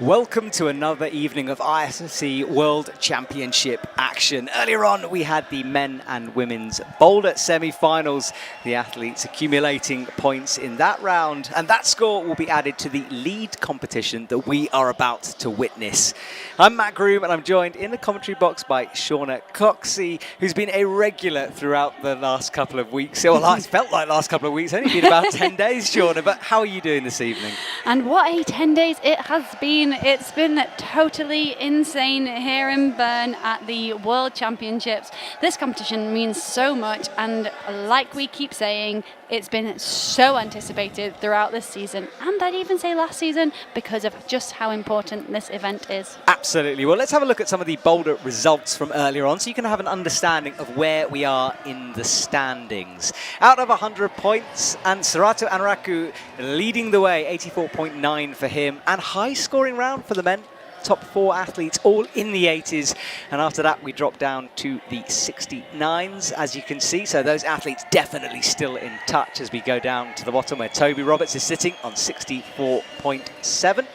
Welcome to another evening of IFSC World Championship action. Earlier on, we had the men and women's boulder semi-finals. The athletes accumulating points in that round, and that score will be added to the lead competition that we are about to witness. I'm Matt Groom, and I'm joined in the commentary box by Shauna Coxey, who's been a regular throughout the last couple of weeks. Well, it's felt like last couple of weeks. It's only been about 10 days, Shauna, but how are you doing this evening? And what a 10 days it has been. It's been totally insane here in Bern at the World Championships. This competition means so much, and like we keep saying, it's been so anticipated throughout this season, and I'd even say last season, because of just how important this event is. Absolutely. Well, let's have a look at some of the boulder results from earlier on so you can have an understanding of where we are in the standings. Out of 100 points, and Serato Anraku leading the way, 84.9 for him, and high scoring round for the men. Top 4 athletes all in the 80s, and after that we drop down to the 69s, as you can see. So those athletes definitely still in touch as we go down to the bottom, where Toby Roberts is sitting on 64.7.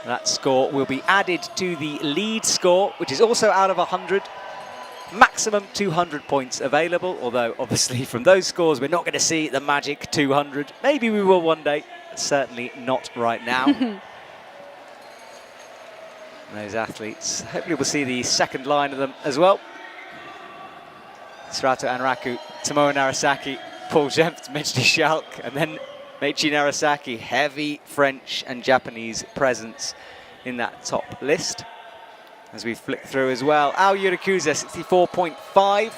That score will be added to the lead score, which is also out of 100. Maximum 200 points available, although obviously from those scores we're not going to see the magic 200. Maybe we will one day, but certainly not right now. Those athletes, hopefully we'll see the second line of them as well. Serato Anraku, Tomoe Narasaki, Paul Jempt, Mechdi Schalk, and then Meichi Narasaki. Heavy French and Japanese presence in that top list. As we flick through as well, Ao Yurikuza, 64.5.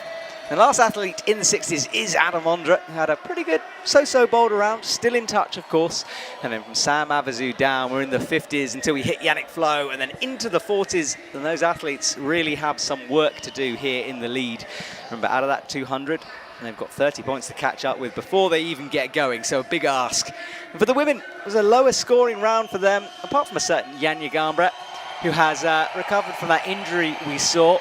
The last athlete in the 60s is Adam Ondra, who had a pretty good so-so boulder round, still in touch, of course. And then from Sam Avazu down, we're in the 50s until we hit Yannick Flo, and then into the 40s. And those athletes really have some work to do here in the lead. Remember, out of that 200, and they've got 30 points to catch up with before they even get going, so a big ask. And for the women, it was a lower scoring round for them, apart from a certain Yanya Gambret, who has recovered from that injury we saw.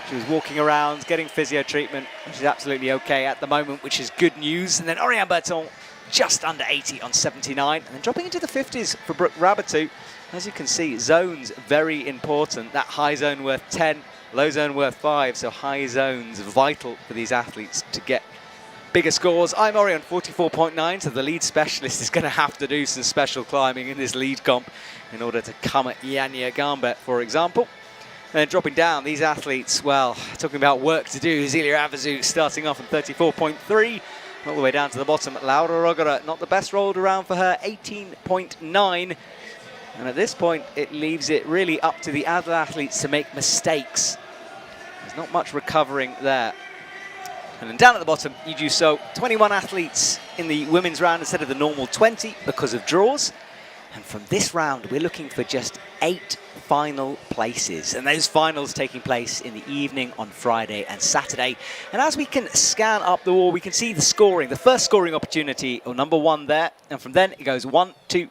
She was walking around, getting physio treatment, and she's absolutely okay at the moment, which is good news. And then Oriane Berton, just under 80 on 79, and then dropping into the 50s for Brooke Rabatou. As you can see, zones very important. That high zone worth 10, low zone worth 5, so high zones vital for these athletes to get bigger scores. I'm Orion, 44.9, so the lead specialist is going to have to do some special climbing in this lead comp in order to come at Yanya Gambet, for example. And then dropping down, these athletes, well, talking about work to do. Zelia Avazu starting off at 34.3, all the way down to the bottom. Laura Rogora, not the best rolled around for her, 18.9. And at this point, it leaves it really up to the other athletes to make mistakes. There's not much recovering there. And then down at the bottom, Iju So, 21 athletes in the women's round instead of the normal 20 because of draws. And from this round, we're looking for just 8 final places, and those finals taking place in the evening on Friday and Saturday. And as we can scan up the wall, we can see the scoring, the first scoring opportunity, or number 1 there, and from then it goes 1, 2,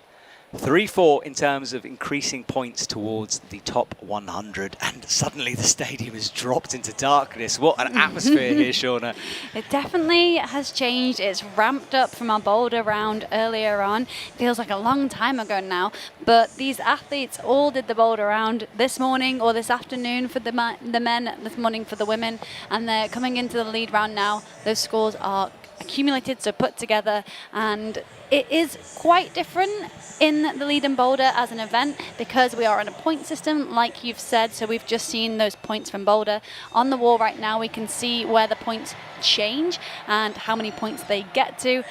3, 4 in terms of increasing points towards the top 100. And suddenly the stadium has dropped into darkness. What an atmosphere here, Shauna. It definitely has changed. It's ramped up from our boulder round earlier on. Feels like a long time ago now, but these athletes all did the boulder round this morning or this afternoon for the men, this morning for the women, and they're coming into the lead round now. Those scores are accumulated, so put together, and it is quite different in the lead and boulder as an event because we are on a point system, like you've said. So we've just seen those points from boulder on the wall right now. We can see where the points change and how many points they get to.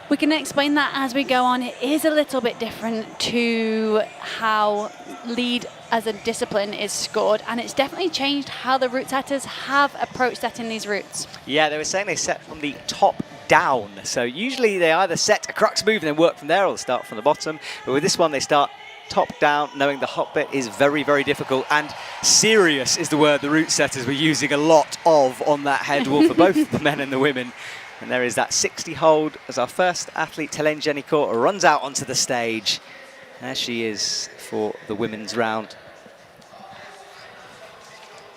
We can explain that as we go on. It is a little bit different to how lead as a discipline is scored, and it's definitely changed how the route setters have approached setting these routes. Yeah, they were saying they set from the top down. So usually they either set a crux move and then work from there, or start from the bottom. But with this one, they start top down, knowing the hot bit is very, very difficult. And serious is the word the route setters were using a lot of on that head wall for both the men and the women. And there is that 60 hold as our first athlete, Hélène Génicourt, runs out onto the stage. There she is for the women's round.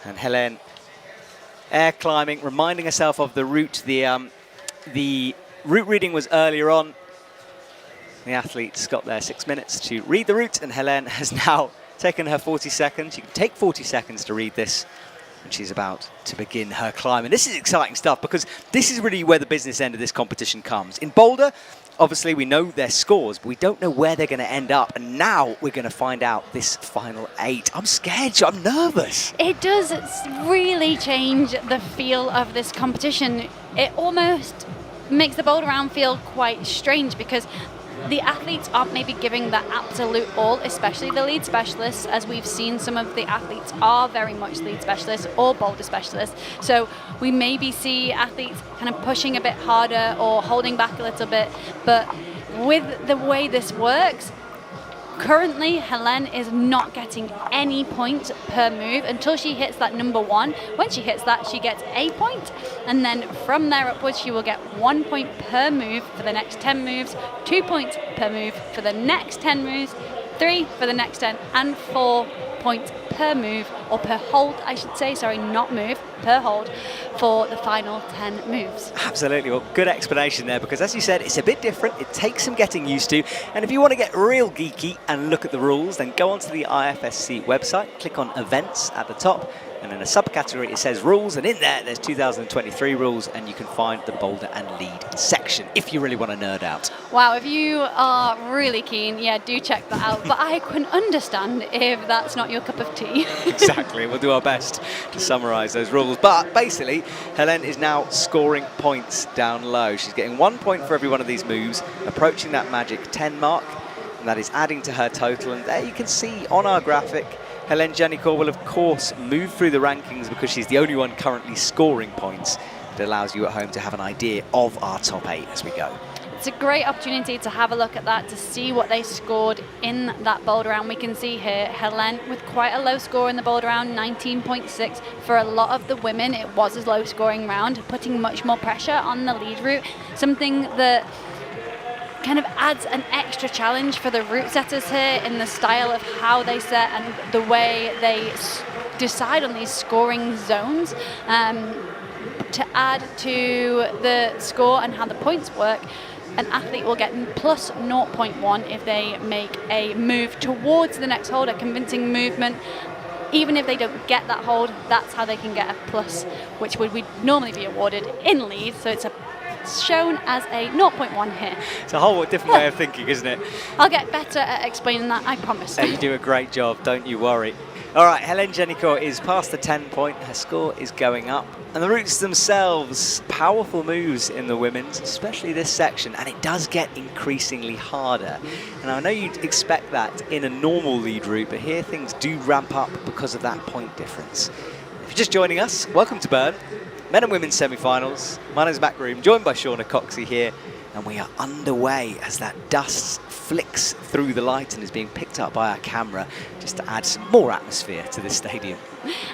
And Hélène, air climbing, reminding herself of the route. The route reading was earlier on. The athletes got their 6 minutes to read the route, and Helene has now taken her 40 seconds. You can take 40 seconds to read this, and she's about to begin her climb. And this is exciting stuff, because this is really where the business end of this competition comes. In Boulder, obviously we know their scores, but we don't know where they're going to end up. And now we're going to find out this final 8. I'm scared, I'm nervous. It does really change the feel of this competition. It almost makes the Boulder round feel quite strange, because the athletes aren't maybe giving that absolute all, especially the lead specialists, as we've seen some of the athletes are very much lead specialists or boulder specialists. So we maybe see athletes kind of pushing a bit harder or holding back a little bit. But with the way this works, currently Helene is not getting any points per move until she hits that number 1. When she hits that, she gets a point, and then from there upwards she will get 1 point per move for the next 10 moves, 2 points per move for the next 10 moves, 3 for the next 10, and 4 points per move, or per hold I should say, sorry, not move, per hold, for the final 10 moves. Absolutely, well, good explanation there, because as you said, it's a bit different, it takes some getting used to, and if you want to get real geeky and look at the rules, then go onto the IFSC website, click on events at the top, and in a subcategory it says rules, and in there's 2023 rules, and you can find the boulder and lead section if you really want to nerd out. Wow, if you are really keen, yeah, do check that out. But I can understand if that's not your cup of tea. Exactly, we'll do our best to summarise those rules. But basically, Helene is now scoring points down low. She's getting 1 point for every one of these moves, approaching that magic 10 mark, and that is adding to her total. And there you can see on our graphic, Helene Janicourt will, of course, move through the rankings because she's the only one currently scoring points. It allows you at home to have an idea of our top 8 as we go. It's a great opportunity to have a look at that, to see what they scored in that boulder round. We can see here Helene with quite a low score in the boulder round, 19.6. For a lot of the women, it was a low scoring round, putting much more pressure on the lead route, something that kind of adds an extra challenge for the route setters here in the style of how they set and the way they decide on these scoring zones. To add to the score and how the points work, an athlete will get plus 0.1 if they make a move towards the next hold, a convincing movement. Even if they don't get that hold, that's how they can get a plus, which would normally be awarded in lead. So it's shown as a 0.1 here. It's a whole different way of thinking, isn't it? I'll get better at explaining that, I promise. You do a great job, don't you worry. All right, Helene Janicourt is past the 10 point, her score is going up. And the routes themselves, powerful moves in the women's, especially this section, and it does get increasingly harder. And I know you'd expect that in a normal lead route, but here things do ramp up because of that point difference. If you're just joining us, welcome to Bern. Men and women's semi-finals. My name's Matt Groom, joined by Shauna Coxey here, and we are underway as that dust flicks through the light and is being picked up by our camera just to add some more atmosphere to this stadium.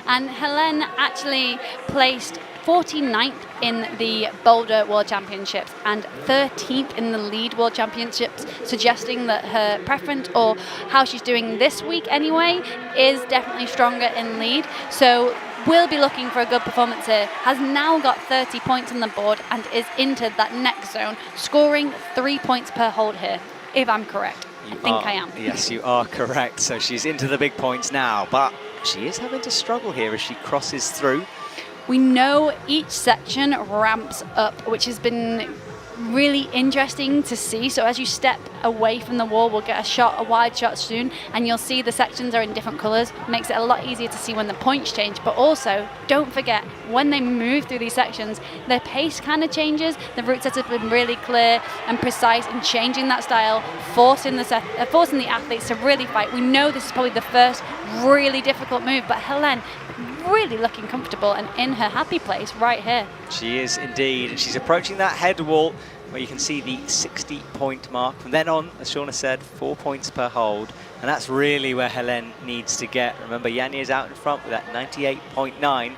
And Helene actually placed 49th in the Boulder World Championships and 13th in the Lead World Championships, suggesting that her preference, or how she's doing this week anyway, is definitely stronger in lead. So we'll be looking for a good performance here. Has now got 30 points on the board and is into that next zone, scoring 3 points per hold here, if I'm correct. I think I am. Yes, you are correct. So she's into the big points now, but she is having to struggle here as she crosses through. We know each section ramps up, which has been really interesting to see. So as you step away from the wall, we'll get a wide shot soon, and you'll see the sections are in different colours. Makes it a lot easier to see when the points change. But also, don't forget, when they move through these sections, their pace kind of changes. The route sets have been really clear and precise in changing that style, forcing the athletes to really fight. We know this is probably the first really difficult move, but Helene really looking comfortable and in her happy place right here. She is indeed. She's approaching that head wall where you can see the 60-point mark. From then on, as Shauna said, 4 points per hold. And that's really where Helene needs to get. Remember, Yanni is out in front with that 98.9.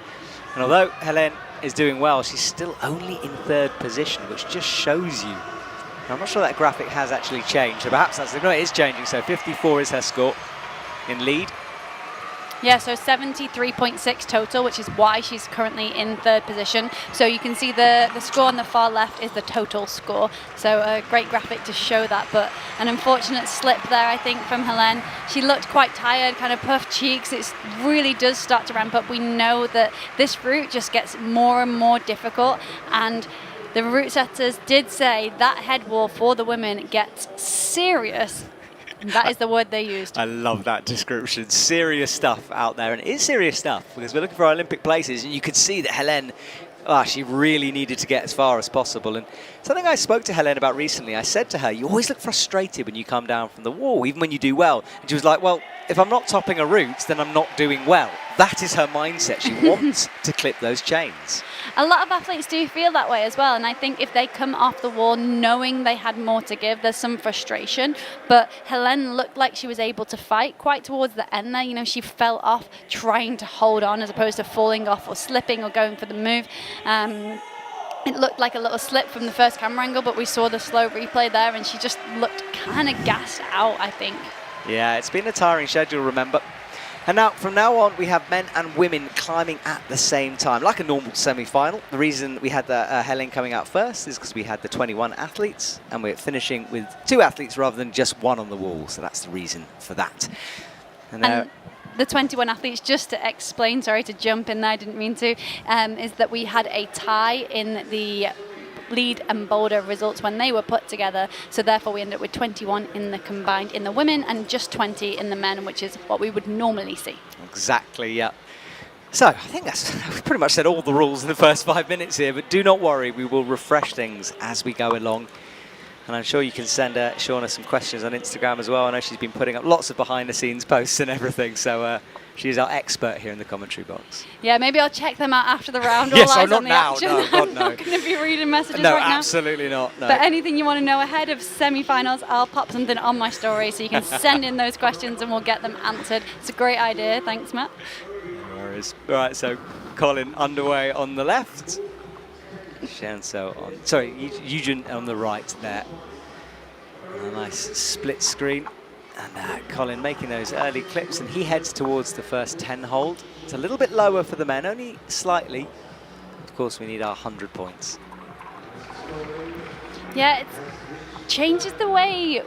And although Helene is doing well, she's still only in third position, which just shows you. Now, I'm not sure that graphic has actually changed. So perhaps that's no, it is changing. So 54 is her score in lead. Yeah, so 73.6 total, which is why she's currently in third position. So you can see the score on the far left is the total score. So a great graphic to show that, but an unfortunate slip there, I think, from Helene. She looked quite tired, kind of puffed cheeks. It really does start to ramp up. We know that this route just gets more and more difficult, and the route setters did say that head wall for the women gets serious. That is the word they used. I love that description. Serious stuff out there. And it is serious stuff because we're looking for Olympic places. And you could see that Helene, she really needed to get as far as possible. And something I spoke to Helene about recently, I said to her, you always look frustrated when you come down from the wall, even when you do well. And she was like, well, if I'm not topping a route, then I'm not doing well. That is her mindset. She wants to clip those chains. A lot of athletes do feel that way as well, and I think if they come off the wall knowing they had more to give, there's some frustration. But Helene looked like she was able to fight quite towards the end there. You know, she fell off trying to hold on as opposed to falling off or slipping or going for the move. It looked like a little slip from the first camera angle, but we saw the slow replay there, and she just looked kind of gassed out, I think. Yeah, it's been a tiring schedule, remember. And now, from now on, we have men and women climbing at the same time, like a normal semi-final. The reason we had the Helene coming out first is because we had the 21 athletes, and we're finishing with 2 athletes rather than just 1 on the wall. So that's the reason for that. And the 21 athletes, just to explain, sorry to jump in there, I didn't mean to, is that we had a tie in the lead and boulder results when they were put together, so therefore we ended up with 21 in the combined in the women and just 20 in the men, which is what we would normally see. Exactly, yeah. So I think we've pretty much said all the rules in the first 5 minutes here, but do not worry, we will refresh things as we go along. And I'm sure you can send Shauna some questions on Instagram as well. I know she's been putting up lots of behind-the-scenes posts and everything, so she's our expert here in the commentary box. Yeah, maybe I'll check them out after the round. Yes, all eyes not on the now. action. No, God, I'm no. not going to be reading messages no, right now. No, absolutely not. No. But anything you want to know ahead of semi-finals, I'll pop something on my story, so you can send in those questions and we'll get them answered. It's a great idea. Thanks, Matt. No worries. All right, so Colin underway on the left. Shanso on, sorry, Eugen on the right there. A nice split screen. And Colin making those early clips, and he heads towards the first 10 hold. It's a little bit lower for the men, only slightly. Of course, we need our 100 points. Yeah, it changes the way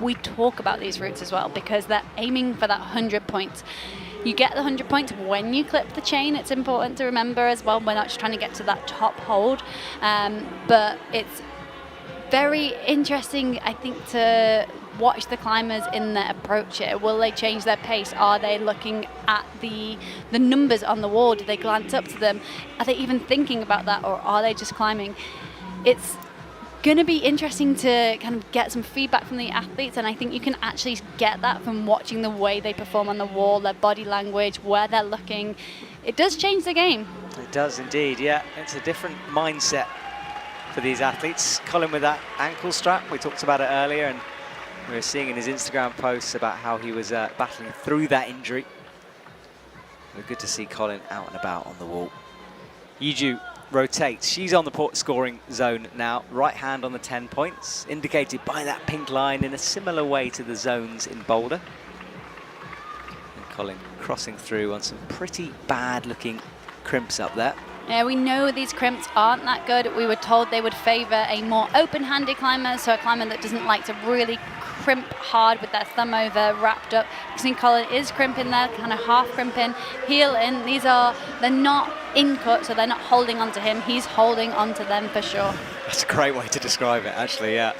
we talk about these routes as well, because they're aiming for that 100 points. You get the 100 points when you clip the chain. It's important to remember as well. We're not just trying to get to that top hold, but it's very interesting, I think, to watch the climbers in their approach here. Will they change their pace? Are they looking at the numbers on the wall? Do they glance up to them? Are they even thinking about that, or are they just climbing? It's going to be interesting to kind of get some feedback from the athletes, and I think you can actually get that from watching the way they perform on the wall, their body language, where they're looking. It does change the game. It does indeed, yeah. It's a different mindset for these athletes. Colin with that ankle strap, we talked about it earlier, and we were seeing in his Instagram posts about how he was battling through that injury. We're good to see Colin out and about on the wall. Yuju rotates. She's on the scoring zone now. Right hand on the 10 points, indicated by that pink line in a similar way to the zones in Boulder. And Colin crossing through on some pretty bad looking crimps up there. Yeah, we know these crimps aren't that good. We were told they would favour a more open-handed climber, so a climber that doesn't like to really crimp hard with their thumb over, wrapped up. You see Colin is crimping there, kind of half crimping, heel in. They're not in cut, so they're not holding onto him. He's holding onto them for sure. That's a great way to describe it, actually, yeah.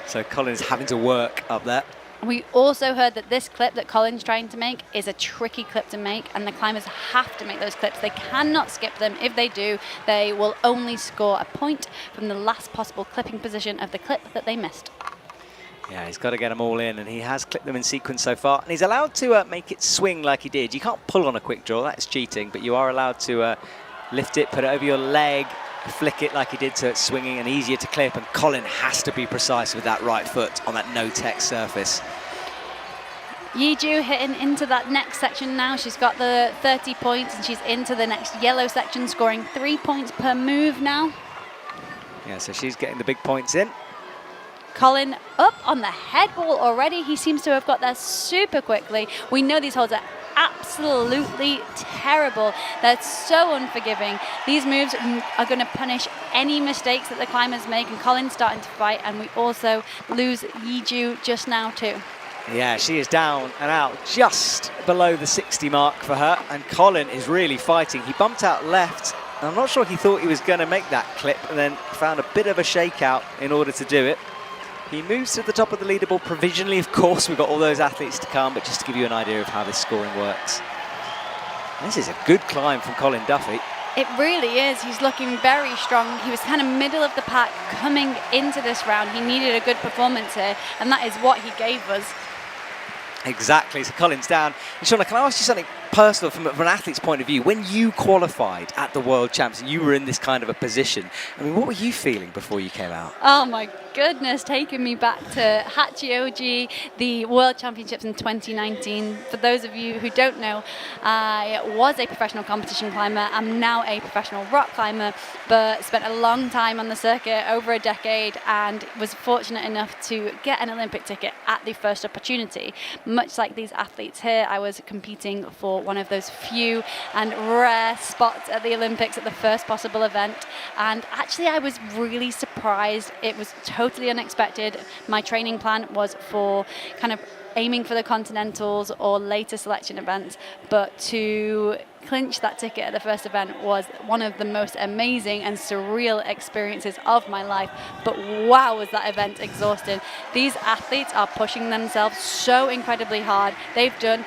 So Colin's having to work up there. We also heard that this clip that Colin's trying to make is a tricky clip to make, and the climbers have to make those clips. They cannot skip them. If they do, they will only score a point from the last possible clipping position of the clip that they missed. Yeah, he's got to get them all in, and he has clipped them in sequence so far. And he's allowed to make it swing like he did. You can't pull on a quick draw, that's cheating, but you are allowed to lift it, put it over your leg, flick it like he did so it's swinging and easier to clip, and Colin has to be precise with that right foot on that no-tech surface. Yiju hitting into that next section now. She's got the 30 points and she's into the next yellow section, scoring 3 points per move now. Yeah, so she's getting the big points in. Colin up on the head wall already. He seems to have got there super quickly. We know these holds are absolutely terrible. They're so unforgiving. These moves are going to punish any mistakes that the climbers make, and Colin's starting to fight, and we also lose Yiju just now too. Yeah, she is down and out just below the 60 mark for her, and Colin is really fighting. He bumped out left. I'm not sure he thought he was going to make that clip, and then found a bit of a shakeout in order to do it. He moves to the top of the leaderboard provisionally, of course. We've got all those athletes to come, but just to give you an idea of how this scoring works. This is a good climb from Colin Duffy. It really is. He's looking very strong. He was kind of middle of the pack coming into this round. He needed a good performance here, and that is what he gave us. Exactly, so Colin's down. And Shauna, can I ask you something personal from an athlete's point of view? When you qualified at the World Champs and you were in this kind of a position, I mean, what were you feeling before you came out? Oh my goodness, taking me back to Hachioji, the World Championships in 2019. For those of you who don't know, I was a professional competition climber. I'm now a professional rock climber, but spent a long time on the circuit, over a decade, and was fortunate enough to get an Olympic ticket at the first opportunity. Much like these athletes here, I was competing for one of those few and rare spots at the Olympics at the first possible event. And actually, I was really surprised. It was totally unexpected. My training plan was for kind of aiming for the Continentals or later selection events, but to clinch that ticket at the first event was one of the most amazing and surreal experiences of my life. But wow, was that event exhausting. These athletes are pushing themselves so incredibly hard. They've done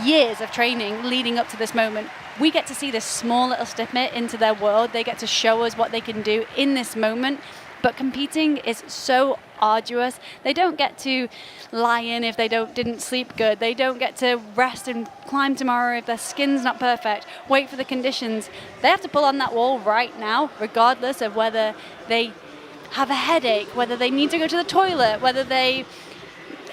years of training leading up to this moment. We get to see this small little snippet into their world. They get to show us what they can do in this moment. But competing is so arduous. They don't get to lie in if they didn't sleep good. They don't get to rest and climb tomorrow if their skin's not perfect. Wait for the conditions. They have to pull on that wall right now, regardless of whether they have a headache, whether they need to go to the toilet, whether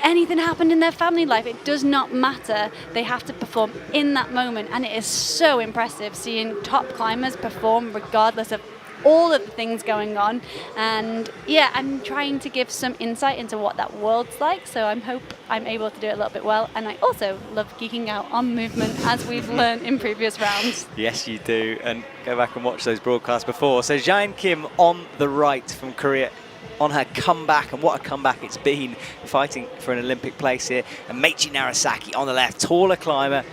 anything happened in their family life. It does not matter. They have to perform in that moment, and it is so impressive seeing top climbers perform regardless of all of the things going on. And yeah, I'm trying to give some insight into what that world's like, so I hope I'm able to do it a little bit well. And I also love geeking out on movement, as we've learned in previous rounds. Yes, you do, and go back and watch those broadcasts before. So Jae Kim on the right from Korea, on her comeback, and what a comeback it's been, fighting for an Olympic place here. And Meiichi Narasaki on the left, taller climber,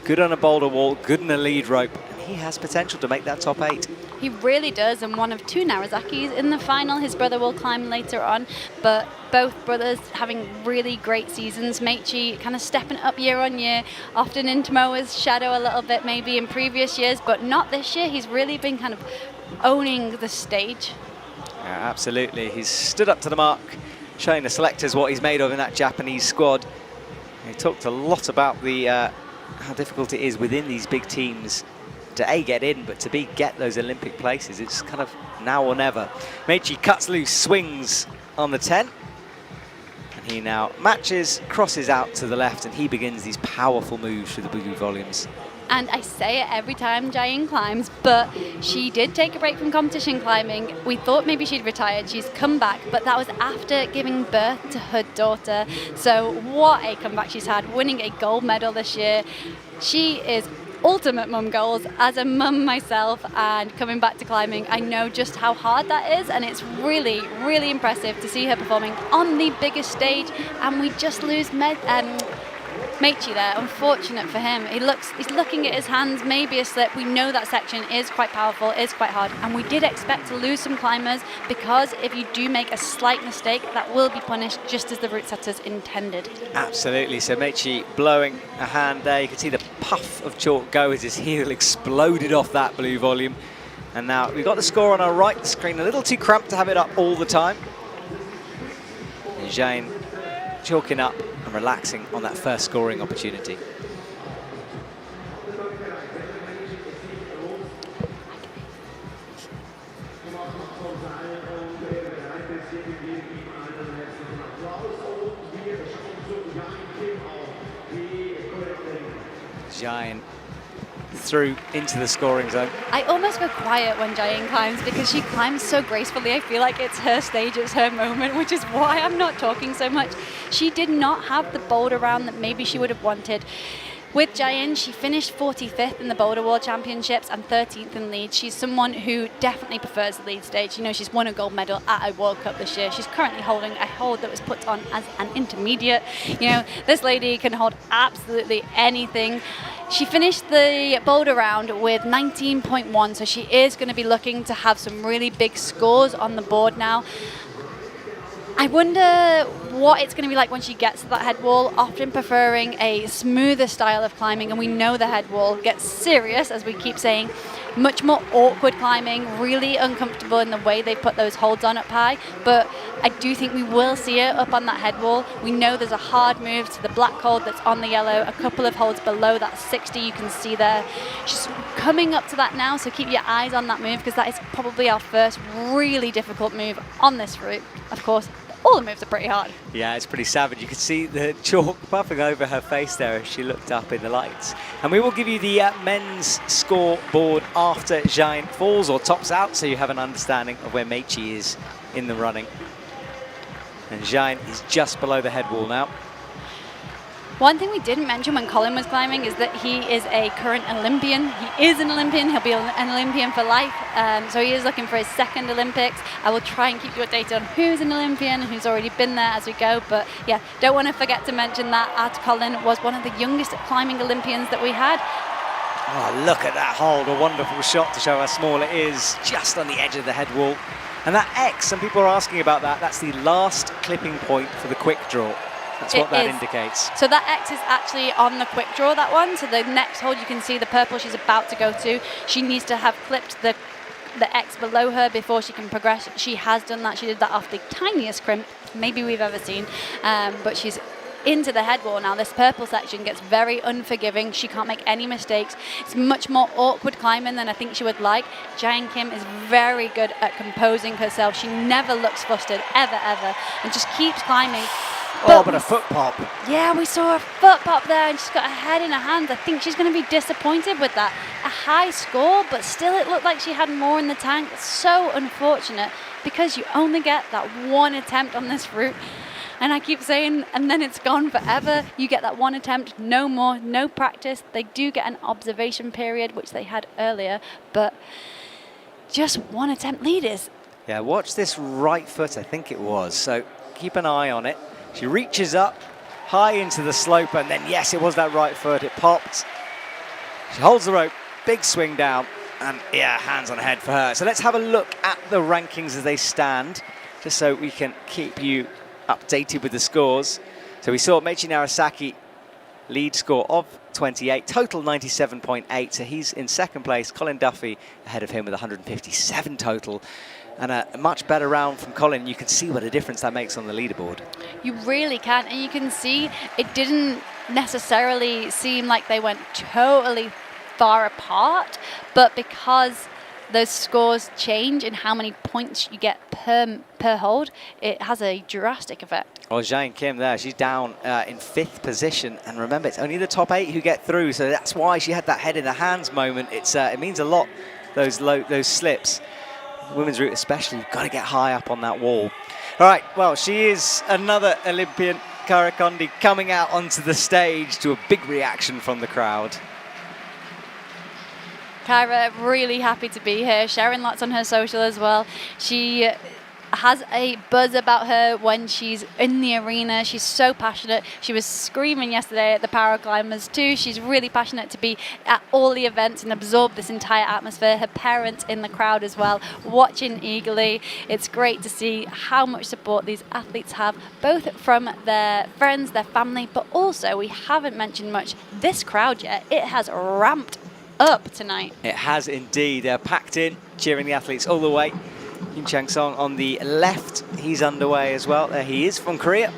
good on a boulder wall, good in a lead rope, and he has potential to make that top 8. He really does, and one of 2 Narazakis in the final. His brother will climb later on, but both brothers having really great seasons. Meiichi kind of stepping up year on year, often in Tomoa's shadow a little bit maybe in previous years, but not this year. He's really been kind of owning the stage. Yeah, absolutely. He's stood up to the mark, showing the selectors what he's made of in that Japanese squad. He talked a lot about the how difficult it is within these big teams to A, get in, but to B, get those Olympic places. It's kind of now or never. Meiichi cuts loose, swings on the 10. And he now matches, crosses out to the left, and he begins these powerful moves through the blue volumes. And I say it every time Jae climbs, but she did take a break from competition climbing. We thought maybe she'd retired. She's come back, but that was after giving birth to her daughter. So what a comeback she's had, winning a gold medal this year. She is ultimate mum goals. As a mum myself and coming back to climbing, I know just how hard that is, and it's really, really impressive to see her performing on the biggest stage. And we just lose Meiichi there. Unfortunate for him. He's looking at his hands, maybe a slip. We know that section is quite powerful, is quite hard, and we did expect to lose some climbers, because if you do make a slight mistake, that will be punished just as the route setters intended. Absolutely. So Meiichi blowing a hand there. You can see the puff of chalk go as his heel exploded off that blue volume. And now we've got the score on our right screen, a little too cramped to have it up all the time. And Jae chalking up and relaxing on that first scoring opportunity. Jae through into the scoring zone. I almost go quiet when Jae climbs, because she climbs so gracefully. I feel like it's her stage, it's her moment, which is why I'm not talking so much. She did not have the boulder round that maybe she would have wanted. With Jayan, she finished 45th in the Boulder World Championships and 13th in lead. She's someone who definitely prefers the lead stage. You know, she's won a gold medal at a World Cup this year. She's currently holding a hold that was put on as an intermediate. You know, this lady can hold absolutely anything. She finished the Boulder round with 19.1, so she is going to be looking to have some really big scores on the board now. I wonder what it's going to be like when she gets to that head wall, often preferring a smoother style of climbing, and we know the head wall gets serious, as we keep saying, much more awkward climbing, really uncomfortable in the way they put those holds on up high, but I do think we will see it up on that head wall. We know there's a hard move to the black hold that's on the yellow, a couple of holds below that 60 you can see there. She's coming up to that now, so keep your eyes on that move, because that is probably our first really difficult move on this route. Of course, all the moves are pretty hard. Yeah, it's pretty savage. You can see the chalk puffing over her face there as she looked up in the lights. And we will give you the men's scoreboard after Jayan falls or tops out, so you have an understanding of where Meichi is in the running. And Jayan is just below the head wall now. One thing we didn't mention when Colin was climbing is that he is a current Olympian. He is an Olympian. He'll be an Olympian for life. So he is looking for his second Olympics. I will try and keep you updated on who's an Olympian and who's already been there as we go. But yeah, don't want to forget to mention that Colin was one of the youngest climbing Olympians that we had. Oh, look at that hold. A wonderful shot to show how small it is, just on the edge of the head wall. And that X, some people are asking about that. That's the last clipping point for the quick draw. That's what that indicates. So that X is actually on the quick draw, that one. So the next hold, you can see the purple she's about to go to. She needs to have clipped the X below her before she can progress. She has done that. She did that off the tiniest crimp maybe we've ever seen. But she's into the head wall now. This purple section gets very unforgiving. She can't make any mistakes. It's much more awkward climbing than I think she would like. Jayan Kim is very good at composing herself. She never looks flustered, ever, and just keeps climbing. But a foot pop. Yeah, we saw a foot pop there, and she's got her head in her hands. I think she's going to be disappointed with that. A high score, but still it looked like she had more in the tank. It's so unfortunate, because you only get that one attempt on this route. And I keep saying, and then it's gone forever. You get that one attempt, no more, no practice. They do get an observation period, which they had earlier, but just one attempt leaders. Yeah, watch this right foot, I think it was. So keep an eye on it. She reaches up high into the slope, and then, yes, it was that right foot. It popped. She holds the rope, big swing down, and, yeah, hands on head for her. So let's have a look at the rankings as they stand, just so we can keep you updated with the scores. So we saw Meichi Narasaki lead score of 28, total 97.8. So he's in second place. Colin Duffy ahead of him with 157 total. And a much better round from Colin. You can see what a difference that makes on the leaderboard. You really can. And you can see it didn't necessarily seem like they went totally far apart, but because those scores change and how many points you get per hold, it has a drastic effect. Well, Jayan Kim there, she's down in 5th position. And remember, it's only the top 8 who get through. So that's why she had that head in the hands moment. It means a lot, those slips. Women's route especially, you've got to get high up on that wall. All right, well, she is another Olympian, Kara Kondi, coming out onto the stage to a big reaction from the crowd. Kara, really happy to be here, sharing lots on her social as well. She has a buzz about her when she's in the arena. She's so passionate. She was screaming yesterday at the paraclimbers too. She's really passionate to be at all the events and absorb this entire atmosphere. Her parents in the crowd as well, watching eagerly. It's great to see how much support these athletes have, both from their friends, their family, but also, we haven't mentioned much, this crowd yet. It has ramped up tonight. It has indeed. They're packed in, cheering the athletes all the way. Kim Chang-song on the left, he's underway as well. There he is from Korea.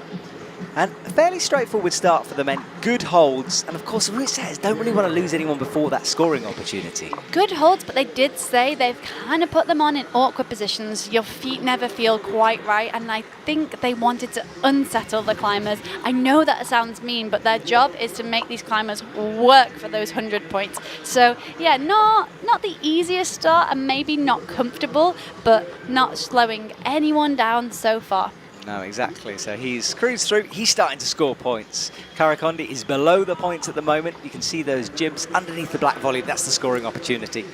And a fairly straightforward start for the men. Good holds. And of course, the route says don't really want to lose anyone before that scoring opportunity. Good holds, but they did say they've kind of put them on in awkward positions. Your feet never feel quite right. And I think they wanted to unsettle the climbers. I know that sounds mean, but their job is to make these climbers work for those 100 points. So yeah, not the easiest start and maybe not comfortable, but not slowing anyone down so far. No, exactly. So he's cruised through. He's starting to score points. Karakondi is below the points at the moment. You can see those jibs underneath the black volume. That's the scoring opportunity.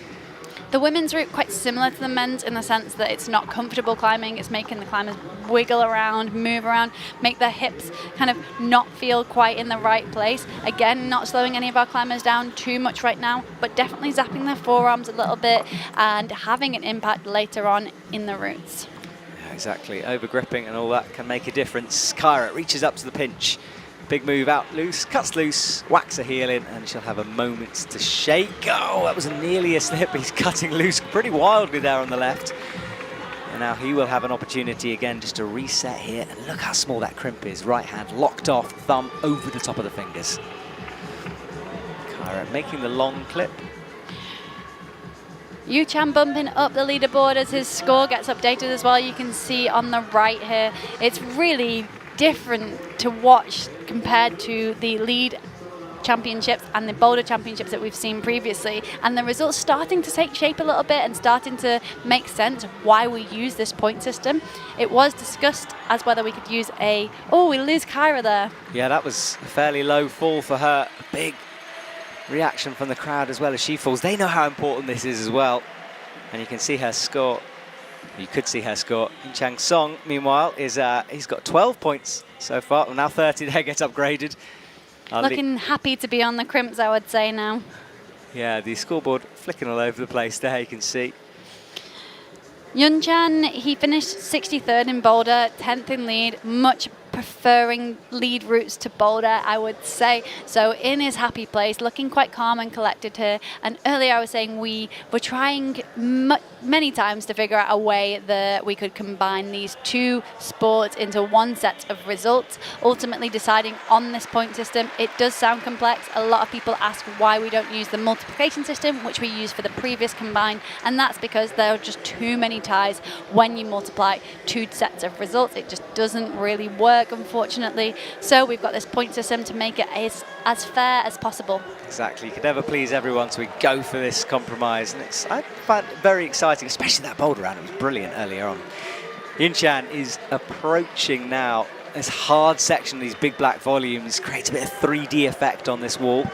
The women's route quite similar to the men's in the sense that it's not comfortable climbing. It's making the climbers wiggle around, move around, make their hips kind of not feel quite in the right place. Again, not slowing any of our climbers down too much right now, but definitely zapping their forearms a little bit and having an impact later on in the routes. Yeah, exactly. Over gripping and all that can make a difference. Kyra reaches up to the pinch. Big move out loose, cuts loose, whacks her heel in, and she'll have a moment to shake. Oh, that was nearly a slip. He's cutting loose pretty wildly there on the left. And now he will have an opportunity again just to reset here. And look how small that crimp is. Right hand locked off, thumb over the top of the fingers. Kyra making the long clip. Yu-Chan bumping up the leaderboard as his score gets updated as well. You can see on the right here, it's really different to watch compared to the lead championships and the Boulder championships that we've seen previously, and the results starting to take shape a little bit and starting to make sense of why we use this point system. It was discussed as whether we could use we lose Kyra there. Yeah, that was a fairly low fall for her. A big reaction from the crowd as well as she falls. They know how important this is as well, and you can see her score. You could see her score. Chang Song, meanwhile, he's got 12 points so far. Well, now 30 there, gets upgraded. Looking happy to be on the crimps, I would say now. Yeah, the scoreboard flicking all over the place there, you can see. Yun-Chan, he finished 63rd in Boulder, 10th in lead, much preferring lead routes to Boulder, I would say. So in his happy place, looking quite calm and collected here. And earlier I was saying we were trying many times to figure out a way that we could combine these two sports into one set of results, ultimately deciding on this point system. It does sound complex. A lot of people ask why we don't use the multiplication system, which we used for the previous combine, and that's because there are just too many ties when you multiply two sets of results. It just doesn't really work, unfortunately. So we've got this point system to make it as fair as possible. Exactly. You could never please everyone, so we go for this compromise. And I find it very exciting, especially that boulder round. It was brilliant earlier on. Yun-Chan is approaching now this hard section, these big black volumes, creates a bit of 3D effect on this wall.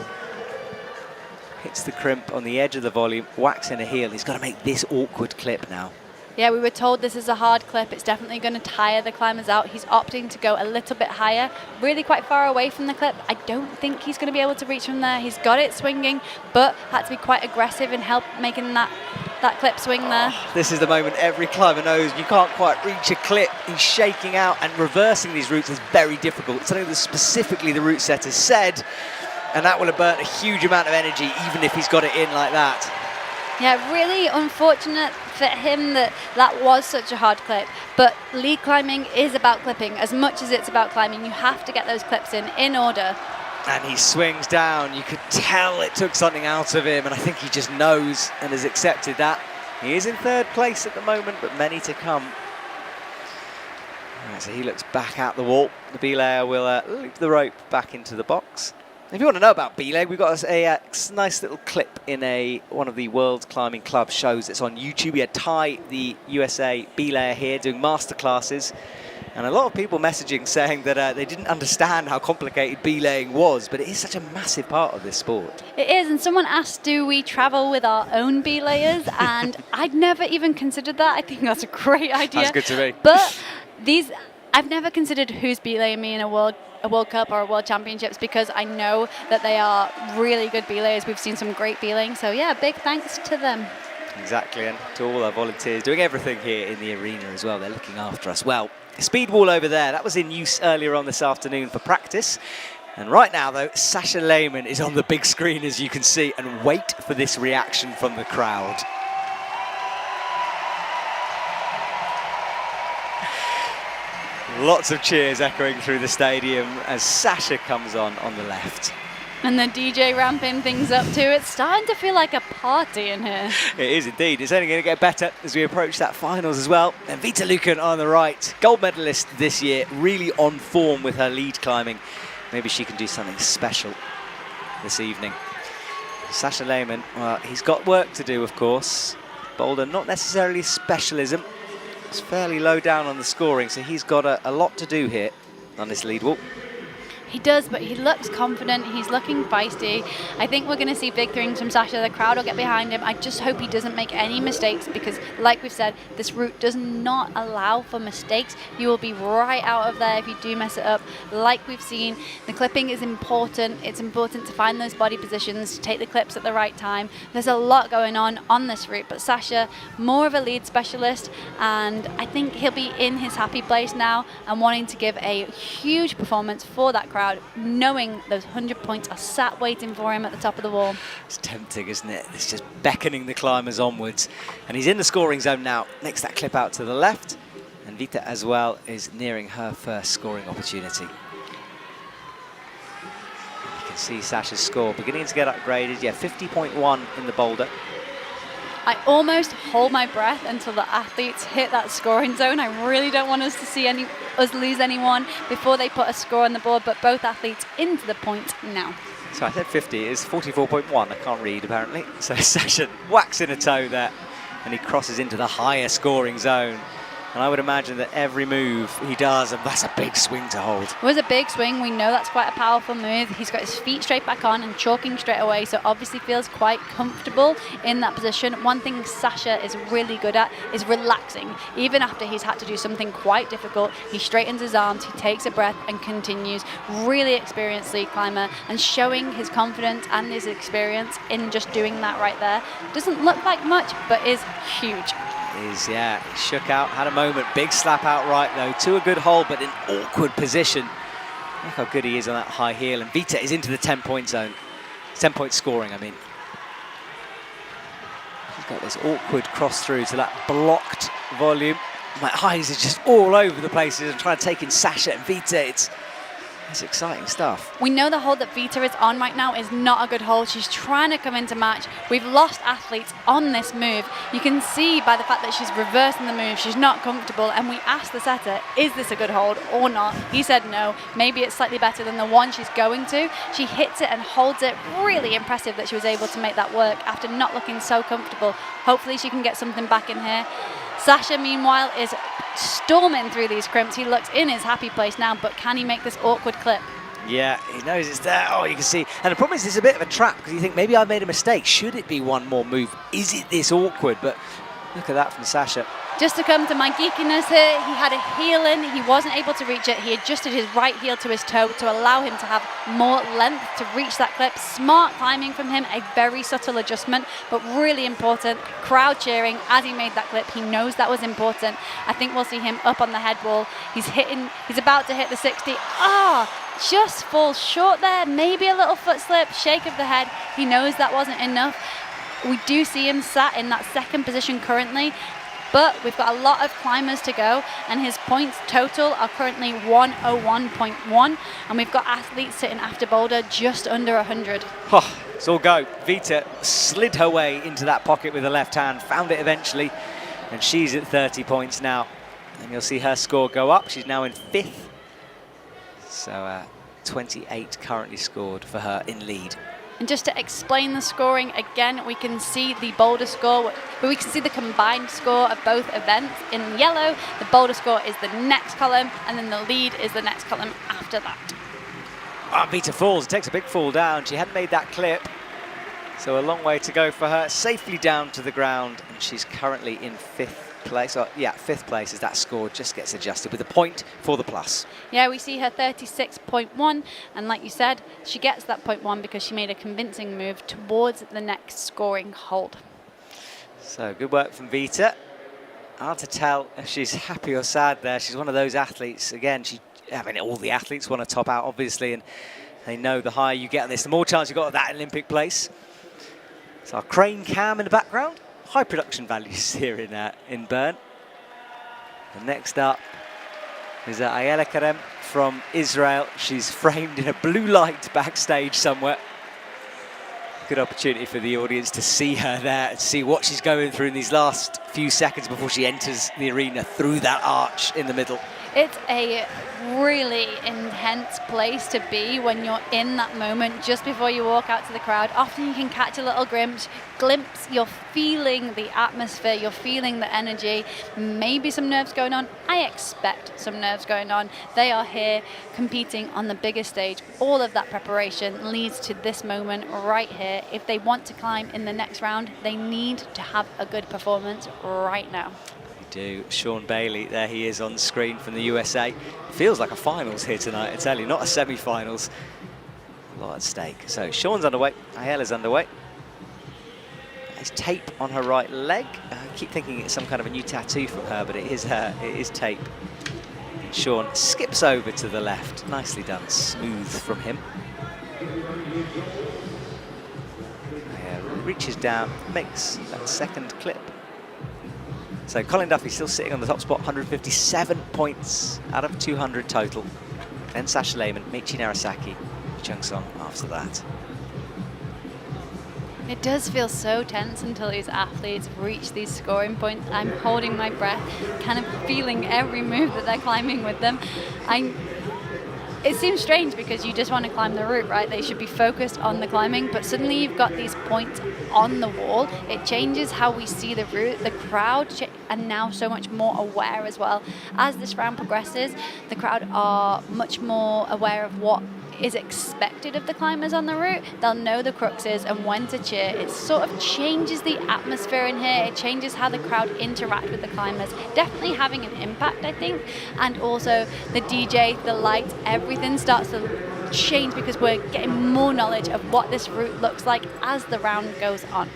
Hits the crimp on the edge of the volume, whacks in a heel. He's got to make this awkward clip now. Yeah, we were told this is a hard clip. It's definitely going to tire the climbers out. He's opting to go a little bit higher, really quite far away from the clip. I don't think he's going to be able to reach from there. He's got it swinging, but had to be quite aggressive in help making that clip swing there. This is the moment every climber knows you can't quite reach a clip. He's shaking out, and reversing these routes is very difficult. It's something that specifically the route setters said, and that will have burnt a huge amount of energy even if he's got it in like that. Yeah, really unfortunate for him that was such a hard clip. But lead climbing is about clipping. As much as it's about climbing, you have to get those clips in order. And he swings down. You could tell it took something out of him, and I think he just knows and has accepted that. He is in third place at the moment, but many to come. Right, so he looks back at the wall. The belayer will loop the rope back into the box. If you want to know about belay, we've got a nice little clip in one of the World Climbing Club shows that's on YouTube. We had Ty, the USA belayer here, doing masterclasses. And a lot of people messaging saying that they didn't understand how complicated belaying was, but it is such a massive part of this sport. It is, and someone asked, do we travel with our own belayers? And I'd never even considered that. I think that's a great idea. That's good to me. But I've never considered who's belaying me in a World Cup or a World Championships, because I know that they are really good belayers. We've seen some great belaying, so yeah, big thanks to them. Exactly, and to all our volunteers doing everything here in the arena as well. They're looking after us. Well, speed wall over there, that was in use earlier on this afternoon for practice. And right now, though, Sasha Lehmann is on the big screen, as you can see, and wait for this reaction from the crowd. Lots of cheers echoing through the stadium as Sasha comes on the left. And the DJ ramping things up too. It's starting to feel like a party in here. It is indeed. It's only going to get better as we approach that finals as well. And Vita Lucan on the right, gold medalist this year, really on form with her lead climbing. Maybe she can do something special this evening. Sasha Lehmann, well, he's got work to do, of course. Boulder, not necessarily specialism. It's fairly low down on the scoring, so he's got a lot to do here on this lead walk. He does, but he looks confident. He's looking feisty. I think we're going to see big things from Sasha. The crowd will get behind him. I just hope he doesn't make any mistakes because, like we've said, this route does not allow for mistakes. You will be right out of there if you do mess it up. Like we've seen, the clipping is important. It's important to find those body positions, to take the clips at the right time. There's a lot going on this route, but Sasha, more of a lead specialist, and I think he'll be in his happy place now and wanting to give a huge performance for that crowd, knowing those 100 points are sat waiting for him at the top of the wall. It's tempting, isn't it? It's just beckoning the climbers onwards. And he's in the scoring zone now. Makes that clip out to the left. And Vita as well is nearing her first scoring opportunity. You can see Sasha's score beginning to get upgraded. Yeah, 50.1 in the boulder. I almost hold my breath until the athletes hit that scoring zone. I really don't want us to see us lose anyone before they put a score on the board, but both athletes into the point now. So I said 50, it's 44.1. I can't read apparently. So Sasha whacks in a toe there, and he crosses into the higher scoring zone. And I would imagine that every move he does, and that's a big swing to hold. It was a big swing. We know that's quite a powerful move. He's got his feet straight back on and chalking straight away, so obviously feels quite comfortable in that position. One thing Sasha is really good at is relaxing. Even after he's had to do something quite difficult, he straightens his arms, he takes a breath and continues. Really experienced lead climber and showing his confidence and his experience in just doing that right there. Doesn't look like much, but is huge. Yeah, he shook out, had a moment, big slap out right though, to a good hold, but in awkward position. Look how good he is on that high heel, and Vita is into the 10-point zone. 10-point scoring, I mean. He's got this awkward cross through to that blocked volume. My eyes are just all over the place as I'm trying to take in Sasha and Vita. It's exciting stuff. We know the hold that Vita is on right now is not a good hold. She's trying to come into match. We've lost athletes on this move. You can see by the fact that she's reversing the move, she's not comfortable, and we asked the setter, is this a good hold or not? He said no. Maybe it's slightly better than the one she's going to. She hits it and holds it. Really impressive that she was able to make that work after not looking so comfortable. Hopefully she can get something back in here. Sasha, meanwhile, is storming through these crimps. He looks in his happy place now, but can he make this awkward clip? Yeah, he knows it's there. Oh, you can see. And the problem is it's a bit of a trap because you think maybe I made a mistake. Should it be one more move? Is it this awkward? But look at that from Sasha. Just to come to my geekiness here, he had a heel in, he wasn't able to reach it. He adjusted his right heel to his toe to allow him to have more length to reach that clip. Smart climbing from him, a very subtle adjustment, but really important. Crowd cheering as he made that clip. He knows that was important. I think we'll see him up on the head wall. He's about to hit the 60. Just falls short there. Maybe a little foot slip, shake of the head. He knows that wasn't enough. We do see him sat in that second position currently, but we've got a lot of climbers to go, and his points total are currently 101.1, and we've got athletes sitting after Boulder just under 100. Oh, it's all go. Vita slid her way into that pocket with the left hand, found it eventually, and she's at 30 points now. And you'll see her score go up. She's now in 5th. So 28 currently scored for her in lead. And just to explain the scoring again, we can see the Boulder score, but we can see the combined score of both events in yellow. The Boulder score is the next column, and then the lead is the next column after that. Vita falls, takes a big fall down. She hadn't made that clip, so a long way to go for her. Safely down to the ground, and she's currently in 5th place. Yeah, 5th place as that score just gets adjusted with a point for the plus. Yeah, we see her 36.1, and like you said, she gets that 0.1 because she made a convincing move towards the next scoring hold. So good work from Vita. Hard to tell if she's happy or sad there. She's one of those athletes, again, all the athletes want to top out, obviously, and they know the higher you get on this, the more chance you've got of that Olympic place. So our crane cam in the background. High production values here in Bern. And next up is Ayala Karem from Israel. She's framed in a blue light backstage somewhere. Good opportunity for the audience to see her there and see what she's going through in these last few seconds before she enters the arena through that arch in the middle. It's a really intense place to be when you're in that moment just before you walk out to the crowd. Often you can catch a little glimpse. You're feeling the atmosphere, you're feeling the energy, maybe some nerves going on. I expect some nerves going on. They are here competing on the biggest stage. All of that preparation leads to this moment right here. If they want to climb in the next round, they need to have a good performance right now. Do. Sean Bailey, there he is on screen from the USA. Feels like a finals here tonight, I tell you, not a semi-finals. A lot at stake. So Sean's underway, Ayala's underway. There's tape on her right leg. I keep thinking it's some kind of a new tattoo from her, but it is tape. Sean skips over to the left. Nicely done, smooth from him. Ayala reaches down, makes that second clip. So Colin Duffy still sitting on the top spot, 157 points out of 200 total. Then Sasha Lehmann, Michi Narasaki, Chung Song after that. It does feel so tense until these athletes reach these scoring points. I'm holding my breath, kind of feeling every move that they're climbing with them. It seems strange because you just want to climb the route, right? They should be focused on the climbing, but suddenly you've got these points on the wall. It changes how we see the route. The crowd are now so much more aware as well. As this round progresses, the crowd are much more aware of what is expected of the climbers on the route. They'll know the cruxes and when to cheer. It sort of changes the atmosphere in here. It changes how the crowd interact with the climbers. Definitely having an impact, I think. And also the DJ, the lights, everything starts to change because we're getting more knowledge of what this route looks like as the round goes on.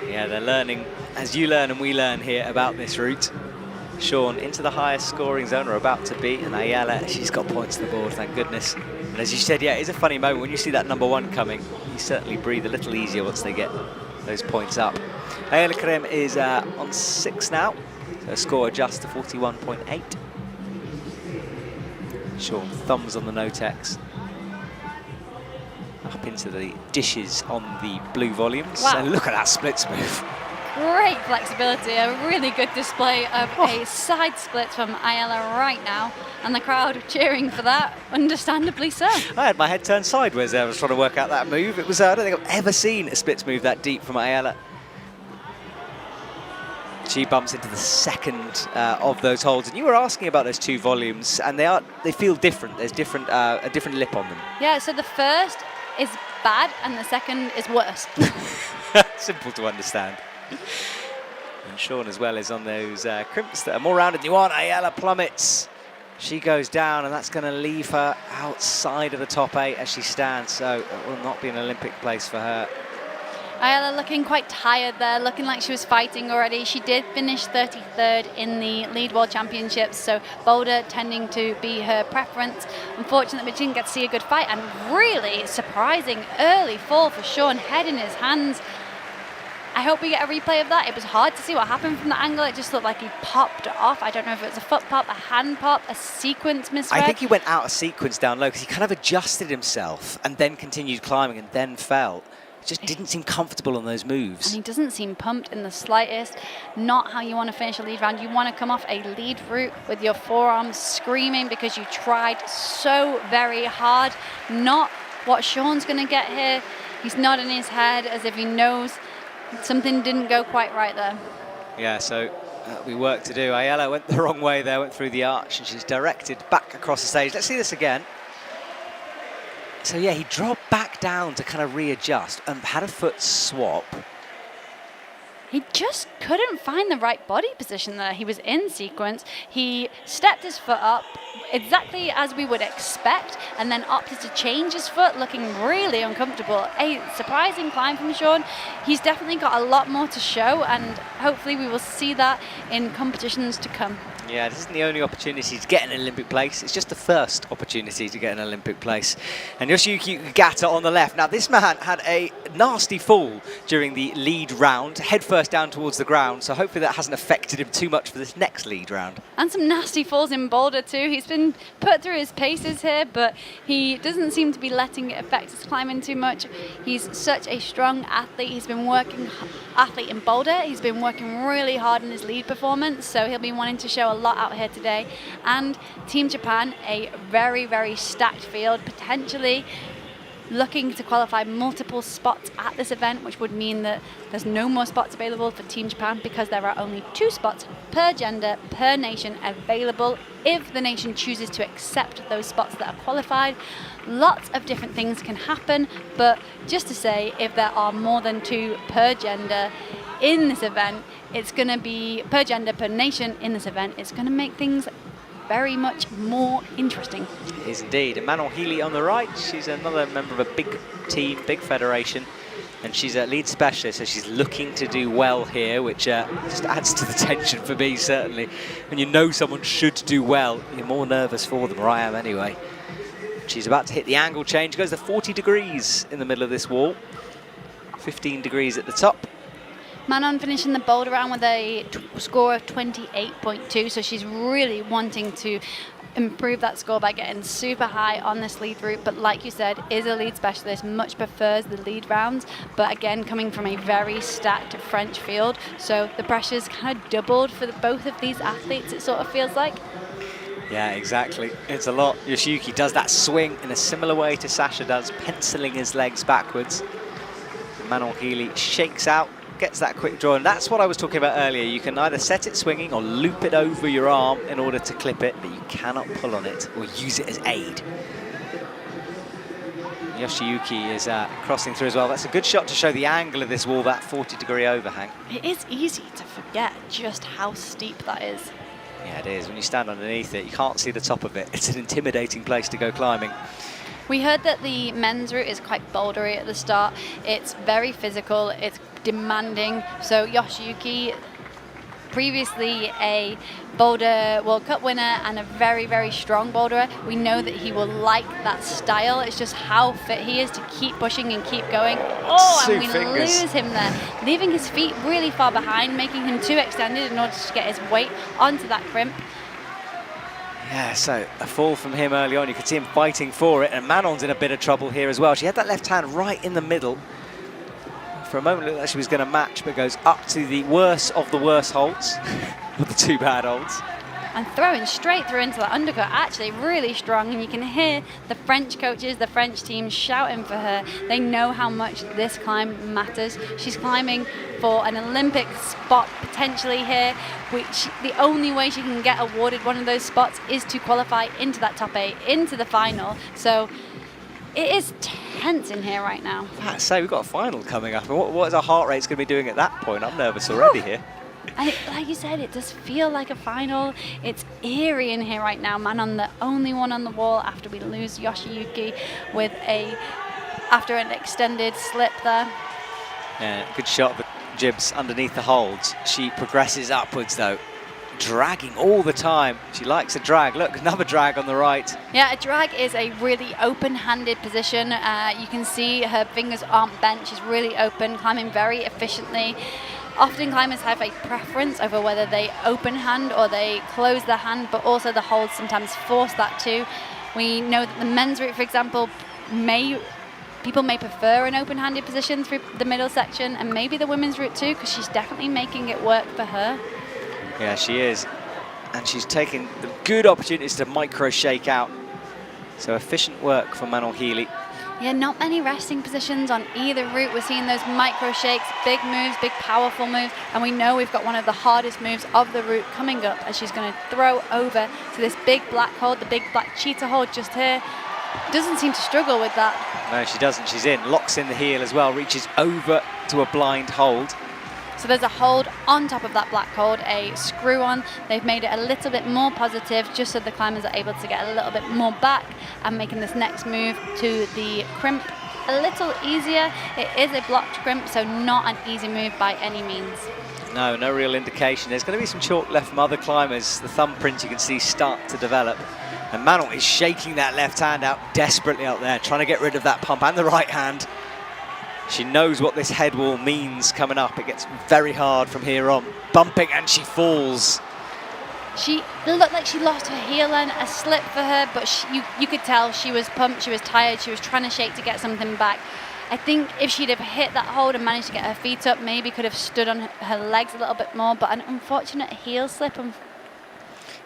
Yeah, they're learning, as you learn and we learn here about this route. Sean into the highest scoring zone, or about to be, and Ayala, she's got points to the board, thank goodness. And as you said, yeah, it's a funny moment when you see that #1 coming. You certainly breathe a little easier once they get those points up. Ayala Karem is on 6 now, so score adjusts to 41.8. Sean thumbs on the Notex. Up into the dishes on the blue volumes. Wow. And look at that splits move. Great flexibility, a really good display of a side split from Ayala right now, and the crowd cheering for that, understandably so. I had my head turned sideways there. I was trying to work out that move. It was, I don't think I've ever seen a splits move that deep from Ayala. She bumps into the second of those holds, and you were asking about those 2 volumes, and they feel different. There's a different lip on them. Yeah, so the first is bad, and the second is worse. Simple to understand. And Sean as well is on those crimps that are more rounded than you want. Ayala plummets. She goes down, and that's going to leave her outside of the top 8 as she stands. So it will not be an Olympic place for her. Ayala looking quite tired there, looking like she was fighting already. She did finish 33rd in the Lead World Championships, so Boulder tending to be her preference. Unfortunately, we didn't get to see a good fight, and really surprising early fall for Sean, head in his hands. I hope we get a replay of that. It was hard to see what happened from the angle. It just looked like he popped off. I don't know if it was a foot pop, a hand pop, a sequence misread. I think he went out of sequence down low because he kind of adjusted himself and then continued climbing and then fell. It just didn't seem comfortable on those moves. And he doesn't seem pumped in the slightest. Not how you want to finish a lead round. You want to come off a lead route with your forearms screaming because you tried so very hard. Not what Sean's going to get here. He's nodding his head as if he knows something didn't go quite right there. Yeah, so we work to do. Ayala went the wrong way there, went through the arch, and she's directed back across the stage. Let's see this again. So yeah, he dropped back down to kind of readjust and had a foot swap. He just couldn't find the right body position there. He was in sequence. He stepped his foot up exactly as we would expect and then opted to change his foot, looking really uncomfortable. A surprising climb from Sean. He's definitely got a lot more to show, and hopefully we will see that in competitions to come. Yeah, this isn't the only opportunity to get an Olympic place. It's just the first opportunity to get an Olympic place. And Yoshiyuki Gata on the left. Now, this man had a nasty fall during the lead round, head first down towards the ground, so hopefully that hasn't affected him too much for this next lead round. And some nasty falls in Boulder too. He's been put through his paces here, but he doesn't seem to be letting it affect his climbing too much. He's such a strong athlete. He's been working athlete in Boulder. He's been working really hard in his lead performance, so he'll be wanting to show a lot out here today. And Team Japan, a very, very stacked field, potentially looking to qualify multiple spots at this event, which would mean that there's no more spots available for Team Japan because there are only 2 spots per gender, per nation available if the nation chooses to accept those spots that are qualified. Lots of different things can happen, but just to say, if there are more than 2 per gender in this event, it's going to be per gender, per nation in this event, it's going to make things very much more interesting. It is indeed. And Manon Healy on the right, she's another member of a big team, big federation, and she's a lead specialist, so she's looking to do well here, which just adds to the tension for me, certainly. When you know someone should do well, you're more nervous for them, or I am anyway. She's about to hit the angle change, goes to 40 degrees in the middle of this wall, 15 degrees at the top. Manon finishing the Boulder round with a score of 28.2, so she's really wanting to improve that score by getting super high on this lead route, but like you said, is a lead specialist, much prefers the lead rounds, but again, coming from a very stacked French field, so the pressure's kind of doubled for both of these athletes, it sort of feels like. Yeah, exactly. It's a lot. Yoshiyuki does that swing in a similar way to Sasha does, penciling his legs backwards. Manon Healy shakes out, gets that quick draw, and that's what I was talking about earlier. You can either set it swinging or loop it over your arm in order to clip it, but you cannot pull on it or use it as aid. Yoshiyuki is crossing through as well. That's a good shot to show the angle of this wall, that 40-degree overhang. It is easy to forget just how steep that is. Yeah, it is. When you stand underneath it, you can't see the top of it. It's an intimidating place to go climbing. We heard that the men's route is quite bouldery at the start. It's very physical, it's demanding. So Yoshiyuki, previously a Boulder World Cup winner and a very, very strong boulderer, we know that he will like that style. It's just how fit he is to keep pushing and keep going. Oh, and we lose him there, leaving his feet really far behind, making him too extended in order to get his weight onto that crimp. Yeah, so a fall from him early on. You could see him fighting for it, and Manon's in a bit of trouble here as well. She had that left hand right in the middle. For a moment, it looked like she was going to match, but goes up to the worst of the worst holds, with the 2 bad holds. And throwing straight through into the undercut, actually really strong, and you can hear the French coaches, the French team shouting for her. They know how much this climb matters. She's climbing for an Olympic spot potentially here, which the only way she can get awarded one of those spots is to qualify into that top 8, into the final. So it is tense in here right now. I'd say we've got a final coming up. And what is our heart rate's going to be doing at that point? I'm nervous already here. And like you said, it does feel like a final. It's eerie in here right now. Manon, the only one on the wall after we lose Yoshiyuki with after an extended slip there. Yeah, good shot of the jibs underneath the holds. She progresses upwards though, dragging all the time. She likes a drag. Look, another drag on the right. Yeah, a drag is a really open-handed position. You can see her fingers aren't bent. She's really open, climbing very efficiently. Often climbers have a preference over whether they open hand or they close the hand, but also the holds sometimes force that too. We know that the men's route, for example, people may prefer an open-handed position through the middle section, and maybe the women's route too, because she's definitely making it work for her. Yeah, she is. And she's taking the good opportunities to micro shake out. So efficient work for Manon Healy. Yeah, not many resting positions on either route. We're seeing those micro shakes, big moves, big powerful moves, and we know we've got one of the hardest moves of the route coming up as she's going to throw over to this big black hold, the big black cheetah hold just here. Doesn't seem to struggle with that. No, she doesn't. She's in, locks in the heel as well, reaches over to a blind hold. So there's a hold on top of that black hold, a screw on. They've made it a little bit more positive just so the climbers are able to get a little bit more back and making this next move to the crimp a little easier. It is a blocked crimp, so not an easy move by any means. No, no real indication. There's going to be some chalk left from other climbers. The thumbprint you can see start to develop. And Manon is shaking that left hand out desperately out there, trying to get rid of that pump, and the right hand. She knows what this head wall means coming up. It gets very hard from here on. Bumping, and she falls. She looked like she lost her heel then, a slip for her, but you could tell she was pumped, she was tired, she was trying to shake to get something back. I think if she'd have hit that hold and managed to get her feet up, maybe could have stood on her legs a little bit more, but an unfortunate heel slip.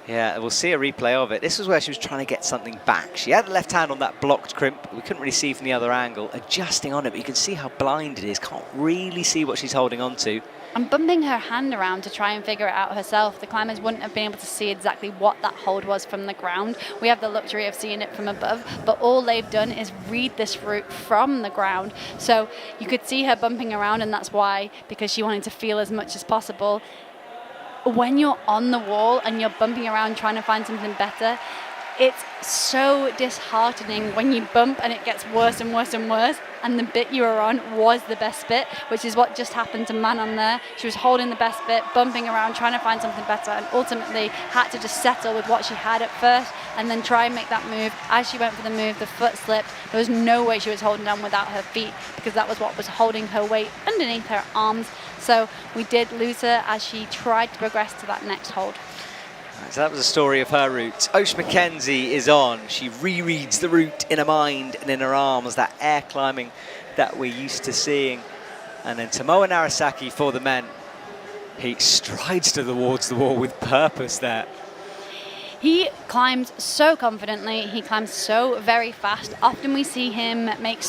Yeah, we'll see a replay of it. This was where she was trying to get something back. She had the left hand on that blocked crimp. We couldn't really see from the other angle. Adjusting on it, but you can see how blind it is. Can't really see what she's holding on to. And bumping her hand around to try and figure it out herself. The climbers wouldn't have been able to see exactly what that hold was from the ground. We have the luxury of seeing it from above, but all they've done is read this route from the ground. So you could see her bumping around, and that's why, because she wanted to feel as much as possible. When you're on the wall and you're bumping around trying to find something better, it's so disheartening when you bump and it gets worse and worse and worse, and the bit you were on was the best bit, which is what just happened to Manon there. She was holding the best bit, bumping around, trying to find something better, and ultimately had to just settle with what she had at first and then try and make that move. As she went for the move, the foot slipped. There was no way she was holding down without her feet, because that was what was holding her weight underneath her arms. So we did lose her as she tried to progress to that next hold. So that was the story of her route. Osh McKenzie is on. She rereads the route in her mind and in her arms, that air climbing that we're used to seeing. And then Tomoe Narasaki for the men. He strides towards the wall with purpose there. He climbs so confidently, he climbs so very fast. Often we see him make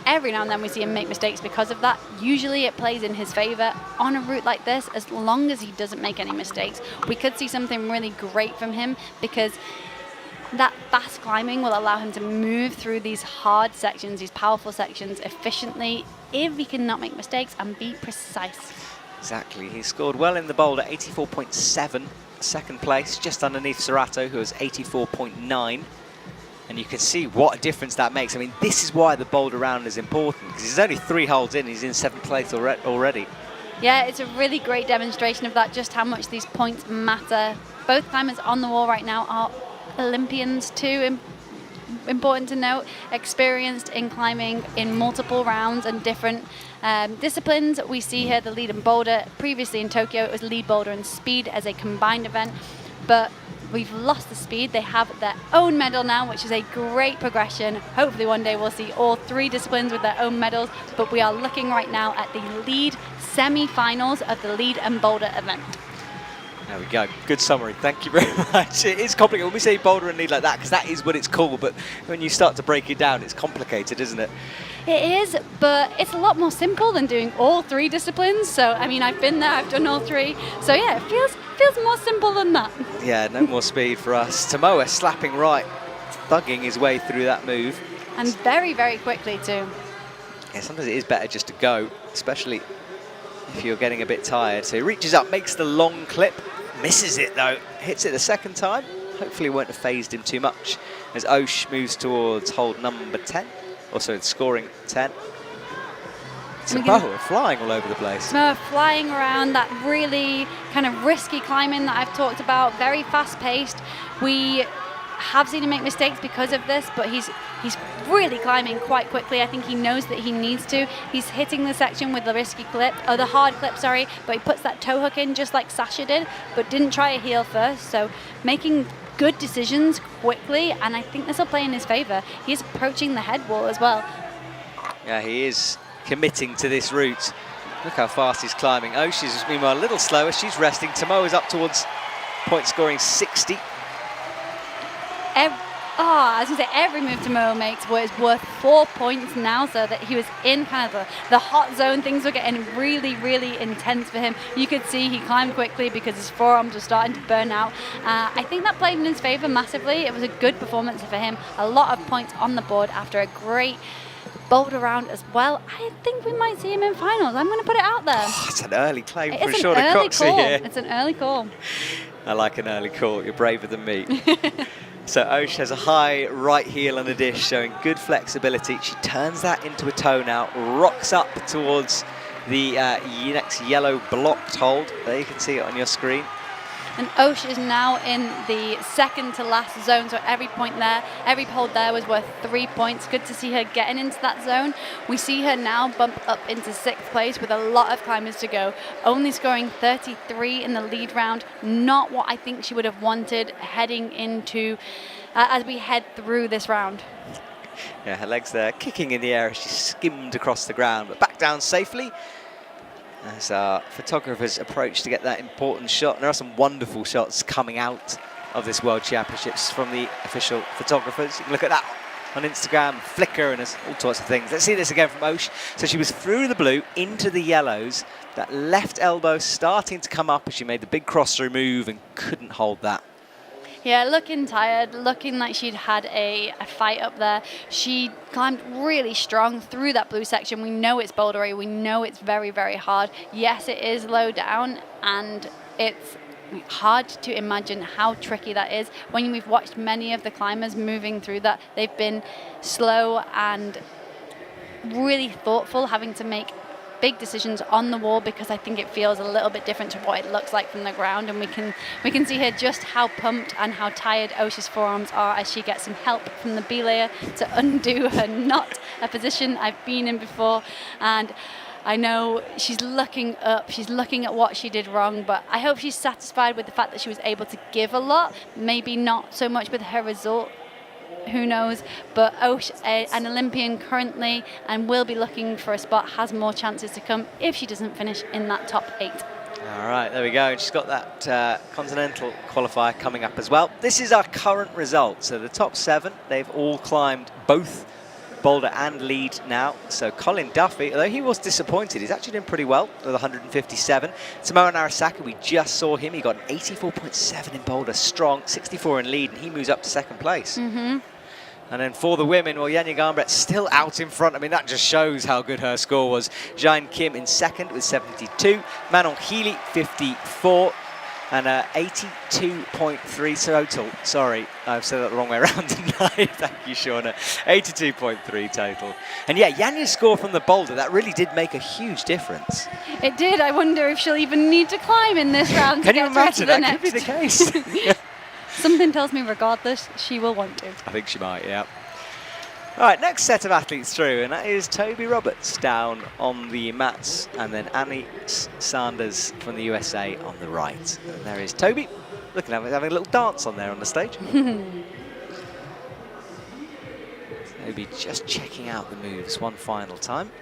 every now and then we see him make mistakes because of that. Usually it plays in his favor on a route like this, as long as he doesn't make any mistakes. We could see something really great from him, because that fast climbing will allow him to move through these hard sections, these powerful sections efficiently, if he cannot make mistakes and be precise. Exactly, he scored well in the boulder, 84.7. Second place, just underneath Serato, who was 84.9. And you can see what a difference that makes. I mean, this is why the boulder round is important, because he's only 3 holds in, he's in 7th place already. Yeah, it's a really great demonstration of that, just how much these points matter. Both climbers on the wall right now are Olympians too, important to note, experienced in climbing in multiple rounds and different disciplines. We see here the lead and boulder. Previously in Tokyo, it was lead, boulder and speed as a combined event, but we've lost the speed. They have their own medal now, which is a great progression. Hopefully one day we'll see all 3 disciplines with their own medals, but we are looking right now at the lead semi-finals of the lead and boulder event. There we go. Good summary. Thank you very much. It is complicated when we say boulder and lead like that, because that is what it's called, but when you start to break it down, it's complicated, isn't it? It is, but it's a lot more simple than doing all 3 disciplines. So, I mean, I've been there, I've done all 3. So, yeah, it feels more simple than that. Yeah, no more speed for us. Tomoe slapping right, thugging his way through that move. And very, very quickly, too. Yeah, sometimes it is better just to go, especially if you're getting a bit tired. So he reaches up, makes the long clip, misses it though, hits it the second time. Hopefully it won't have phased him too much as Osh moves towards hold number 10. Also it's scoring 10. Tomoe flying all over the place. Tomoe flying around, that really kind of risky climbing that I've talked about, very fast paced. We have seen him make mistakes because of this, but he's really climbing quite quickly. I think he knows that he needs to. He's hitting the section with the risky clip, or the hard clip, sorry, but he puts that toe hook in just like Sasha did, but didn't try a heel first. So making good decisions quickly, and I think this will play in his favor. He's approaching the head wall as well. Yeah, he is committing to this route. Look how fast he's climbing. Osh is meanwhile a little slower. She's resting. Tomoe is up towards point scoring 60. I was going to say, every move Tomoe makes was worth 4 points now, so that he was in kind of the hot zone. Things were getting really, really intense for him. You could see he climbed quickly because his forearms were starting to burn out. I think that played in his favor massively. It was a good performance for him. A lot of points on the board after a great boulder round as well. I think we might see him in finals. I'm going to put it out there. Oh, it's an early claim for it's Shauna Coxey here. It's an early call. I like an early call. You're braver than me. So Osh has a high right heel on the dish, showing good flexibility. She turns that into a toe now, rocks up towards the next yellow blocked hold. There you can see it on your screen. And Osh is now in the second to last zone, so every point there, every hold there was worth 3 points. Good to see her getting into that zone. We see her now bump up into 6th place with a lot of climbers to go, only scoring 33 in the lead round. Not what I think she would have wanted heading into, as we head through this round. Yeah, her legs there kicking in the air as she skimmed across the ground, but back down safely as our photographers approach to get that important shot. And there are some wonderful shots coming out of this World Championships from the official photographers. You can look at that on Instagram, Flickr, and there's all sorts of things. Let's see this again from Osh. So she was through the blue into the yellows, that left elbow starting to come up as she made the big cross-through move and couldn't hold that. Yeah, looking tired, looking like she'd had a fight up there. She climbed really strong through that blue section. We know it's bouldery. We know it's very, very hard. Yes, it is low down, and it's hard to imagine how tricky that is. When we've watched many of the climbers moving through that, they've been slow and really thoughtful, having to make big decisions on the wall, because I think it feels a little bit different to what it looks like from the ground, and we can see here just how pumped and how tired Osh's forearms are as she gets some help from the belayer to undo her knot, a position I've been in before. And I know she's looking up, she's looking at what she did wrong, but I hope she's satisfied with the fact that she was able to give a lot, maybe not so much with her result. Who knows? But Osh, an Olympian currently, and will be looking for a spot, has more chances to come if she doesn't finish in that top 8. All right, there we go. And she's got that continental qualifier coming up as well. This is our current result. So the top 7, they've all climbed both Boulder and Lead now. So Colin Duffy, although he was disappointed, he's actually doing pretty well with 157. Tomoe Narasaki, we just saw him. He got an 84.7 in Boulder, strong, 64 in Lead, and he moves up to 2nd place. Mm-hmm. And then for the women, well, Yanya Garnbrett's still out in front. I mean, that just shows how good her score was. Jane Kim in 2nd with 72. Manon Healy, 54. And 82.3 total. Sorry, I've said that the wrong way around tonight. Thank you, Shauna. 82.3 total. And yeah, Yanya's score from the boulder, that really did make a huge difference. It did. I wonder if she'll even need to climb in this round. Can you imagine? That could be the case. Something tells me regardless, she will want to. I think she might, yeah. All right, next set of athletes through, and that is Toby Roberts down on the mats, and then Annie Sanders from the USA on the right. And there is Toby, looking at having a little dance on there on the stage. Toby just checking out the moves one final time.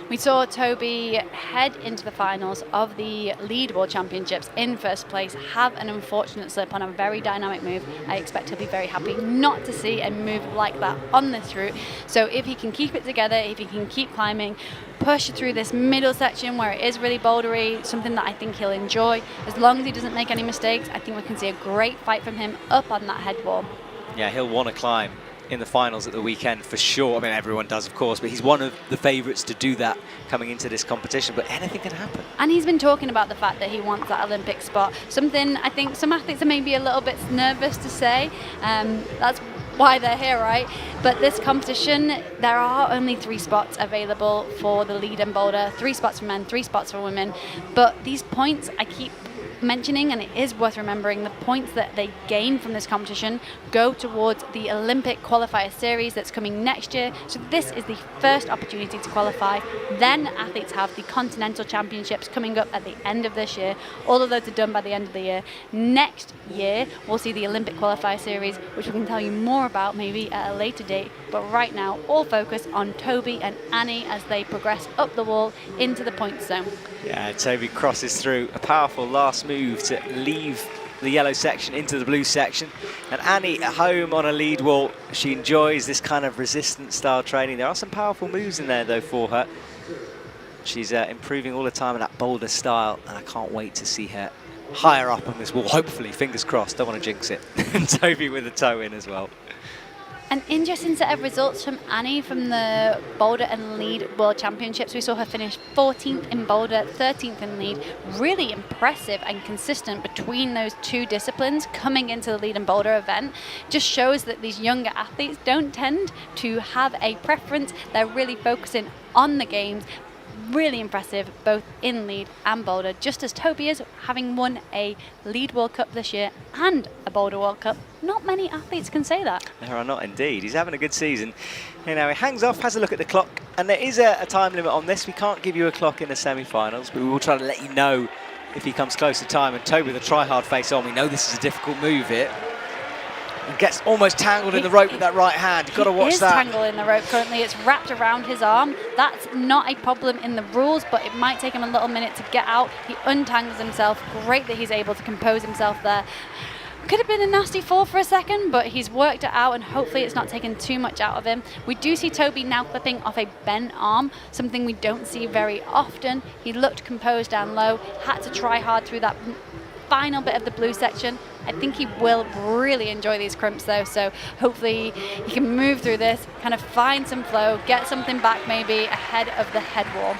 We saw Toby head into the finals of the Lead World Championships in 1st place, have an unfortunate slip on a very dynamic move. I expect he'll be very happy not to see a move like that on this route. So if he can keep it together, if he can keep climbing, push through this middle section where it is really bouldery, something that I think he'll enjoy. As long as he doesn't make any mistakes, I think we can see a great fight from him up on that head wall. Yeah, he'll want to climb in the finals at the weekend for sure. I mean, everyone does, of course, but he's one of the favourites to do that coming into this competition, but anything can happen. And he's been talking about the fact that he wants that Olympic spot, something I think some athletes are maybe a little bit nervous to say. That's why they're here, right? But this competition, there are only 3 spots available for the Lead and Boulder, 3 spots for men, 3 spots for women. But these points, I keep mentioning, and it is worth remembering, the points that they gain from this competition go towards the Olympic qualifier series that's coming next year. So this is the first opportunity to qualify. Then athletes have the continental championships coming up at the end of this year. All of those are done by the end of the year. Next year we'll see the Olympic qualifier series, which we can tell you more about maybe at a later date. But right now all focus on Toby and Annie as they progress up the wall into the points zone. Yeah, Toby crosses through a powerful last move to leave the yellow section into the blue section. And Annie at home on a lead wall, she enjoys this kind of resistance style training. There are some powerful moves in there though for her. She's improving all the time in that boulder style, and I can't wait to see her higher up on this wall. Hopefully, fingers crossed, don't want to jinx it. And Toby with a toe in as well. An interesting set of results from Annie from the Boulder and Lead World Championships. We saw her finish 14th in Boulder, 13th in Lead. Really impressive and consistent between those 2 disciplines coming into the Lead and Boulder event. Just shows that these younger athletes don't tend to have a preference. They're really focusing on the games, really impressive both in lead and boulder, just as Toby is, having won a lead World Cup this year and a boulder World Cup. Not many athletes can say that. There are not indeed. He's having a good season. You know, he hangs off, has a look at the clock, and there is a time limit on this. We can't give you a clock in the semi-finals, but we will try to let you know if he comes close to time. And Toby with a try-hard face on. We know this is a difficult move here. And gets almost tangled in the rope with that right hand. You've got to watch that. He is tangled in the rope currently. It's wrapped around his arm. That's not a problem in the rules, but it might take him a little minute to get out. He untangles himself. Great that he's able to compose himself there. Could have been a nasty fall for a second, but he's worked it out, and hopefully it's not taken too much out of him. We do see Toby now clipping off a bent arm, something we don't see very often. He looked composed down low, had to try hard through that final bit of the blue section. I think he will really enjoy these crimps though, so hopefully he can move through this, kind of find some flow, get something back maybe ahead of the head wall.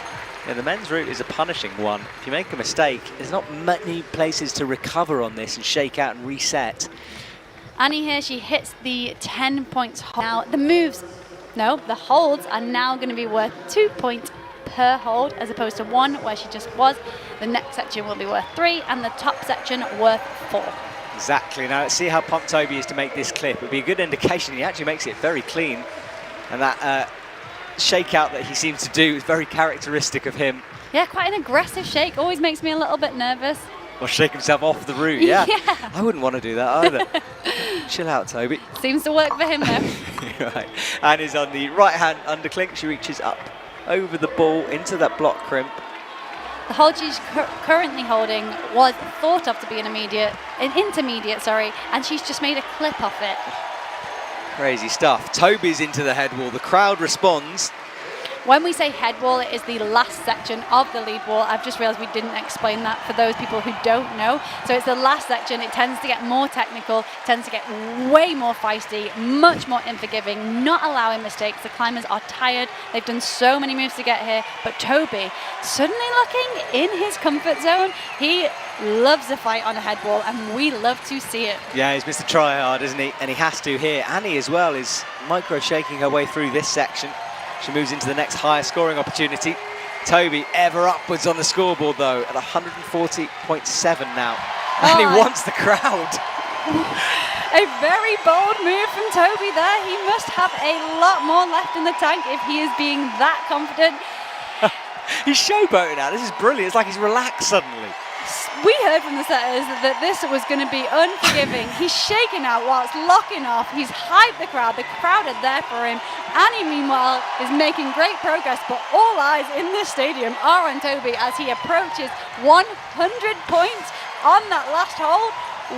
Yeah, the men's route is a punishing one. If you make a mistake, there's not many places to recover on this and shake out and reset. Annie here, she hits the 10 points. Now the holds are now going to be worth 2 points per hold as opposed to 1 where she just was. The next section will be worth 3 and the top section worth 4. Exactly. Now let's see how pumped Toby is to make this clip. It would be a good indication. He actually makes it very clean, and that shakeout that he seems to do is very characteristic of him. Yeah, quite an aggressive shake. Always makes me a little bit nervous. Or shake himself off the route, yeah. I wouldn't want to do that either. Chill out, Toby. Seems to work for him though. Right. And is on the right hand underclink. She reaches up over the ball into that block crimp. The hold she's currently holding was thought of to be an intermediate, and she's just made a clip off it. Crazy stuff. Toby's into the head wall. The crowd responds. When we say head wall, it is the last section of the lead wall. I've just realised we didn't explain that for those people who don't know. So it's the last section. It tends to get more technical, tends to get way more feisty, much more unforgiving, not allowing mistakes. The climbers are tired. They've done so many moves to get here. But Toby, suddenly looking in his comfort zone. He loves a fight on a head wall, and we love to see it. Yeah, he's Mr. Tryhard, isn't he? And he has to here. Annie as well is micro-shaking her way through this section. She moves into the next higher scoring opportunity. Toby ever upwards on the scoreboard though at 140.7 now. And he wants the crowd. A very bold move from Toby there. He must have a lot more left in the tank if he is being that confident. He's showboating now. This is brilliant. It's like he's relaxed suddenly. We heard from the setters that this was going to be unforgiving. He's shaking out whilst locking off. He's hyped the crowd. The crowd are there for him. Annie, meanwhile, is making great progress, but all eyes in this stadium are on Toby as he approaches 100 points on that last hold.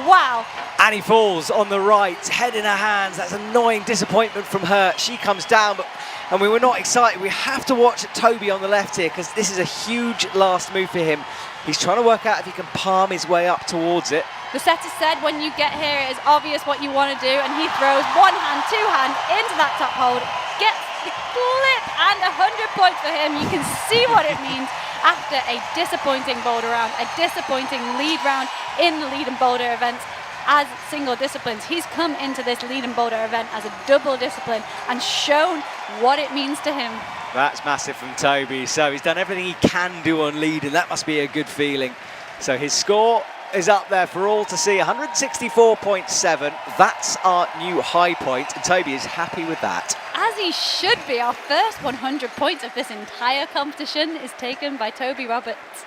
Wow. Annie falls on the right, head in her hands. That's annoying disappointment from her. She comes down, and we were not excited. We have to watch Toby on the left here because this is a huge last move for him. He's trying to work out if he can palm his way up towards it. The setter said when you get here, it is obvious what you want to do, and he throws one hand, two hands into that top hold, gets the clip, and 100 points for him. You can see what it means after a disappointing boulder round, a disappointing lead round in the lead and boulder events. As single disciplines, he's come into this lead and boulder event as a double discipline and shown what it means to him. That's massive from Toby. So he's done everything he can do on lead, and that must be a good feeling. So his score is up there for all to see, 164.7. That's our new high point, and Toby is happy with that. As he should be. Our first 100 points of this entire competition is taken by Toby Roberts.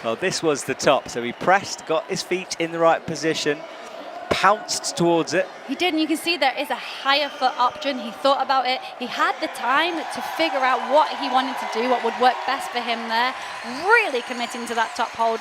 Well, this was the top, so he pressed, got his feet in the right position, pounced towards it. He did, and you can see there is a higher foot option. He thought about it. He had the time to figure out what he wanted to do, what would work best for him there, really committing to that top hold.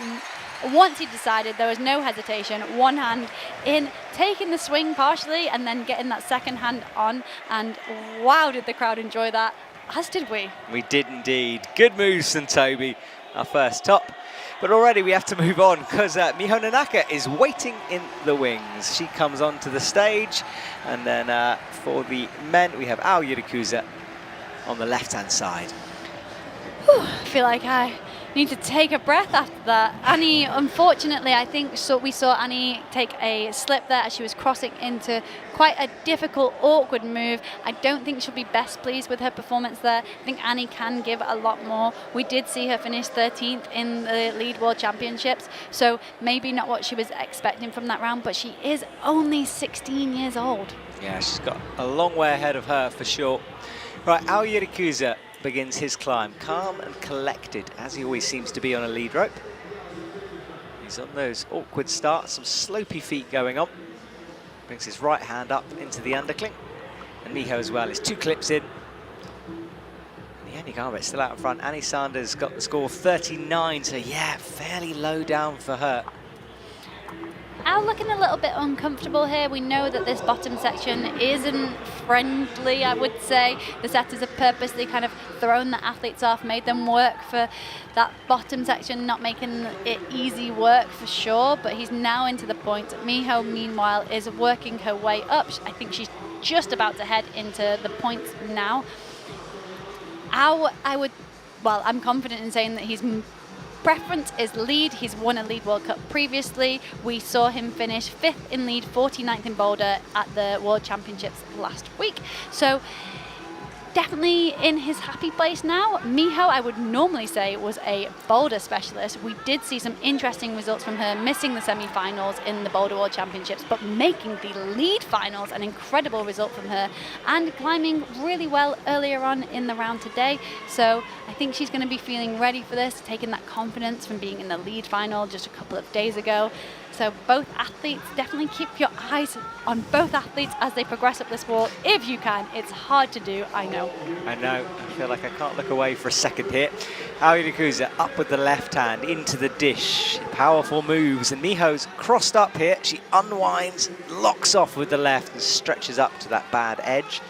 Once he decided, there was no hesitation. One hand in, taking the swing partially, and then getting that second hand on. And wow, did the crowd enjoy that, as did we. We did indeed. Good moves from Toby, our first top. But already we have to move on because Miho Nanaka is waiting in the wings. She comes onto the stage, and then for the men we have Ao Yurikuza on the left-hand side. Whew, I feel like I need to take a breath after that. Annie, unfortunately, I think we saw Annie take a slip there as she was crossing into quite a difficult, awkward move. I don't think she'll be best pleased with her performance there. I think Annie can give a lot more. We did see her finish 13th in the Lead World Championships, so maybe not what she was expecting from that round, but she is only 16 years old. Yeah, she's got a long way ahead of her for sure. Right, Ao Yurikuza begins his climb, calm and collected, as he always seems to be on a lead rope. He's on those awkward starts, some slopey feet going on. Brings his right hand up into the undercling. And Miho as well is 2 clips in. And the Annie Garbutt still out in front. Annie Sanders got the score 39, so yeah, fairly low down for her. Al looking a little bit uncomfortable here. We know that this bottom section isn't friendly, I would say. The setters have purposely kind of thrown the athletes off, made them work for that bottom section, not making it easy work for sure, but he's now into the point. Miho, meanwhile, is working her way up. I think she's just about to head into the points now. Al, I'm confident in saying that he's preference is lead. He's won a Lead World Cup previously. We saw him finish 5th in lead, 49th in boulder at the World Championships last week. So definitely in his happy place now. Miho, I would normally say, was a boulder specialist. We did see some interesting results from her, missing the semi-finals in the Boulder World Championships, but making the lead finals, an incredible result from her, and climbing really well earlier on in the round today. So I think she's going to be feeling ready for this, taking that confidence from being in the lead final just a couple of days ago. So both athletes, definitely keep your eyes on both athletes as they progress up this wall, if you can. It's hard to do, I know. I know, I feel like I can't look away for a second here. Ao Yurikuza up with the left hand into the dish. Powerful moves, and Miho's crossed up here. She unwinds, locks off with the left and stretches up to that bad edge.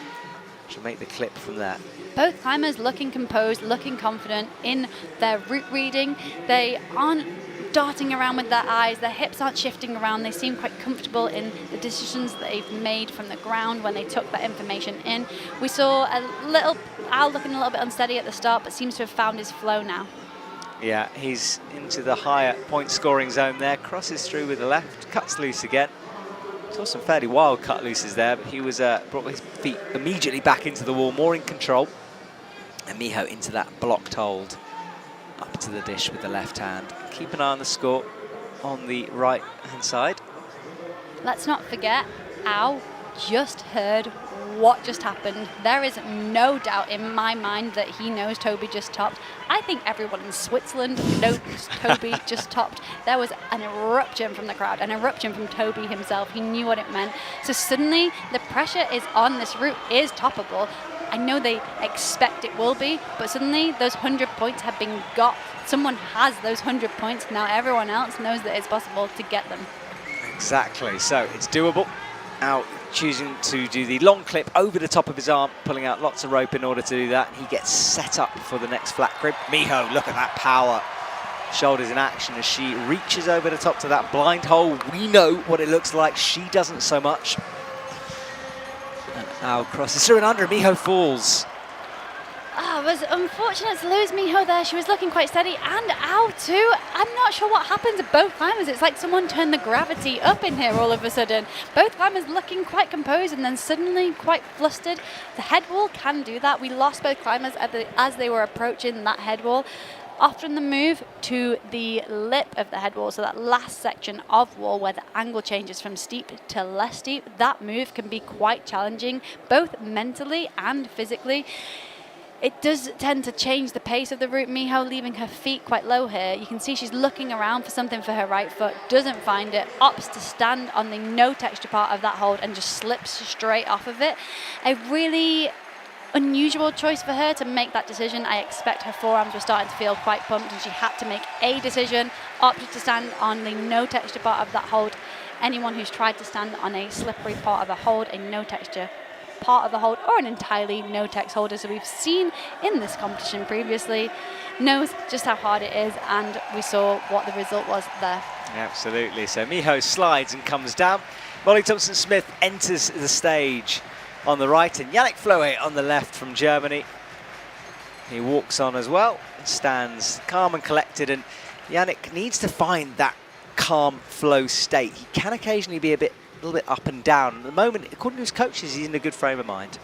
She'll make the clip from there. Both climbers looking composed, looking confident in their route reading. They aren't darting around with their eyes, their hips aren't shifting around. They seem quite comfortable in the decisions that they've made from the ground when they took that information in. We saw Al looking a little bit unsteady at the start, but seems to have found his flow now. Yeah, he's into the higher point scoring zone there, crosses through with the left, cuts loose again. Saw some fairly wild cut looses there, but he was brought his feet immediately back into the wall, more in control. And Miho into that blocked hold, up to the dish with the left hand. Keep an eye on the score on the right hand side. Let's not forget, Ao just heard what just happened. There is no doubt in my mind that he knows Toby just topped. I think everyone in Switzerland knows Toby just topped. There was an eruption from the crowd, an eruption from Toby himself. He knew what it meant. So suddenly the pressure is on. This route is toppable. I know they expect it will be, but suddenly those 100 points have been got. Someone has those 100 points. Now everyone else knows that it's possible to get them. Exactly, so it's doable. Ao choosing to do the long clip over the top of his arm, pulling out lots of rope in order to do that. He gets set up for the next flat crib. Miho, look at that power. Shoulders in action as she reaches over the top to that blind hole. We know what it looks like. She doesn't so much. And Ao crosses through and under. Miho falls. It was unfortunate to lose Miho there. She was looking quite steady, and Ao too. I'm not sure what happened to both climbers. It's like someone turned the gravity up in here all of a sudden. Both climbers looking quite composed and then suddenly quite flustered. The head wall can do that. We lost both climbers as they were approaching that head wall. Often the move to the lip of the head wall, so that last section of wall where the angle changes from steep to less steep, that move can be quite challenging, both mentally and physically. It does tend to change the pace of the route. Miho leaving her feet quite low here. You can see she's looking around for something for her right foot, doesn't find it, opts to stand on the no texture part of that hold and just slips straight off of it. A really unusual choice for her to make that decision. I expect her forearms were starting to feel quite pumped and she had to make a decision, opted to stand on the no texture part of that hold. Anyone who's tried to stand on a slippery part of a hold, a no texture part of the hold, or an entirely no text hold, as we've seen in this competition previously, knows just how hard it is, and we saw what the result was there. Absolutely. So Miho slides and comes down. Molly Thompson-Smith enters the stage on the right, and Yannick Floe on the left from Germany. He walks on as well, stands calm and collected, and Yannick needs to find that calm flow state. He can occasionally be a little bit up and down. At the moment, according to his coaches, he's in a good frame of mind.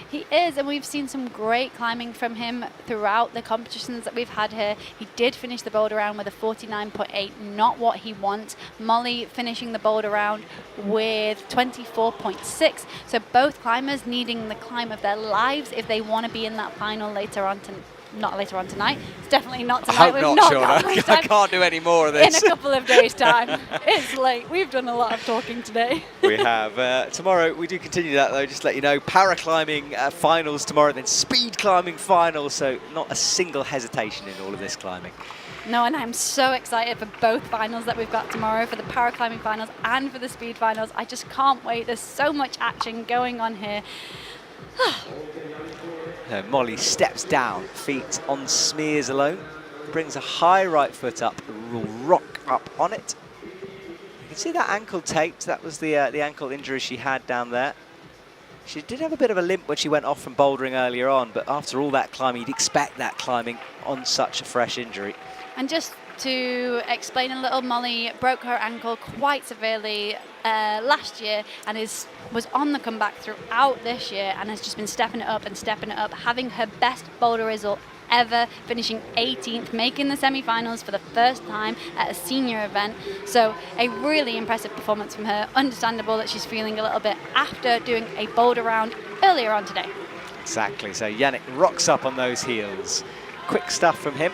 He is, and we've seen some great climbing from him throughout the competitions that we've had here. He did finish the Boulder round with a 49.8, not what he wants. Molly finishing the Boulder round with 24.6. So both climbers needing the climb of their lives if they want to be in that final later on not later on tonight. It's definitely not tonight. I hope not, Shauna. I can't do any more of this. In a couple of days' time. It's late. We've done a lot of talking today. We have. Tomorrow, we do continue that, though, just to let you know. Paraclimbing finals tomorrow, then speed climbing finals, so not a single hesitation in all of this climbing. No, and I'm so excited for both finals that we've got tomorrow, for the paraclimbing finals and for the speed finals. I just can't wait. There's so much action going on here. Molly steps down, feet on smears alone, brings a high right foot up, will rock up on it. You can see that ankle taped. That was the ankle injury she had down there. She did have a bit of a limp when she went off from bouldering earlier on, but after all that climbing, you'd expect that climbing on such a fresh injury. And just to explain a little, Molly broke her ankle quite severely last year and was on the comeback throughout this year and has just been stepping it up, having her best boulder result ever, finishing 18th, making the semi-finals for the first time at a senior event. So a really impressive performance from her. Understandable that she's feeling a little bit after doing a boulder round earlier on today. Exactly, so Yannick rocks up on those heels. Quick stuff from him.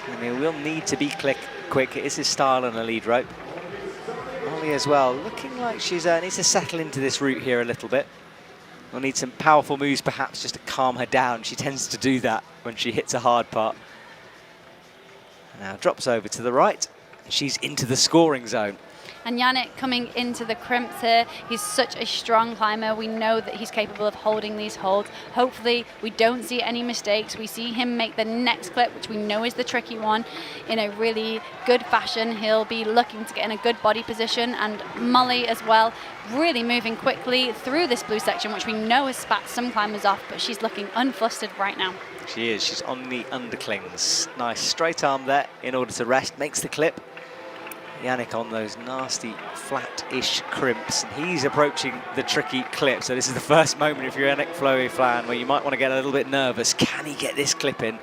And he will need to be quick. It is his style on a lead rope. Molly as well, looking like she needs to settle into this route here a little bit. We'll need some powerful moves perhaps just to calm her down. She tends to do that when she hits a hard part. And now drops over to the right. She's into the scoring zone. And Yannick coming into the crimps here, he's such a strong climber. We know that he's capable of holding these holds. Hopefully we don't see any mistakes. We see him make the next clip, which we know is the tricky one, in a really good fashion. He'll be looking to get in a good body position, and Molly as well, really moving quickly through this blue section, which we know has spat some climbers off, but she's looking unflustered right now. She is, she's on the underclings. Nice straight arm there in order to rest, makes the clip. Yannick on those nasty flat-ish crimps, and he's approaching the tricky clip. So this is the first moment if you're Yannick Flowy Flan where you might want to get a little bit nervous. Can he get this clip in?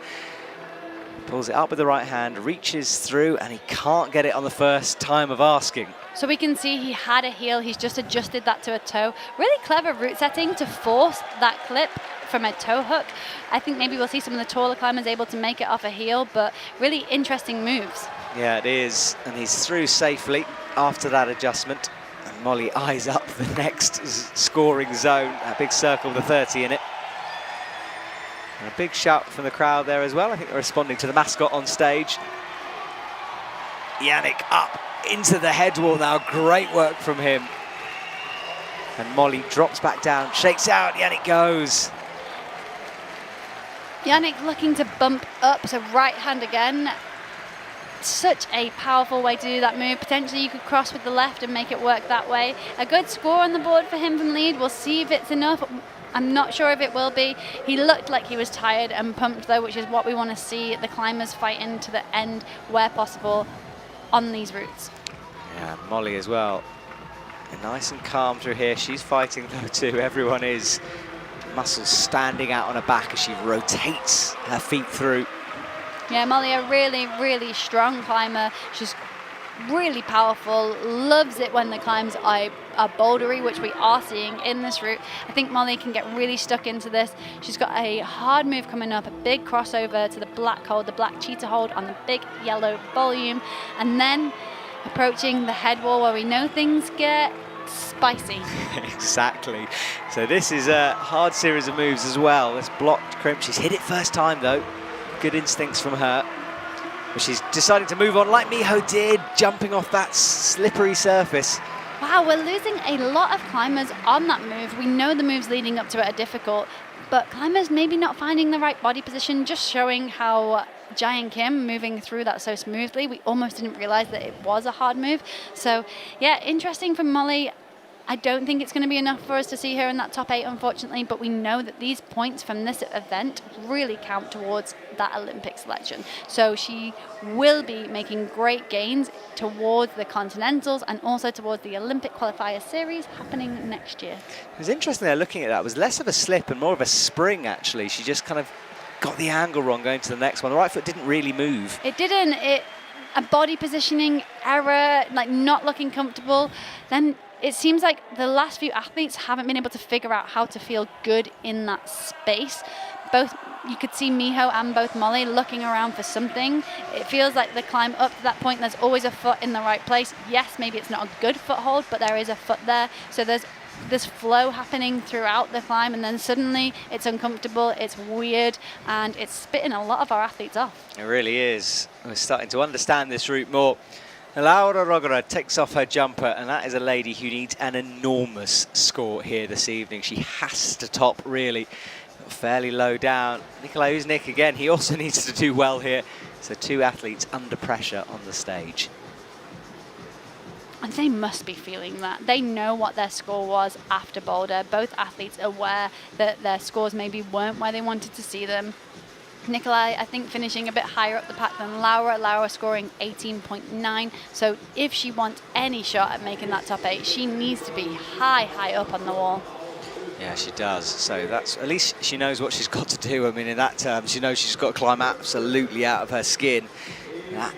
Pulls it up with the right hand, reaches through, and he can't get it on the first time of asking. So we can see he had a heel, he's just adjusted that to a toe. Really clever route setting to force that clip from a toe hook. I think maybe we'll see some of the taller climbers able to make it off a heel, but really interesting moves. Yeah, it is, and he's through safely after that adjustment. And Molly eyes up the next scoring zone, a big circle with a 30 in it. And a big shout from the crowd there as well. I think they're responding to the mascot on stage. Yannick up into the head wall now, great work from him. And Molly drops back down, shakes out, Yannick goes. Yannick looking to bump up, so right hand again. Such a powerful way to do that move. Potentially you could cross with the left and make it work that way. A good score on the board for him from lead. We'll see if it's enough. I'm not sure if it will be. He looked like he was tired and pumped though, which is what we want to see. The climbers fighting to the end where possible on these routes. Yeah, Molly as well. Nice and calm through here. She's fighting though too. Everyone is. Muscles standing out on her back as she rotates her feet through. Yeah, Molly, a really, really strong climber. She's really powerful, loves it when the climbs are bouldery, which we are seeing in this route. I think Molly can get really stuck into this. She's got a hard move coming up, a big crossover to the black hold, the black cheetah hold on the big yellow volume, and then approaching the head wall where we know things get spicy. Exactly. So this is a hard series of moves as well. This blocked crimp. She's hit it first time though. Good instincts from her. But she's deciding to move on like Miho did, jumping off that slippery surface. Wow, we're losing a lot of climbers on that move. We know the moves leading up to it are difficult, but climbers maybe not finding the right body position, just showing how Jai and Kim moving through that so smoothly. We almost didn't realize that it was a hard move. So yeah, interesting from Molly. I don't think it's going to be enough for us to see her in that top 8, unfortunately, but we know that these points from this event really count towards that Olympic selection. So she will be making great gains towards the Continentals and also towards the Olympic qualifier series happening next year. It was interesting there looking at that. It was less of a slip and more of a spring, actually. She just kind of got the angle wrong going to the next one. The right foot didn't really move. It didn't. A body positioning error, like not looking comfortable. Then it seems like the last few athletes haven't been able to figure out how to feel good in that space. Both, you could see Miho and both Molly looking around for something. It feels like the climb up to that point, there's always a foot in the right place. Yes, maybe it's not a good foothold, but there is a foot there. So there's this flow happening throughout the climb, and then suddenly it's uncomfortable, it's weird, and it's spitting a lot of our athletes off. It really is. We're starting to understand this route more. Laura Rogora takes off her jumper, and that is a lady who needs an enormous score here this evening. She has to top, really. Fairly low down. Nikolai Uznik again, he also needs to do well here. So 2 athletes under pressure on the stage. And they must be feeling that. They know what their score was after Boulder. Both athletes aware that their scores maybe weren't where they wanted to see them. Nikolai, I think, finishing a bit higher up the pack than Laura. Laura scoring 18.9. So if she wants any shot at making that top 8, she needs to be high up on the wall. Yeah, she does. So that's, at least she knows what she's got to do. I mean, in that term, she knows she's got to climb absolutely out of her skin.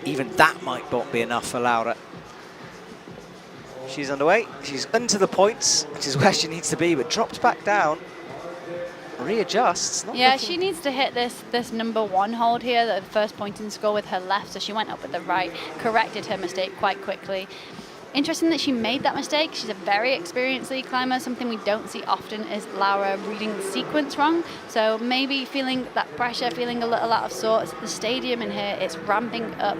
Even that might not be enough for Laura. She's underway. She's into the points, which is where she needs to be, but drops back down. Readjusts. Yeah, she needs to hit this number 1 hold here, the first pointing score with her left. So she went up with the right, corrected her mistake quite quickly. Interesting that she made that mistake. She's a very experienced lead climber. Something we don't see often is Laura reading the sequence wrong. So maybe feeling that pressure, feeling a little out of sorts. The stadium in here, it's ramping up.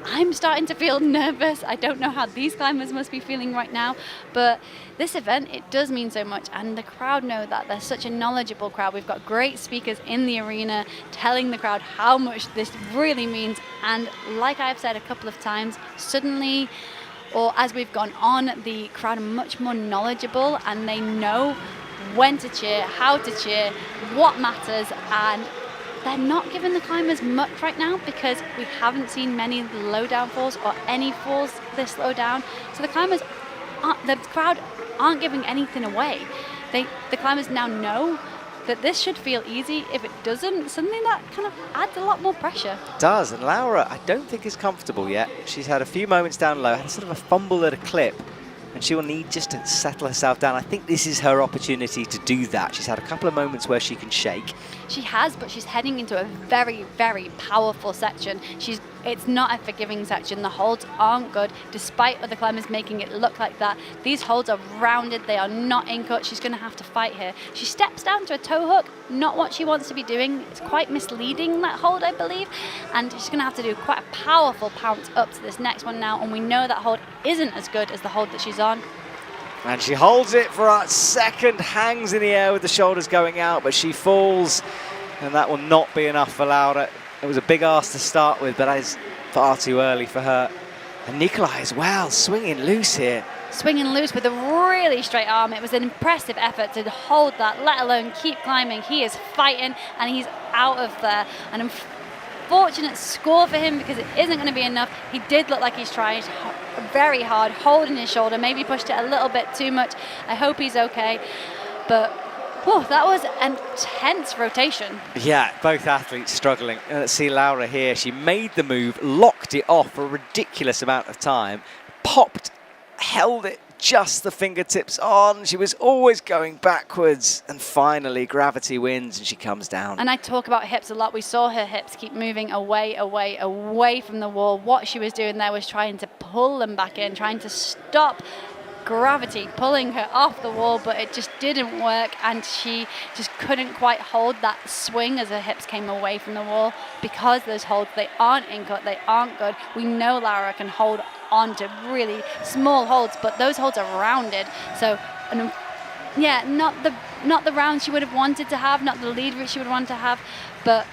I'm starting to feel nervous. I don't know how these climbers must be feeling right now, but this event, it does mean so much, and the crowd know that. They're such a knowledgeable crowd. We've got great speakers in the arena telling the crowd how much this really means, and like I've said a couple of times, suddenly, or as we've gone on, the crowd are much more knowledgeable, and they know when to cheer, how to cheer, what matters, and they're not giving the climbers much right now because we haven't seen many low down falls or any falls this low down. So the crowd aren't giving anything away. The climbers now know that this should feel easy. If it doesn't, suddenly that kind of adds a lot more pressure. It does, and Laura, I don't think is comfortable yet. She's had a few moments down low, had sort of a fumble at a clip, and she will need just to settle herself down. I think this is her opportunity to do that. She's had a couple of moments where she can shake. She has, but she's heading into a very, very powerful section. It's not a forgiving section. The holds aren't good, despite other climbers making it look like that. These holds are rounded. They are not in cut. She's going to have to fight here. She steps down to a toe hook, not what she wants to be doing. It's quite misleading, that hold, I believe. And she's going to have to do quite a powerful pounce up to this next one now. And we know that hold isn't as good as the hold that she's on. And she holds it for a second, hangs in the air with the shoulders going out, but she falls, and that will not be enough for Laura. It was a big ask to start with, but that is far too early for her. And Nikolai as well, swinging loose here. Swinging loose with a really straight arm. It was an impressive effort to hold that, let alone keep climbing. He is fighting, and he's out of there. An unfortunate score for him because it isn't going to be enough. He did look like he's tried very hard, holding his shoulder, maybe pushed it a little bit too much. I hope he's okay. But that was an intense rotation. Yeah, both athletes struggling. Let's see Laura here. She made the move, locked it off for a ridiculous amount of time, popped, held it just the fingertips on. She was always going backwards, and finally gravity wins and she comes down. And I talk about hips a lot. We saw her hips keep moving away from the wall. What she was doing there was trying to pull them back in, trying to stop gravity pulling her off the wall, but it just didn't work, and she just couldn't quite hold that swing as her hips came away from the wall because those holds, they aren't in cut, they aren't good. We know Laura can hold on to really small holds, but those holds are rounded. So, yeah, not the round she would have wanted to have, not the lead route she would want to have, but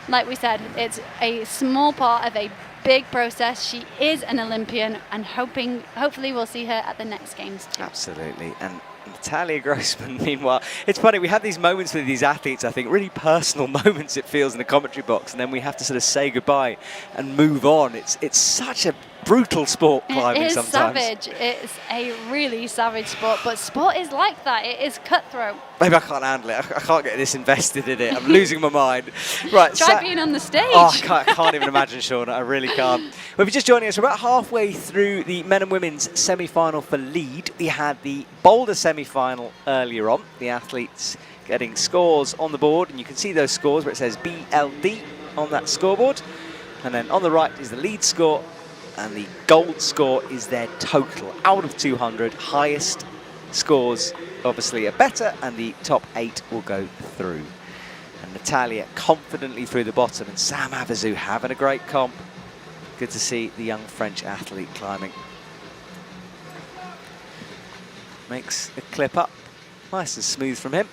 like we said, it's a small part of a big process. She is an Olympian, and hopefully we'll see her at the next games too. Absolutely. And Natalia Grossman, meanwhile, it's funny, we have these moments with these athletes, I think, really personal moments it feels in the commentary box, and then we have to sort of say goodbye and move on. It's such a brutal sport, climbing sometimes. It is savage. It's a really savage sport, but sport is like that. It is cutthroat. Maybe I can't handle it. I can't get this invested in it. I'm losing my mind. Right. Try being on the stage. Oh, I can't even imagine, Shauna. I really can't. Well, if you're just joining us, we're about halfway through the men and women's semi-final for lead. We had the Boulder semi-final earlier on. The athletes getting scores on the board, and you can see those scores where it says BLD on that scoreboard. And then on the right is the lead score, and the gold score is their total out of 200. Highest scores obviously are better, and the top 8 will go through. And Natalia confidently through the bottom, and Sam Avezou having a great comp. Good to see the young French athlete climbing. Makes the clip up nice and smooth from him.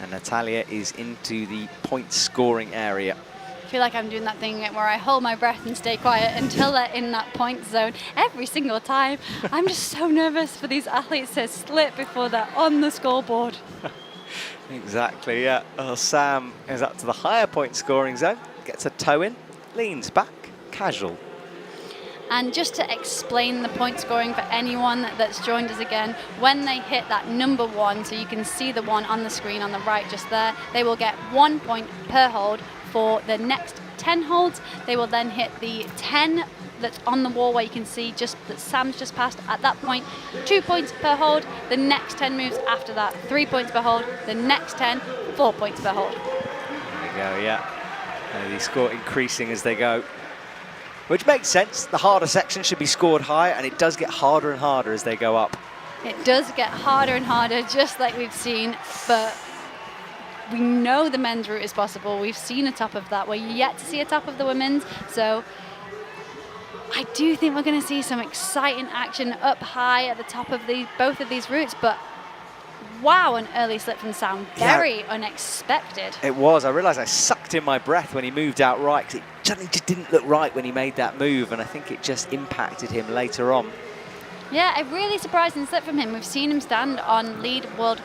And Natalia is into the point scoring area. I feel like I'm doing that thing where I hold my breath and stay quiet until they're in that point zone every single time. I'm just so nervous for these athletes to slip before they're on the scoreboard. Exactly, yeah. Well, Sam is up to the higher point scoring zone, gets a toe in, leans back, casual. And just to explain the point scoring for anyone that's joined us again, when they hit that number 1, so you can see the one on the screen on the right just there, they will get 1 point per hold. For the next 10 holds, they will then hit the 10 that's on the wall where you can see just that Sam's just passed. At that point, 2 points per hold. The next 10 moves after that, 3 points per hold. The next 10, 4 points per hold. There you go, yeah. The score increasing as they go, which makes sense. The harder section should be scored higher, and it does get harder and harder as they go up. It does get harder and harder, just like we've seen, but we know the men's route is possible. We've seen a top of that. We're yet to see a top of the women's. So I do think we're going to see some exciting action up high at the top of both of these routes. But wow, an early slip from Sam. Very unexpected. It was. I realised I sucked in my breath when he moved out right, because it suddenly just didn't look right when he made that move. And I think it just impacted him later on. Yeah, a really surprising slip from him. We've seen him stand on lead World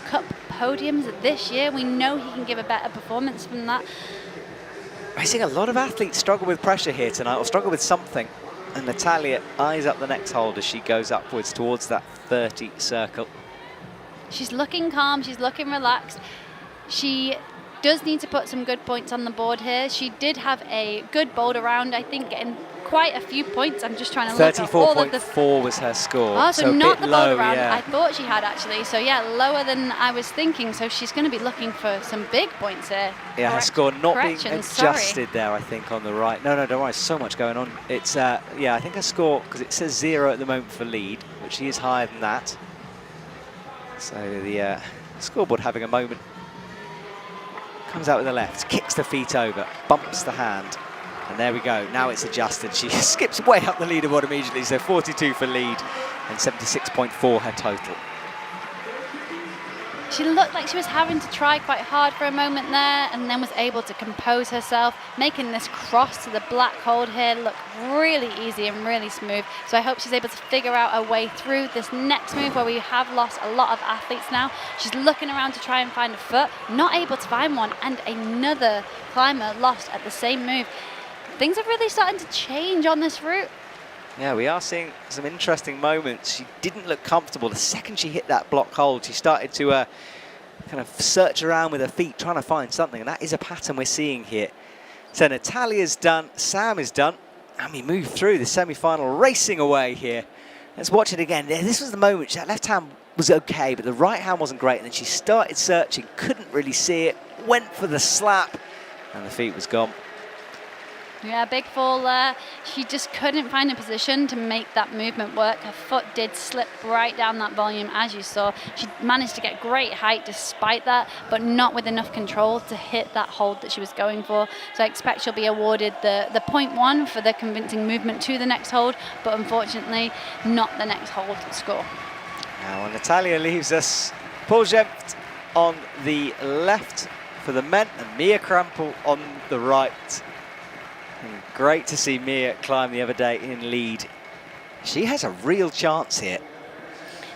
Cup podiums this year. We know he can give a better performance from that. I think a lot of athletes struggle with pressure here tonight, or struggle with something. And Natalia eyes up the next hold as she goes upwards towards that 30 circle. She's looking calm, she's looking relaxed. She does need to put some good points on the board here. She did have a good Boulder round, I think, getting quite a few points. I'm just trying to look at all of the... 34.4 was her score. Oh, so not the Boulder round. Yeah. I thought she had, actually. So, yeah, lower than I was thinking. So she's going to be looking for some big points here. Yeah, her score not being adjusted there, I think, on the right. No, don't worry, so much going on. It's, yeah, I think her score, because it says 0 at the moment for lead, but she is higher than that. So the scoreboard having a moment. Comes out with the left, kicks the feet over, bumps the hand. And there we go, now it's adjusted. She skips way up the leaderboard immediately, so 42 for lead and 76.4 her total. She looked like she was having to try quite hard for a moment there, and then was able to compose herself, making this cross to the black hold here look really easy and really smooth. So I hope she's able to figure out a way through this next move where we have lost a lot of athletes now. She's looking around to try and find a foot, not able to find one, and another climber lost at the same move. Things are really starting to change on this route. Yeah, we are seeing some interesting moments. She didn't look comfortable. The second she hit that block hold, she started to kind of search around with her feet, trying to find something, and that is a pattern we're seeing here. So Natalia's done, Sam is done, and we move through the semi-final, racing away here. Let's watch it again. This was the moment. That left hand was okay, but the right hand wasn't great, and then she started searching, couldn't really see it, went for the slap, and the feet was gone. Yeah, big fall there. She just couldn't find a position to make that movement work. Her foot did slip right down that volume, as you saw. She managed to get great height despite that, but not with enough control to hit that hold that she was going for. So I expect she'll be awarded the 0.1 for the convincing movement to the next hold, but unfortunately not the next hold score. Now Natalia leaves us. Paul Gempt on the left for the men, and Mia Krampel on the right. And great to see Mia climb the other day in lead. She has a real chance here.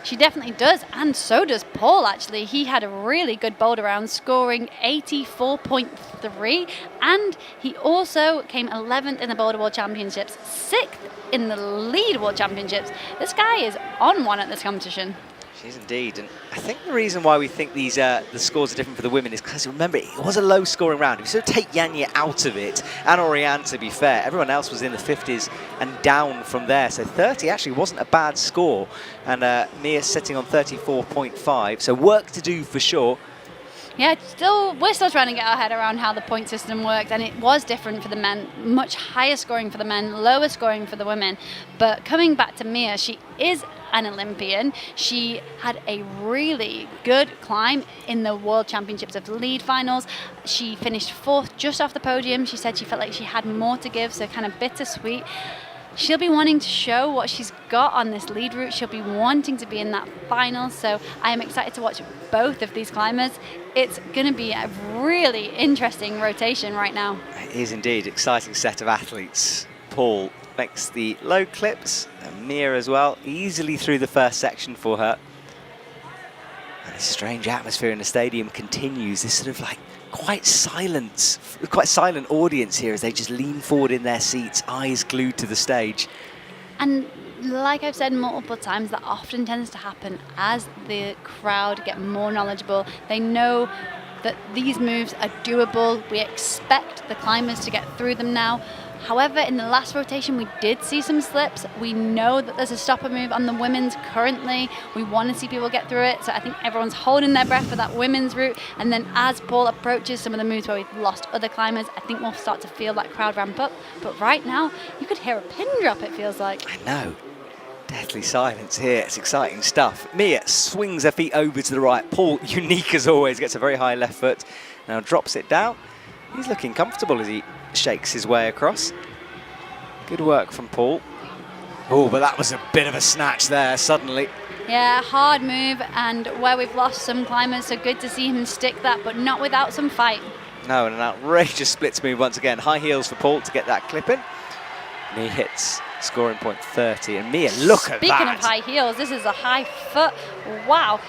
She definitely does, and so does Paul, actually. He had a really good boulder round, scoring 84.3, and he also came 11th in the Boulder World Championships, 6th in the Lead World Championships. This guy is on one at this competition. She is indeed, and I think the reason why we think these the scores are different for the women is because, remember, it was a low-scoring round. If you sort of take Yanya out of it, and Oriane, to be fair, everyone else was in the 50s and down from there. So 30 actually wasn't a bad score, and Mia sitting on 34.5, so work to do for sure. Yeah, we're still trying to get our head around how the point system works, and it was different for the men, much higher scoring for the men, lower scoring for the women. But coming back to Mia, she is an Olympian. She had a really good climb in the World Championships of the Lead finals. She finished 4th just off the podium. She said she felt like she had more to give, so kind of bittersweet. She'll be wanting to show what she's got on this lead route. She'll be wanting to be in that final, so I am excited to watch both of these climbers. It's going to be a really interesting rotation right now. It is indeed. Exciting set of athletes. Paul makes the low clips, and Mia as well, easily through the first section for her. And this strange atmosphere in the stadium continues. This sort of like quite silent audience here as they just lean forward in their seats, eyes glued to the stage. And like I've said multiple times, that often tends to happen as the crowd get more knowledgeable. They know that these moves are doable. We expect the climbers to get through them now. However, in the last rotation, we did see some slips. We know that there's a stopper move on the women's currently. We want to see people get through it. So I think everyone's holding their breath for that women's route. And then as Paul approaches some of the moves where we've lost other climbers, I think we'll start to feel that crowd ramp up. But right now, you could hear a pin drop, it feels like. I know. Deathly silence here. It's exciting stuff. Mia swings her feet over to the right. Paul, unique as always, gets a very high left foot. Now drops it down. He's looking comfortable as he shakes his way across. Good work from Paul. Oh, but that was a bit of a snatch there suddenly. Yeah, hard move, and where we've lost some climbers, so good to see him stick that, but not without some fight. No, and an outrageous splits move once again. High heels for Paul to get that clip in. And he hits scoring point 30. And Mia, look at that. Speaking of high heels, this is a high foot. Wow.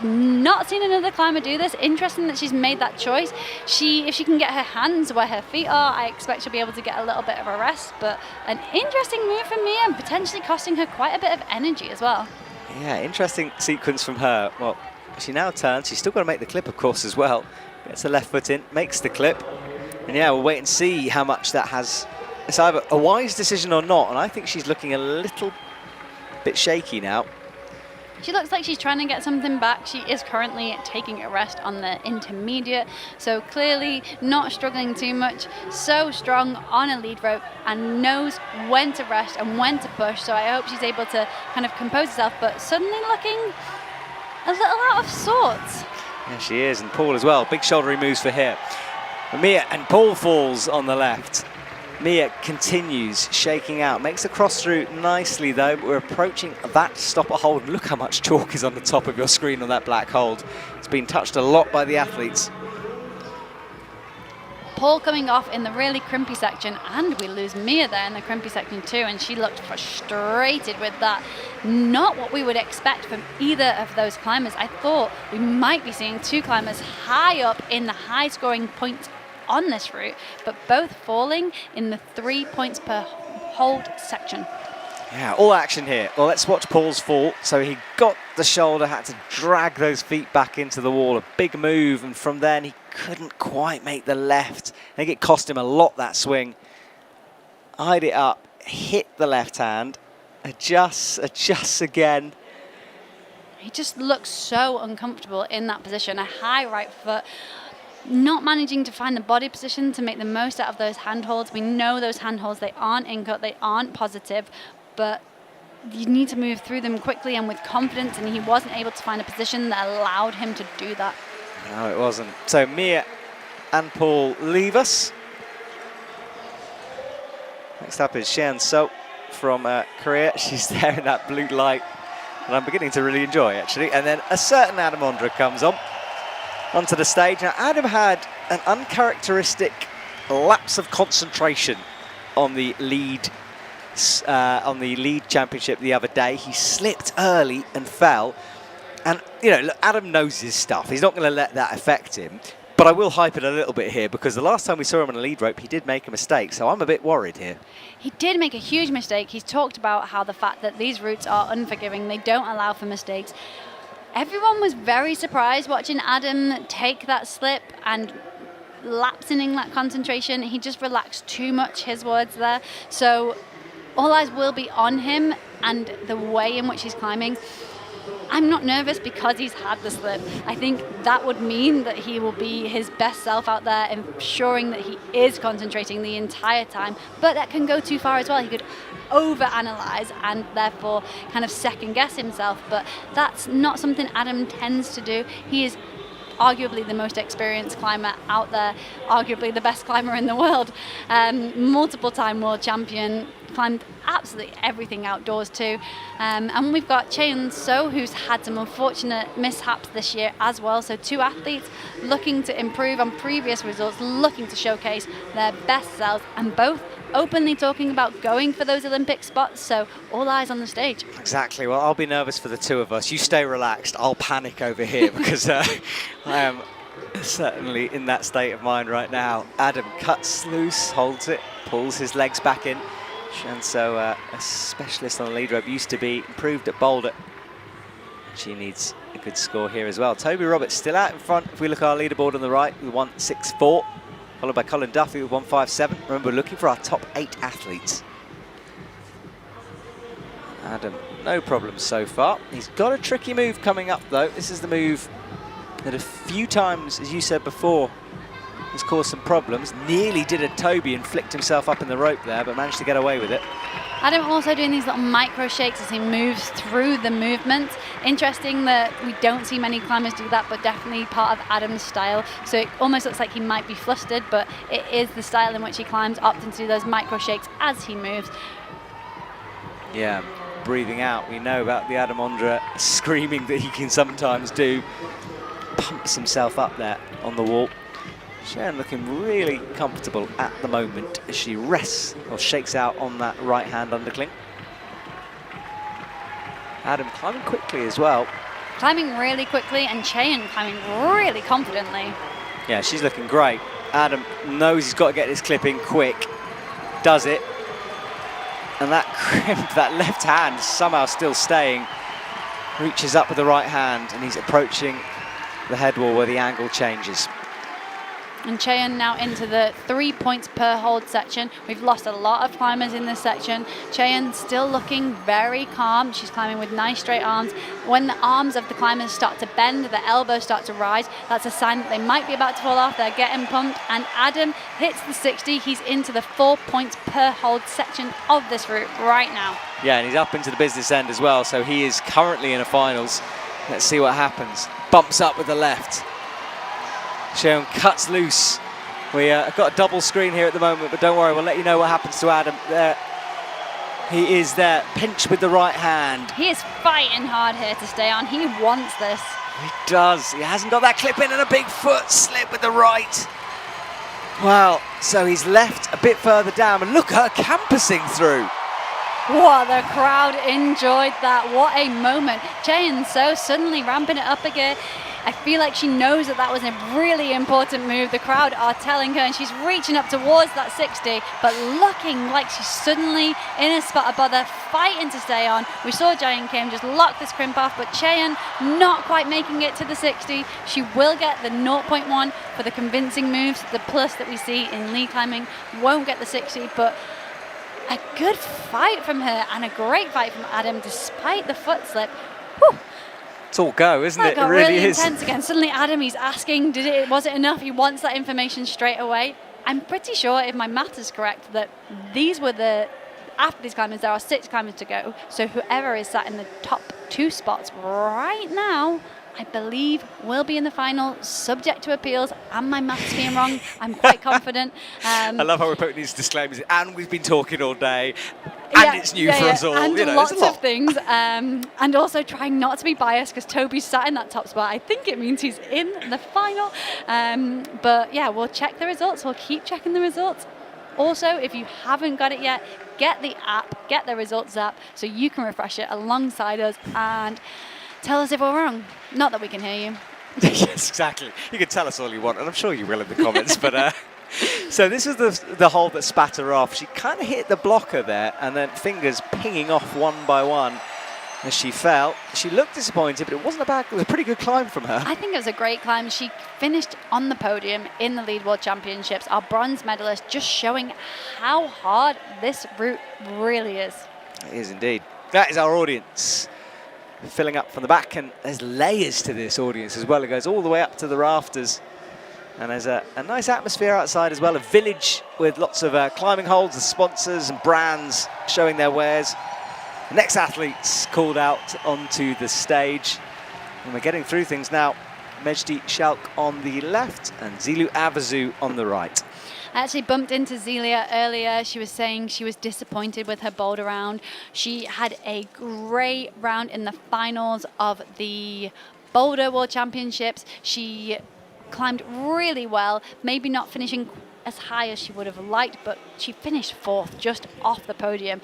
Not seen another climber do this. Interesting that she's made that choice. If she can get her hands where her feet are, I expect she'll be able to get a little bit of a rest. But an interesting move from Mia, and potentially costing her quite a bit of energy as well. Yeah, interesting sequence from her. Well, she now turns. She's still got to make the clip, of course, as well. Gets the left foot in, makes the clip. And yeah, we'll wait and see how much that has. It's either a wise decision or not. And I think she's looking a little bit shaky now. She looks like she's trying to get something back. She is currently taking a rest on the intermediate, so clearly not struggling too much. So strong on a lead rope and knows when to rest and when to push, so I hope she's able to kind of compose herself, but suddenly looking a little out of sorts. Yeah, she is, and Paul as well. Big shouldery moves for here. Mia, and Paul falls on the left. Mia continues shaking out, makes the cross through nicely though, but we're approaching that stopper hold. Look how much chalk is on the top of your screen on that black hold. It's been touched a lot by the athletes. Paul coming off in the really crimpy section, and we lose Mia there in the crimpy section too, and she looked frustrated with that. Not what we would expect from either of those climbers. I thought we might be seeing two climbers high up in the high scoring points on this route, but both falling in the 3 points per hold section. Yeah, all action here. Well, let's watch Paul's fall. So he got the shoulder, had to drag those feet back into the wall. A big move, and from then he couldn't quite make the left. I think it cost him a lot, that swing. Eyed it up, hit the left hand, adjusts again. He just looks so uncomfortable in that position. A high right foot, not managing to find the body position to make the most out of those handholds. We know those handholds, they aren't in cut, they aren't positive, but you need to move through them quickly and with confidence, and he wasn't able to find a position that allowed him to do that. No, it wasn't. So Mia and Paul leave us. Next up is Xian So from Korea. She's there in that blue light, and I'm beginning to really enjoy, actually. And then a certain Adam Ondra comes onto the stage. Now, Adam had an uncharacteristic lapse of concentration on the lead championship the other day. He slipped early and fell. And, you know, look, Adam knows his stuff. He's not going to let that affect him. But I will hype it a little bit here because the last time we saw him on a lead rope, he did make a mistake. So I'm a bit worried here. He did make a huge mistake. He's talked about how the fact that these routes are unforgiving, they don't allow for mistakes. Everyone was very surprised watching Adam take that slip and lapsing in that concentration. He just relaxed too much, his words there. So all eyes will be on him and the way in which he's climbing. I'm not nervous because he's had the slip. I think that would mean that he will be his best self out there, ensuring that he is concentrating the entire time. But that can go too far as well. He could overanalyze and therefore kind of second guess himself. But that's not something Adam tends to do. He is arguably the most experienced climber out there, arguably the best climber in the world, multiple-time world champion, climbed absolutely everything outdoors too. And we've got Cheon So, who's had some unfortunate mishaps this year as well. So 2 athletes looking to improve on previous results, looking to showcase their best selves, and both openly talking about going for those Olympic spots. So all eyes on the stage. Exactly. Well, I'll be nervous for the two of us. You stay relaxed. I'll panic over here because I am certainly in that state of mind right now. Adam cuts loose, holds it, pulls his legs back in. And so a specialist on the lead rope, used to be improved at Boulder. She needs a good score here as well. Toby Roberts still out in front. If we look at our leaderboard on the right with 164, followed by Colin Duffy with 157. Remember, we're looking for our top 8 athletes. Adam, no problems so far. He's got a tricky move coming up though. This is the move that a few times, as you said before, has caused some problems. Nearly did a Toby and flicked himself up in the rope there, but managed to get away with it. Adam also doing these little micro shakes as he moves through the movement. Interesting that we don't see many climbers do that, but definitely part of Adam's style. So it almost looks like he might be flustered, but it is the style in which he climbs, opting to do those micro shakes as he moves. Yeah, breathing out. We know about the Adam Ondra screaming that he can sometimes do. Pumps himself up there on the wall. Cheon looking really comfortable at the moment as she rests or shakes out on that right hand undercling. Adam climbing quickly as well. Climbing really quickly, and Cheon climbing really confidently. Yeah, she's looking great. Adam knows he's got to get this clip in quick. Does it. And that crimp, that left hand somehow still staying. Reaches up with the right hand and he's approaching the head wall where the angle changes. And Cheon now into the 3 points per hold section. We've lost a lot of climbers in this section. Cheon still looking very calm. She's climbing with nice straight arms. When the arms of the climbers start to bend, the elbows start to rise, that's a sign that they might be about to fall off. They're getting pumped. And Adam hits the 60. He's into the 4 points per hold section of this route right now. Yeah, and he's up into the business end as well. So he is currently in a finals. Let's see what happens. Bumps up with the left. Cheon cuts loose. We have got a double screen here at the moment, but don't worry, we'll let you know what happens to Adam. There, he is there, pinch with the right hand. He is fighting hard here to stay on. He wants this. He does. He hasn't got that clip in, and a big foot slip with the right. Wow, so he's left a bit further down, and look at her campusing through. What, the crowd enjoyed that. What a moment. Cheon So suddenly ramping it up again. I feel like she knows that that was a really important move. The crowd are telling her, and she's reaching up towards that 60, but looking like she's suddenly in a spot above her, fighting to stay on. We saw Giant Kim just lock this crimp off, but Cheon not quite making it to the 60. She will get the 0.1 for the convincing moves. The plus that we see in lead climbing won't get the 60, but a good fight from her and a great fight from Adam despite the foot slip. Whew. It's all go, isn't it? It got really is. Intense again. Suddenly Adam, he's asking, was it enough? He wants that information straight away. I'm pretty sure, if my math is correct, that after these climbers, there are 6 climbers to go. So whoever is sat in the top 2 spots right now, I believe will be in the final, subject to appeals, and my maths being wrong. I'm quite confident. I love how we're putting these disclaimers in, and we've been talking all day, and it's new for us all. And lots of things, and also trying not to be biased because Toby's sat in that top spot. I think it means he's in the final. But yeah, we'll check the results. We'll keep checking the results. Also, if you haven't got it yet, get the app, get the results app, so you can refresh it alongside us and tell us if we're wrong. Not that we can hear you. Yes, exactly. You can tell us all you want, and I'm sure you will in the comments. But so this was the hole that spat her off. She kind of hit the blocker there, and then fingers pinging off one by one as she fell. She looked disappointed, but it wasn't it was a pretty good climb from her. I think it was a great climb. She finished on the podium in the Lead World Championships, our bronze medalist, just showing how hard this route really is. It is indeed. That is our audience filling up from the back, and there's layers to this audience as well. It goes all the way up to the rafters, and there's a nice atmosphere outside as well, a village with lots of climbing holds and sponsors and brands showing their wares. The next athlete's called out onto the stage, and we're getting through things now. Mejdi Schalk on the left and Zilu Avazu on the right. I actually bumped into Zelia earlier. She was saying she was disappointed with her boulder round. She had a great round in the finals of the Boulder World Championships. She climbed really well, maybe not finishing as high as she would have liked, but she finished 4th, just off the podium.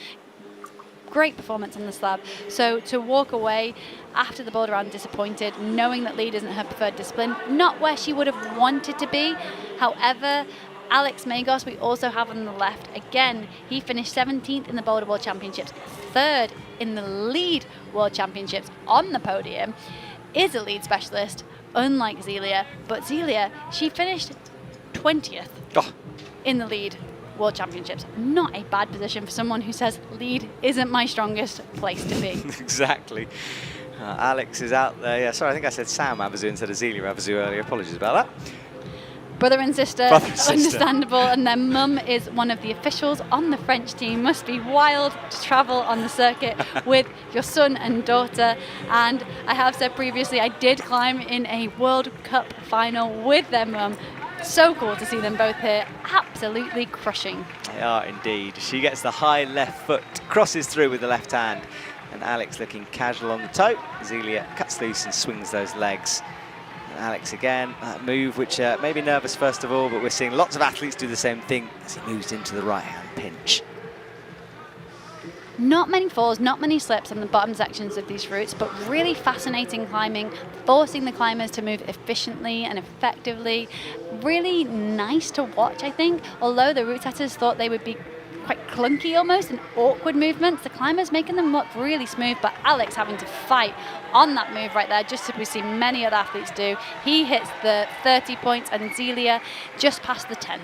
Great performance on the slab. So to walk away after the boulder round disappointed, knowing that lead isn't her preferred discipline, not where she would have wanted to be. However, Alex Magos, we also have on the left. Again, he finished 17th in the Boulder World Championships, 3rd in the Lead World Championships on the podium, is a lead specialist, unlike Zelia. But Zelia, she finished 20th in the Lead World Championships. Not a bad position for someone who says lead isn't my strongest place to be. Exactly. Alex is out there. Yeah, sorry, I think I said Sam Avazu instead of Zelia Avazu earlier. Apologies about that. Brother and sister, understandable, and their mum is one of the officials on the French team. Must be wild to travel on the circuit with your son and daughter. And I have said previously, I did climb in a World Cup final with their mum. So cool to see them both here, absolutely crushing. They are indeed. She gets the high left foot, crosses through with the left hand, and Alex looking casual on the toe. Zelia cuts loose and swings those legs. Alex again, that move which may be nervous first of all, but we're seeing lots of athletes do the same thing as he moves into the right hand pinch. Not many falls, not many slips on the bottom sections of these routes, but really fascinating climbing, forcing the climbers to move efficiently and effectively. Really nice to watch, I think. Although the route setters thought they would be quite clunky almost and awkward movements, the climbers making them look really smooth, but Alex having to fight on that move right there, just as we see many other athletes do. He hits the 30 points and Zelia just past the 10.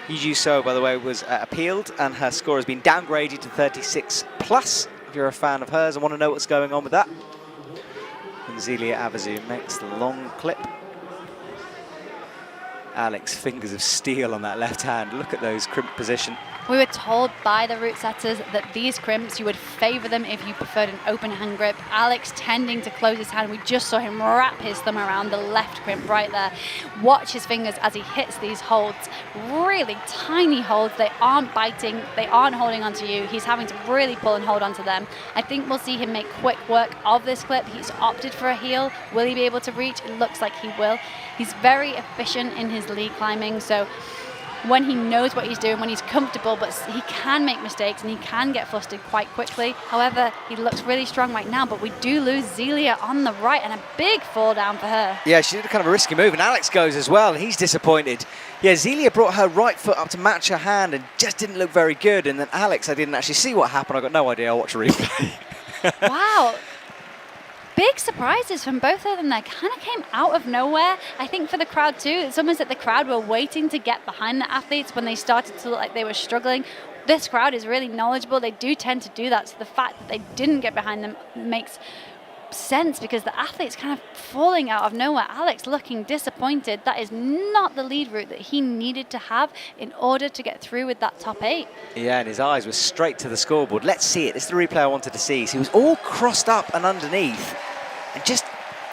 Yuju So, by the way, was appealed, and her score has been downgraded to 36 plus. If you're a fan of hers and want to know what's going on with that. And Zelia Avazu makes the long clip. Alex, fingers of steel on that left hand. Look at those crimp position. We were told by the route setters that these crimps, you would favour them if you preferred an open hand grip. Alex tending to close his hand. We just saw him wrap his thumb around the left crimp right there. Watch his fingers as he hits these holds. Really tiny holds. They aren't biting. They aren't holding onto you. He's having to really pull and hold onto them. I think we'll see him make quick work of this clip. He's opted for a heel. Will he be able to reach? It looks like he will. He's very efficient in his lead climbing, so when he knows what he's doing, when he's comfortable, but he can make mistakes and he can get flustered quite quickly. However, he looks really strong right now, but we do lose Zelia on the right, and a big fall down for her. Yeah, she did a kind of a risky move, and Alex goes as well, and he's disappointed. Yeah, Zelia brought her right foot up to match her hand and just didn't look very good, and then Alex, I didn't actually see what happened. I got no idea. I'll watch a replay. Wow. Big surprises from both of them there. Kind of came out of nowhere. I think for the crowd too, it's almost that the crowd were waiting to get behind the athletes when they started to look like they were struggling. This crowd is really knowledgeable. They do tend to do that. So the fact that they didn't get behind them makes sense because the athlete's kind of falling out of nowhere. Alex looking disappointed. That is not the lead route that he needed to have in order to get through with that top 8. Yeah, and his eyes were straight to the scoreboard. Let's see it. This is the replay I wanted to see. So he was all crossed up and underneath and just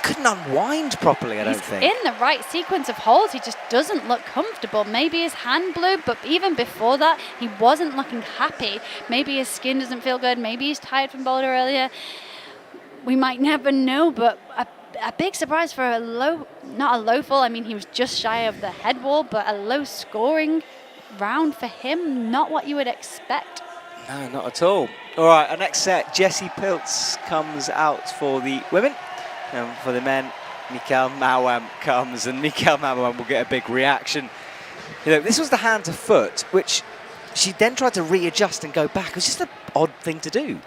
couldn't unwind properly, I don't think. In the right sequence of holds, he just doesn't look comfortable. Maybe his hand blew, but even before that, he wasn't looking happy. Maybe his skin doesn't feel good. Maybe he's tired from Boulder earlier. We might never know, but a big surprise for a low, not a low fall. I mean, he was just shy of the head wall, but a low scoring round for him, not what you would expect. No, not at all. All right, our next set, Jessie Pilz comes out for the women. And for the men, Mikael Mauam comes, and Mikael Mauam will get a big reaction. You know, this was the hand to foot, which she then tried to readjust and go back. It was just an odd thing to do.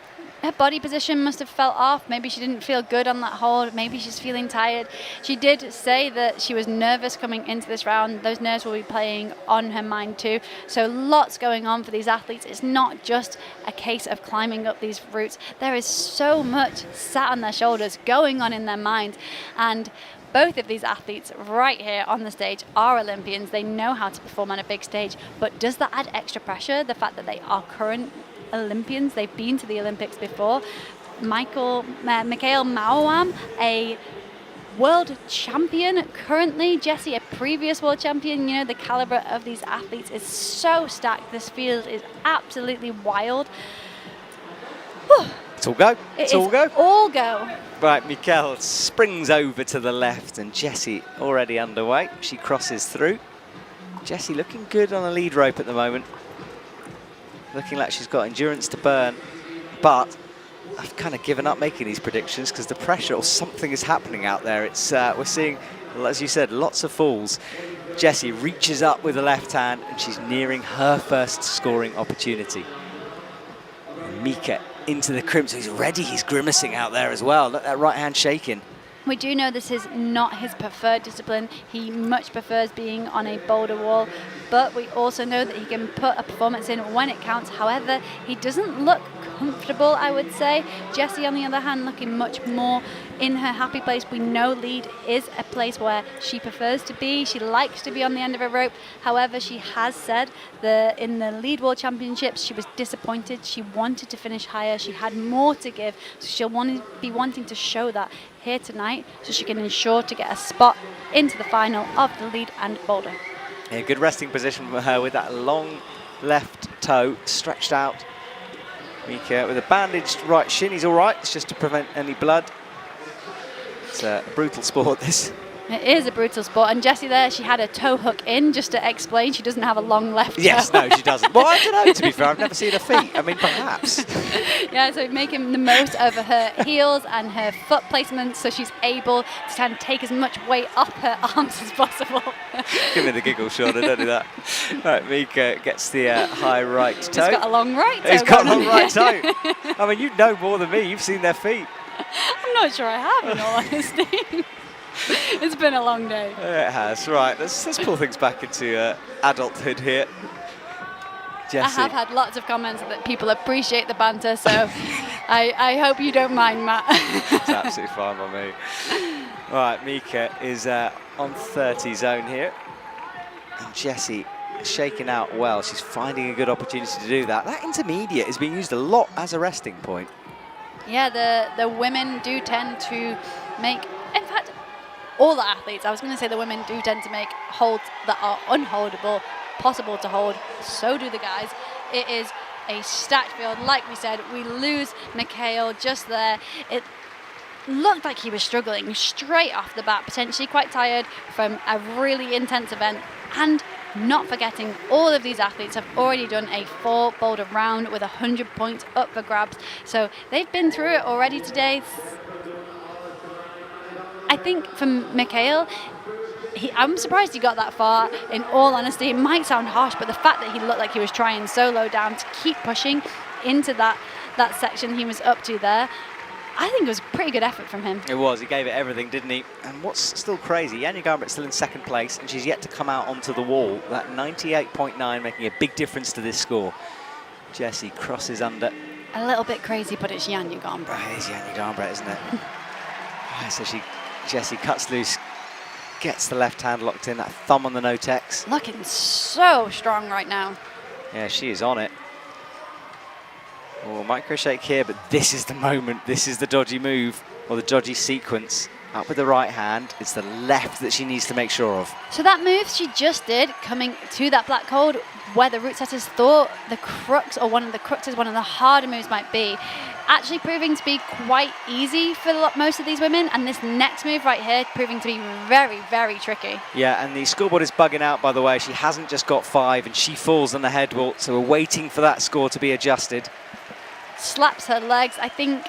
Her body position must have felt off. Maybe she didn't feel good on that hold. Maybe she's feeling tired. She did say that she was nervous coming into this round. Those nerves will be playing on her mind too. So lots going on for these athletes. It's not just a case of climbing up these routes. There is so much sat on their shoulders, going on in their minds. And both of these athletes right here on the stage are Olympians. They know how to perform on a big stage. But does that add extra pressure, the fact that they are current Olympians? They've been to the Olympics before. Mikael Mauam, a world champion currently. Jessie, a previous world champion. You know, the caliber of these athletes is so stacked. This field is absolutely wild. Whew. It's all go. It's all go. All go. Right, Mikael springs over to the left, and Jessie already underway. She crosses through. Jessie looking good on the lead rope at the moment. Looking like she's got endurance to burn, but I've kind of given up making these predictions because the pressure or something is happening out there. It's we're seeing, as you said, lots of falls. Jessie reaches up with the left hand, and she's nearing her first scoring opportunity. And Mika into the crimson. He's ready. He's grimacing out there as well. Look, that right hand shaking. We do know this is not his preferred discipline. He much prefers being on a boulder wall, but we also know that he can put a performance in when it counts. However, he doesn't look comfortable, I would say. Jessie, on the other hand, looking much more in her happy place. We know lead is a place where she prefers to be. She likes to be on the end of a rope. However, she has said that in the Lead World Championships, she was disappointed. She wanted to finish higher. She had more to give. So she'll be wanting to show that here tonight so she can ensure to get a spot into the final of the lead and boulder. Yeah, good resting position for her with that long left toe stretched out. Mika with a bandaged right shin. He's all right. It's just to prevent any blood. It's a brutal sport, this. It is a brutal sport, and Jessie there, she had a toe hook in, just to explain, she doesn't have a long left toe. Yes, no, she doesn't. Well, I don't know, to be fair, I've never seen her feet. I mean, perhaps. Yeah, so making the most of her heels and her foot placements, so she's able to kind of take as much weight off her arms as possible. Give me the giggle, Shauna, don't do that. Right, Mika gets the high right toe. He's got a long right toe. He's got a long right toe. I mean, you know more than me. You've seen their feet. I'm not sure I have, in all honesty. It's been a long day. It has. Right, let's pull things back into adulthood here. Jessie. I have had lots of comments that people appreciate the banter, so I hope you don't mind, Matt. It's absolutely fine by me. Right, Mika is on 30 zone here. And Jessie shaking out well. She's finding a good opportunity to do that. That intermediate is being used a lot as a resting point. Yeah, the women do tend to make, in fact, all the athletes, I was going to say the women do tend to make holds that are unholdable, possible to hold. So do the guys. It is a stacked field. Like we said, we lose Mikael just there. It looked like he was struggling straight off the bat, potentially quite tired from a really intense event. And not forgetting, all of these athletes have already done a 4 boulder round with 100 points up for grabs. So they've been through it already today. I think for Mikael, I'm surprised he got that far. In all honesty, it might sound harsh, but the fact that he looked like he was trying so low down to keep pushing into that section he was up to there, I think it was a pretty good effort from him. It was. He gave it everything, didn't he? And what's still crazy, Janja Garnbret's still in second place, and she's yet to come out onto the wall. That 98.9 making a big difference to this score. Jessie crosses under. A little bit crazy, but it's Janja Garnbret. It is Janja Garnbret, isn't it? Right, so Jessie cuts loose, gets the left hand locked in, that thumb on the no-tex. Looking so strong right now. Yeah, she is on it. Oh, micro shake here, but this is the moment. This is the dodgy move, or the dodgy sequence. up with the right hand. It's the left that she needs to make sure of. So that move she just did, coming to that black hold, where the route setters thought the crux, or one of the cruxes, one of the harder moves might be, actually proving to be quite easy for most of these women, and this next move right here proving to be very, very tricky. Yeah, and the scoreboard is bugging out, by the way. She hasn't just got 5, and she falls on the head vault, so we're waiting for that score to be adjusted. Slaps her legs. I think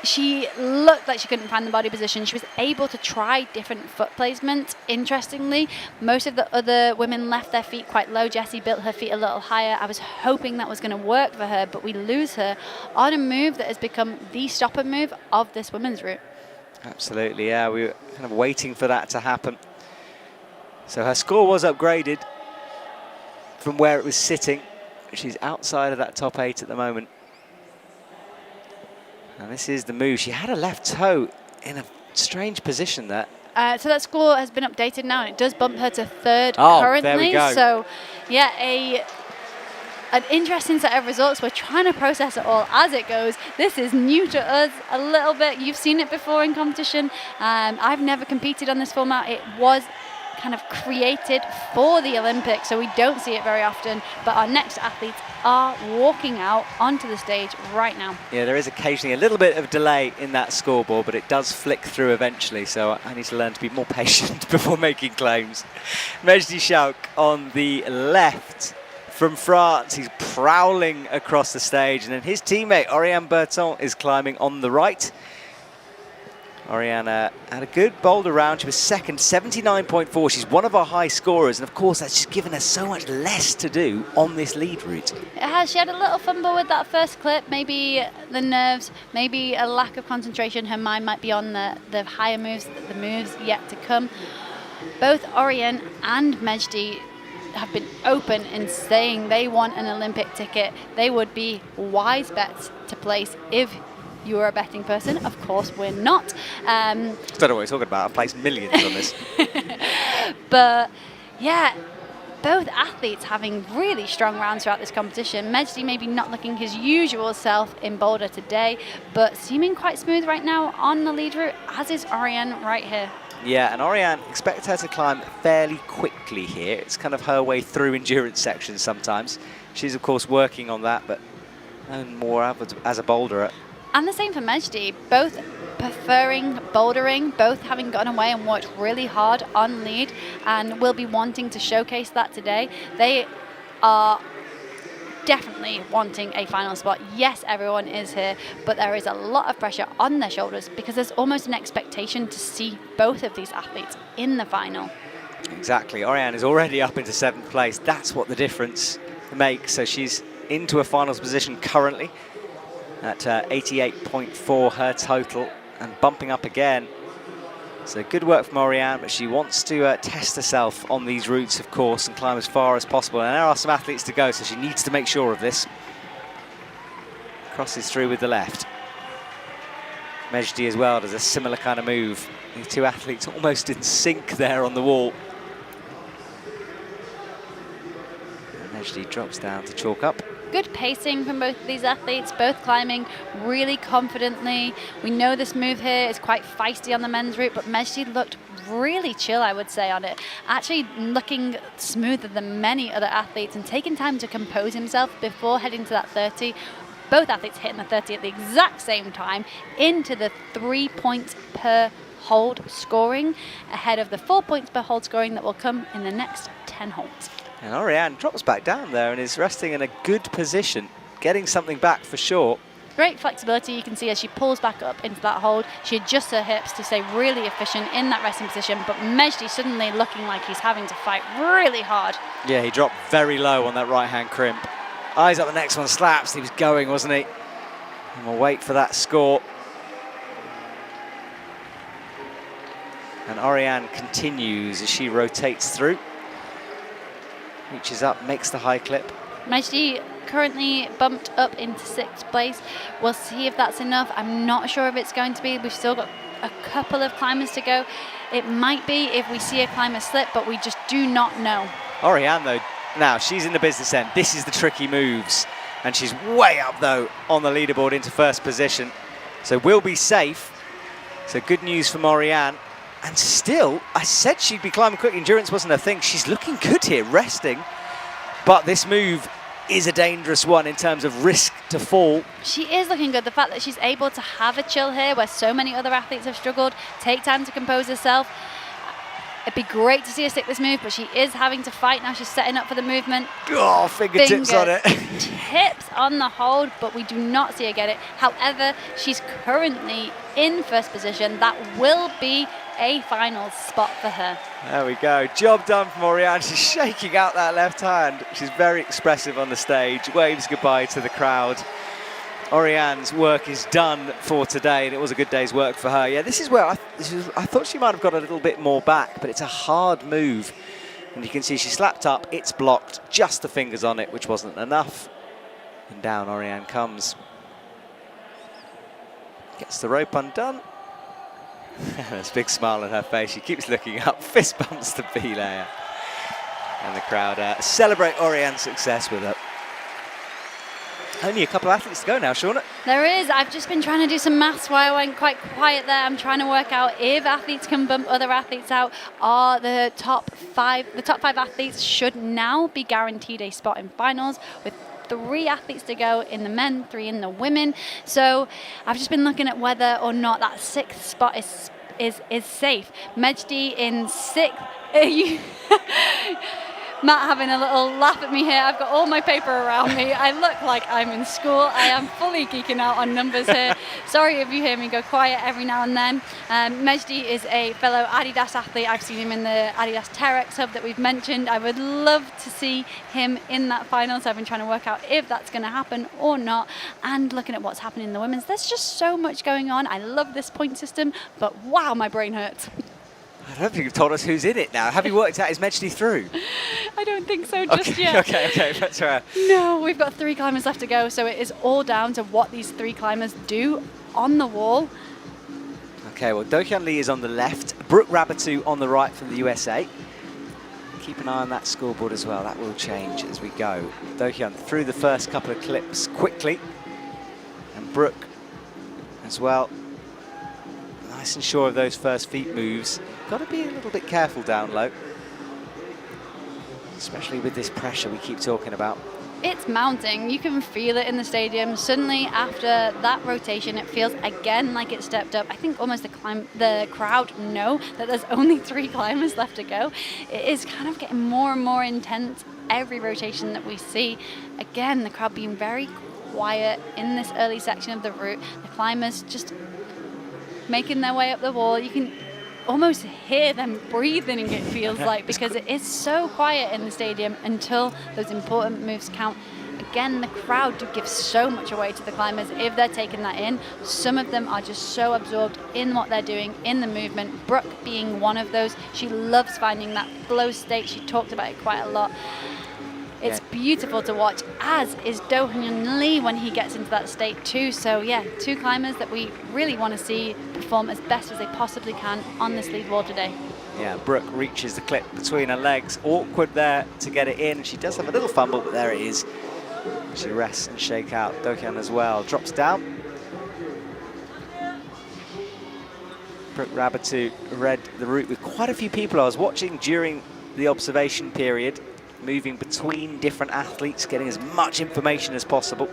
she looked like she couldn't find the body position. She was able to try different foot placements. Interestingly, most of the other women left their feet quite low. Jessie built her feet a little higher. I was hoping that was going to work for her, but we lose her on a move that has become the stopper move of this women's route. Absolutely, yeah. We were kind of waiting for that to happen. So her score was upgraded from where it was sitting. She's outside of that top 8 at the moment. And this is the move. She had her left toe in a strange position there. So that score has been updated now, and it does bump her to 3rd currently. There we go. So, yeah, an interesting set of results. We're trying to process it all as it goes. This is new to us a little bit. You've seen it before in competition. I've never competed on this format. It was kind of created for the Olympics, so we don't see it very often, but our next athletes are walking out onto the stage right now. Yeah, there is occasionally a little bit of delay in that scoreboard, but it does flick through eventually, so I need to learn to be more patient before making claims. Mejdi Schalk on the left from France. He's prowling across the stage, and then his teammate Oriane Berton is climbing on the right. Oriane had a good boulder round. She was second, 79.4. She's one of our high scorers, and of course that's just given her so much less to do on this lead route. It has. She had a little fumble with that first clip, maybe the nerves, maybe a lack of concentration. Her mind might be on the higher moves, the moves yet to come. Both Oriane and Mejdi have been open in saying they want an Olympic ticket. They would be wise bets to place if you were a betting person. Of course, we're not. I don't know what you're talking about. I've placed millions on this. But yeah, both athletes having really strong rounds throughout this competition. Mejdi maybe not looking his usual self in Boulder today, but seeming quite smooth right now on the lead route, as is Oriane right here. Yeah, and Oriane, expect her to climb fairly quickly here. It's kind of her way through endurance sections sometimes. She's, of course, working on that, but known more as a boulderer. And the same for Mejdi, both preferring bouldering, both having gotten away and worked really hard on lead, and will be wanting to showcase that today. They are definitely wanting a final spot. Yes, everyone is here, but there is a lot of pressure on their shoulders because there's almost an expectation to see both of these athletes in the final. Exactly. Oriane is already up into 7th place. That's what the difference makes. So she's into a finals position currently at 88.4 her total, and bumping up again. So good work from Oriane, but she wants to test herself on these routes, of course, and climb as far as possible. And there are some athletes to go, so she needs to make sure of this. Crosses through with the left. Mejdi as well does a similar kind of move. The two athletes almost in sync there on the wall. And Mejdi drops down to chalk up. Good pacing from both of these athletes, both climbing really confidently. We know this move here is quite feisty on the men's route, but Mejdi looked really chill, I would say, on it. Actually looking smoother than many other athletes and taking time to compose himself before heading to that 30. Both athletes hitting the 30 at the exact same time into the 3 points per hold scoring, ahead of the 4 points per hold scoring that will come in the next 10 holds. And Oriane drops back down there and is resting in a good position, getting something back for sure. Great flexibility you can see as she pulls back up into that hold. She adjusts her hips to stay really efficient in that resting position, but Mejdi suddenly looking like he's having to fight really hard. Yeah, he dropped very low on that right-hand crimp. Eyes up the next one, slaps. He was going, wasn't he? And we'll wait for that score. And Oriane continues as she rotates through. Reaches up, makes the high clip. Mejdi currently bumped up into 6th place. We'll see if that's enough. I'm not sure if it's going to be. We've still got a couple of climbers to go. It might be if we see a climber slip, but we just do not know. Oriane, though, now she's in the business end. This is the tricky moves. And she's way up, though, on the leaderboard into 1st position. So we'll be safe. So good news for Oriane. And still, I said she'd be climbing quick. Endurance wasn't her thing. She's looking good here, resting. But this move is a dangerous one in terms of risk to fall. She is looking good. The fact that she's able to have a chill here where so many other athletes have struggled, take time to compose herself. It'd be great to see her stick this move, but she is having to fight now. She's setting up for the movement. Oh, fingertips on it. Tips on the hold, but we do not see her get it. However, she's currently in first position. That will be a final spot for her. There we go. Job done from Oriane. She's shaking out that left hand. She's very expressive on the stage. Waves goodbye to the crowd. Oriane's work is done for today, and it was a good day's work for her. Yeah, this is where I thought she might have got a little bit more back, but it's a hard move. And you can see she slapped up, it's blocked, just the fingers on it, which wasn't enough. And down Oriane comes. Gets the rope undone. There's a big smile on her face. She keeps looking up, fist bumps the B-layer. And the crowd celebrate Oriane's success with her. Only a couple of athletes to go now, Shauna. There is. I've just been trying to do some maths while I went quite quiet there. I'm trying to work out if athletes can bump other athletes out. Are the top five athletes should now be guaranteed a spot in finals with 3 athletes to go in the men, 3 in the women. So I've just been looking at whether or not that 6th spot is safe. Mejdi in 6th. Matt having a little laugh at me here. I've got all my paper around me. I look like I'm in school. I am fully geeking out on numbers here. Sorry if you hear me go quiet every now and then. Mejdi is a fellow Adidas athlete. I've seen him in the Adidas Terex Hub that we've mentioned. I would love to see him in that final, so I've been trying to work out if that's going to happen or not. And looking at what's happening in the women's, there's just so much going on. I love this point system, but wow, my brain hurts. I don't think you've told us who's in it now. Have you worked out, is Mejdi through? I don't think so just yet. Okay, that's right. No, we've got 3 climbers left to go, so it is all down to what these 3 climbers do on the wall. Okay, well, Do-Hyun Lee is on the left, Brooke Rabatu on the right from the USA. Keep an eye on that scoreboard as well. That will change as we go. Do-Hyun through the first couple of clips quickly, and Brooke as well. Nice and sure of those first feet moves. Got to be a little bit careful down low, especially with this pressure we keep talking about. It's mounting. You can feel it in the stadium. Suddenly, after that rotation, it feels again like it stepped up. I think almost the crowd know that there's only 3 climbers left to go. It is kind of getting more and more intense every rotation that we see. Again, the crowd being very quiet in this early section of the route. The climbers just making their way up the wall. You can almost hear them breathing, it feels like, because it is so quiet in the stadium until those important moves count. Again, the crowd do give so much away to the climbers if they're taking that in. Some of them are just so absorbed in what they're doing, in the movement. Brooke being one of those. She loves finding that flow state. She talked about it quite a lot. It's beautiful to watch, as is Do-Hyun Lee when he gets into that state too. So yeah, 2 climbers that we really want to see perform as best as they possibly can on this lead wall today. Yeah, Brooke reaches the clip between her legs. Awkward there to get it in. She does have a little fumble, but there it is. She rests and shake out. Do-Hyun as well. Drops down. Brooke Rabatu read the route with quite a few people I was watching during the observation period, moving between different athletes, getting as much information as possible.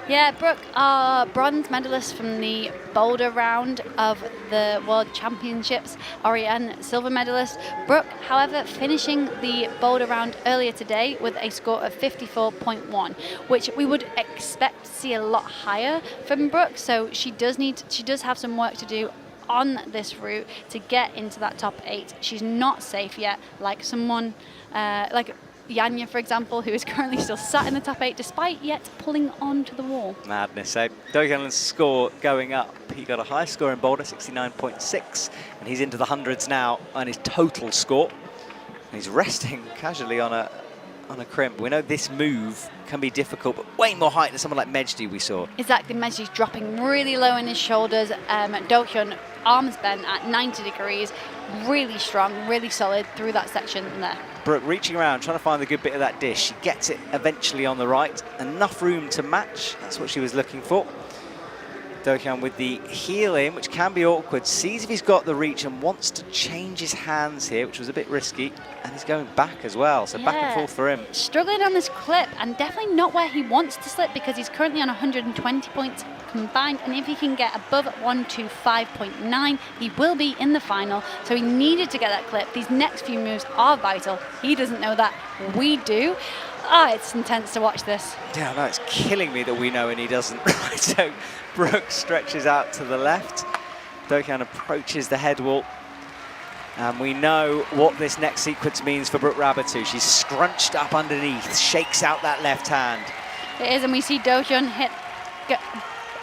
Yeah, Brooke, our bronze medalist from the Boulder round of the World Championships. Oriane, silver medalist. Brooke, however, finishing the Boulder round earlier today with a score of 54.1, which we would expect to see a lot higher from Brooke. So she does have some work to do on this route to get into that top 8. She's not safe yet, like someone like Yanya, for example, who is currently still sat in the top 8 despite yet pulling onto the wall. Madness. So Do-Hyun's score going up. He got a high score in Boulder, 69.6, and he's into the hundreds now on his total score. And he's resting casually on a crimp. We know this move can be difficult, but way more height than someone like Mejdi we saw. Exactly, Mejdi's dropping really low in his shoulders. Do-Hyun, arms bent at 90 degrees, really strong, really solid through that section there. Brooke reaching around, trying to find the good bit of that dish. She gets it eventually on the right. Enough room to match. That's what she was looking for. Do-hyun with the heel in, which can be awkward, sees if he's got the reach and wants to change his hands here, which was a bit risky, and he's going back as well, so back and forth for him. Struggling on this clip, and definitely not where he wants to slip, because he's currently on 120 points combined, and if he can get above 125.9, he will be in the final. So he needed to get that clip. These next few moves are vital. He doesn't know that, we do. It's intense to watch this. Yeah, no, it's killing me that we know and he doesn't. So Brooke stretches out to the left. Do-hyun approaches the head wall. And we know what this next sequence means for Brooke Rabatu. She's scrunched up underneath, shakes out that left hand. It is, and we see Do-hyun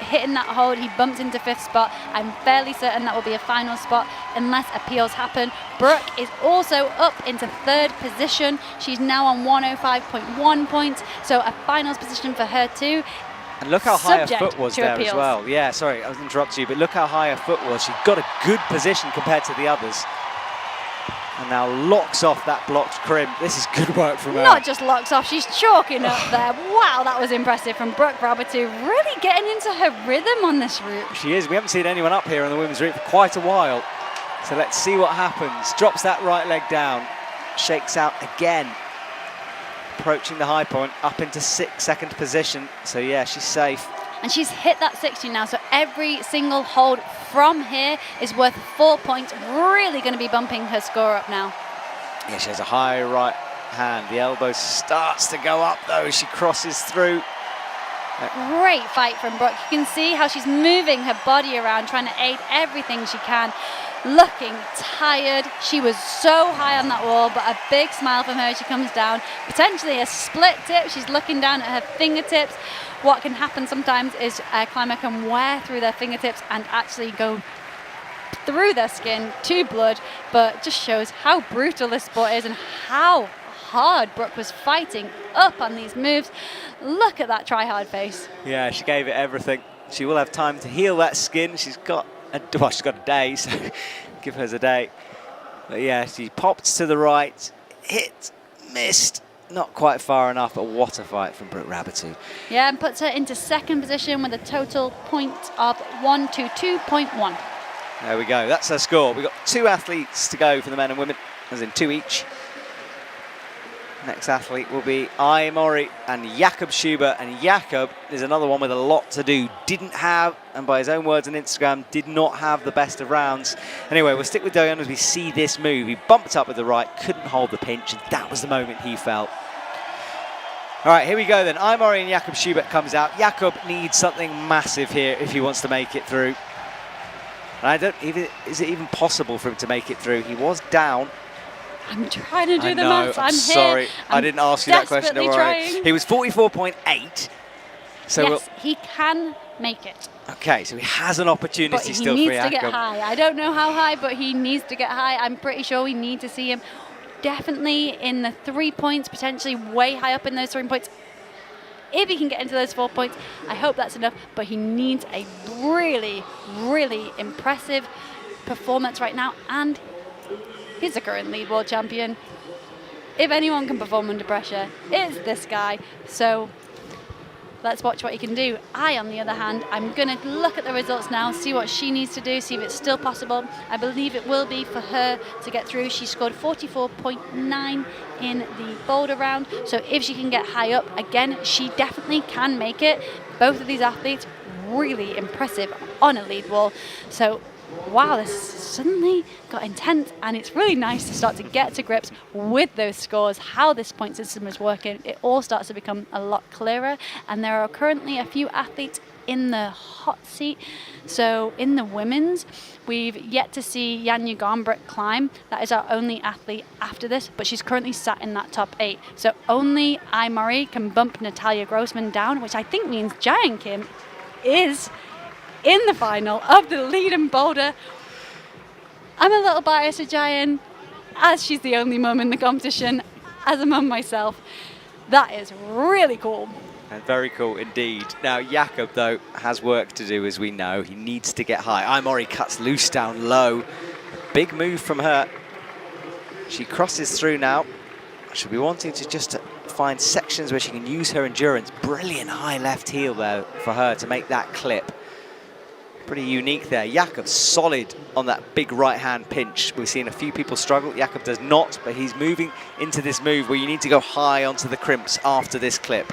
hitting that hold. He bumps into 5th spot. I'm fairly certain that will be a final spot unless appeals happen. Brooke is also up into 3rd position. She's now on 105.1 points, so a finals position for her too. And look how high her foot was there appeals as well. Yeah, sorry, I was interrupting you, but look how high her foot was. She got a good position compared to the others. And now locks off that blocked crimp. This is good work from her. Not just locks off, she's chalking up there. Wow, that was impressive from Brooke Rabatu. Really getting into her rhythm on this route. She is. We haven't seen anyone up here on the women's route for quite a while. So let's see what happens. Drops that right leg down. Shakes out again. Approaching the high point, up into 2nd position. So yeah, she's safe. And she's hit that 60 now, so every single hold from here is worth 4 points. Really going to be bumping her score up now. Yeah, she has a high right hand. The elbow starts to go up though as she crosses through. Great fight from Brooke. You can see how she's moving her body around, trying to aid everything she can. Looking tired. She was so high on that wall, but a big smile from her as she comes down. Potentially a split tip. She's looking down at her fingertips. What can happen sometimes is a climber can wear through their fingertips and actually go through their skin to blood, but just shows how brutal this sport is and how hard Brooke was fighting up on these moves. Look at that try-hard face. Yeah, she gave it everything. She will have time to heal that skin. She's got a day, so give her a day. But yeah, she popped to the right, hit, missed. Not quite far enough, but what a fight from Brooke Rabatu. Yeah, and puts her into 2nd position with a total point of 122.1. There we go, that's her score. We've got 2 athletes to go for the men and women, as in 2 each. Next athlete will be Mori and Jakob Schubert, and Jakob is another one with a lot to do. Didn't have, and by his own words on Instagram, did not have the best of rounds. Anyway, we'll stick with Do-hyun as we see this move. He bumped up with the right, couldn't hold the pinch, and that was the moment he felt. All right, here we go then. Mori and Jakob Schubert comes out. Jakob needs something massive here if he wants to make it through. And is it even possible for him to make it through? He was down. I'm trying to do the maths. I'm sorry. here. I didn't ask you that question. Don't worry. Trying. He was 44.8. So yes, he can make it. Okay, so he has an opportunity still for Jakob. He needs to get high. I don't know how high, but he needs to get high. I'm pretty sure we need to see him definitely in the 3 points, potentially way high up in those 3 points. If he can get into those 4 points, I hope that's enough, but he needs a really, really impressive performance right now, and he's the current lead world champion. If anyone can perform under pressure, it's this guy. So let's watch what he can do. On the other hand, I'm going to look at the results now, see what she needs to do, see if it's still possible. I believe it will be for her to get through. She scored 44.9 in the Boulder round. So if she can get high up, again, she definitely can make it. Both of these athletes, really impressive on a lead wall. So wow, this suddenly got intense, and it's really nice to start to get to grips with those scores, how this point system is working. It all starts to become a lot clearer, and there are currently a few athletes in the hot seat. So in the women's, we've yet to see Janja Garnbret climb. That is our only athlete after this, but she's currently sat in that top 8. So only Mori can bump Natalia Grossman down, which I think means Jaehyun Kim is in the final of the lead in Boulder. I'm a little biased to Jaehyun, as she's the only mum in the competition. As a mum myself, that is really cool. And very cool indeed. Now Jakob, though, has work to do, as we know. He needs to get high. Mori cuts loose down low. A big move from her. She crosses through now. She'll be wanting to just find sections where she can use her endurance. Brilliant high left heel there for her to make that clip. Pretty unique there. Jakob solid on that big right-hand pinch. We've seen a few people struggle. Jakob does not, but he's moving into this move where you need to go high onto the crimps after this clip.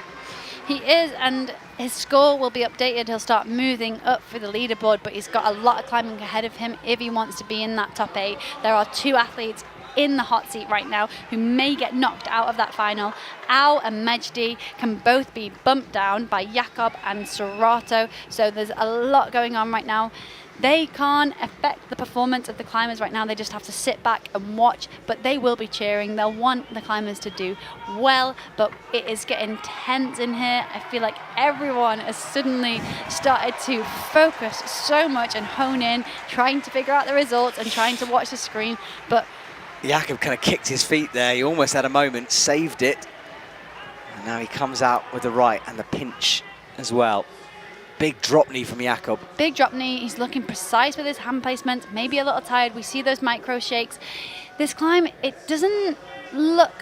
He is, and his score will be updated. He'll start moving up through the leaderboard, but he's got a lot of climbing ahead of him if he wants to be in that top 8. There are 2 athletes in the hot seat right now who may get knocked out of that final. Al and Mejdi can both be bumped down by Jakob and Serato, so there's a lot going on right now. They can't affect the performance of the climbers right now. They just have to sit back and watch, but they will be cheering. They'll want the climbers to do well, but it is getting tense in here. I feel like everyone has suddenly started to focus so much and hone in, trying to figure out the results and trying to watch the screen, but Jakob kind of kicked his feet there. He almost had a moment, saved it. And now he comes out with the right and the pinch as well. Big drop knee from Jakob. Big drop knee. He's looking precise with his hand placement, maybe a little tired. We see those micro shakes. This climb, it doesn't look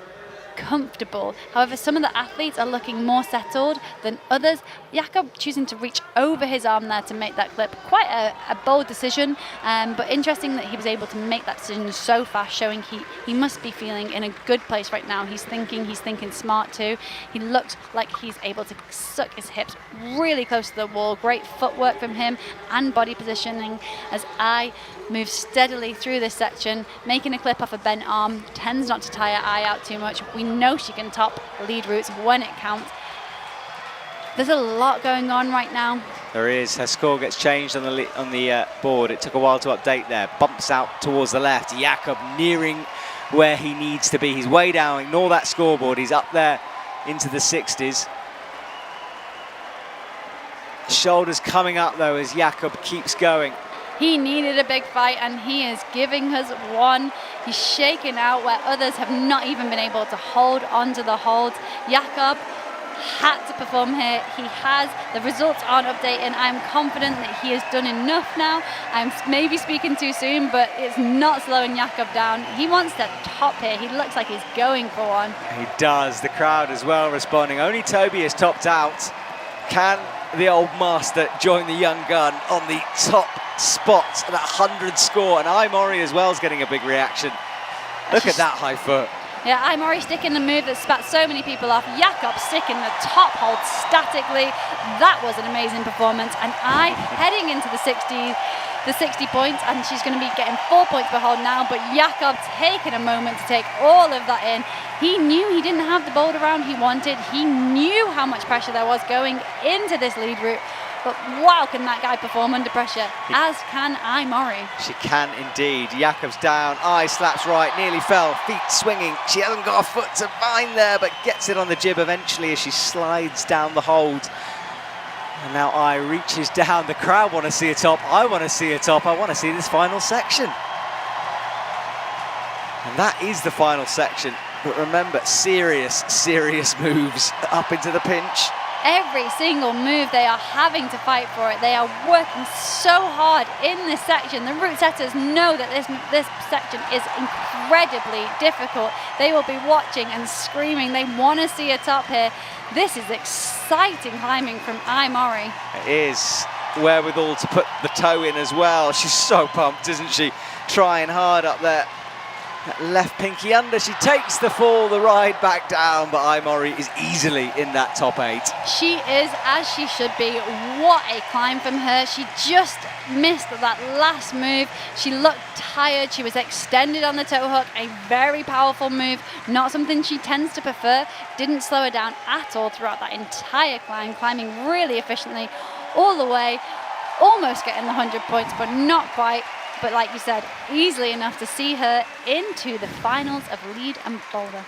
comfortable. However, some of the athletes are looking more settled than others. Jakob choosing to reach over his arm there to make that clip. Quite a bold decision, but interesting that he was able to make that decision so fast, showing he must be feeling in a good place right now. He's thinking smart too. He looks like he's able to suck his hips really close to the wall. Great footwork from him and body positioning as I move steadily through this section, making a clip off a bent arm, tends not to tire Eye out too much. We know she can top lead routes when it counts. There's a lot going on right now. There is. Her score gets changed on the board. It took a while to update there. Bumps out towards the left. Jakob nearing where he needs to be. He's way down. Ignore that scoreboard. He's up there into the 60s. Shoulders coming up though as Jakob keeps going. He needed a big fight and he is giving us one. He's shaking out where others have not even been able to hold onto the holds. Jakob had to perform here. He has. The results aren't updating. I'm confident that he has done enough now. I'm maybe speaking too soon, but it's not slowing Jakob down. He wants to top here. He looks like he's going for one. He does. The crowd as well responding. Only Toby is topped out. Can the old master join the young gun on the top spot, that 100 score? And Imori as well is getting a big reaction. Look at that high foot. Yeah, Imori sticking the move that spat so many people off. Jakob sticking the top hold statically. That was an amazing performance. And heading into the 60 points, and she's going to be getting 4 points per hold now. But Jakob taking a moment to take all of that in. He knew he didn't have the boulder round he wanted. He knew how much pressure there was going into this lead route. But wow, can that guy perform under pressure, as can Imori. She can indeed. Jakob's down, eye slaps right, nearly fell, feet swinging. She hasn't got a foot to bind there, but gets it on the jib eventually as she slides down the hold. And now Eye reaches down. The crowd want to see a top. I want to see a top. I want to see this final section. And that is the final section. But remember, serious moves up into the pinch. Every single move, they are having to fight for it. They are working so hard in this section. The route setters know that this section is incredibly difficult. They will be watching and screaming. They want to see a top here. This is exciting climbing from Imori. It is. Wherewithal to put the toe in as well. She's so pumped, isn't she? Trying hard up there. That left pinky under, she takes the fall, the ride back down, but Imori is easily in that top 8. She is, as she should be. What a climb from her. She just missed that last move. She looked tired. She was extended on the toe hook. A very powerful move, not something she tends to prefer. Didn't slow her down at all throughout that entire climb, climbing really efficiently all the way, almost getting the 100 points, but not quite. But like you said, easily enough to see her into the finals of lead and boulder.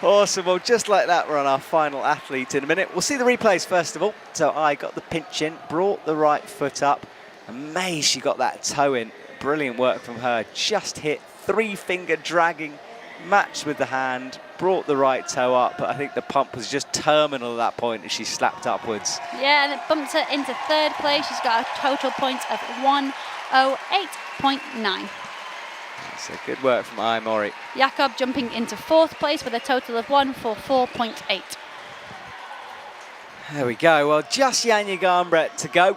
Awesome. Well, just like that, we're on our final athlete in a minute. We'll see the replays first of all. So I got the pinch in, brought the right foot up. Amazed she got that toe in. Brilliant work from her. Just hit 3-finger dragging, matched with the hand, brought the right toe up. But I think the pump was just terminal at that point as she slapped upwards. Yeah, and it bumped her into 3rd place. She's got a total points of 108.9. So good work from Imori. Jakob jumping into 4th place with a total of 144.8. There we go. Well, just Janja Garnbret to go.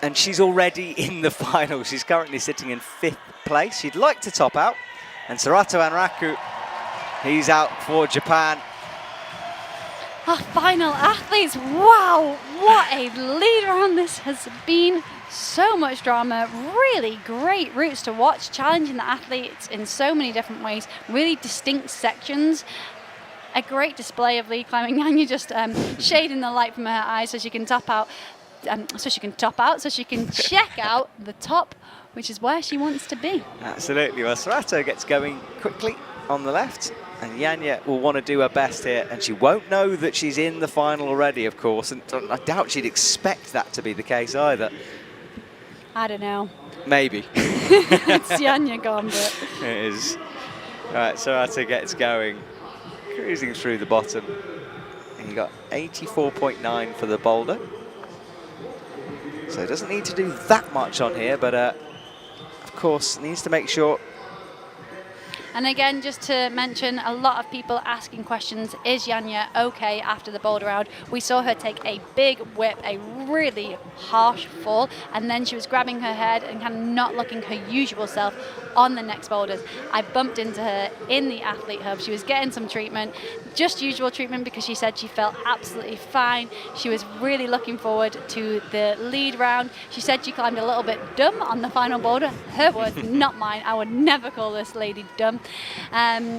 and she's already in the final. She's currently sitting in 5th place. She'd like to top out, and Sarato Anraku, he's out for Japan. Our final athletes, wow, what a lead round this has been. So much drama, really great routes to watch, challenging the athletes in so many different ways, really distinct sections. A great display of lead climbing. Janja just shading the light from her eyes so she can top out, so she can check out the top, which is where she wants to be. Absolutely. Well, Sarato gets going quickly on the left, and Janja will want to do her best here, and she won't know that she's in the final already, of course, and I doubt she'd expect that to be the case either. I don't know. Maybe. It's Janja Gambit. It is. All right, Sarato gets going, cruising through the bottom. And you got 84.9 for the boulder. So it doesn't need to do that much on here, but of course needs to make sure. And again, just to mention, a lot of people asking questions, is Janja okay after the boulder round? We saw her take a big whip, a really harsh fall, and then she was grabbing her head and kind of not looking her usual self on the next boulders. I bumped into her in the athlete hub. She was getting some treatment, just usual treatment, because she said she felt absolutely fine. She was really looking forward to the lead round. She said she climbed a little bit dumb on the final boulder. Her words, not mine. I would never call this lady dumb.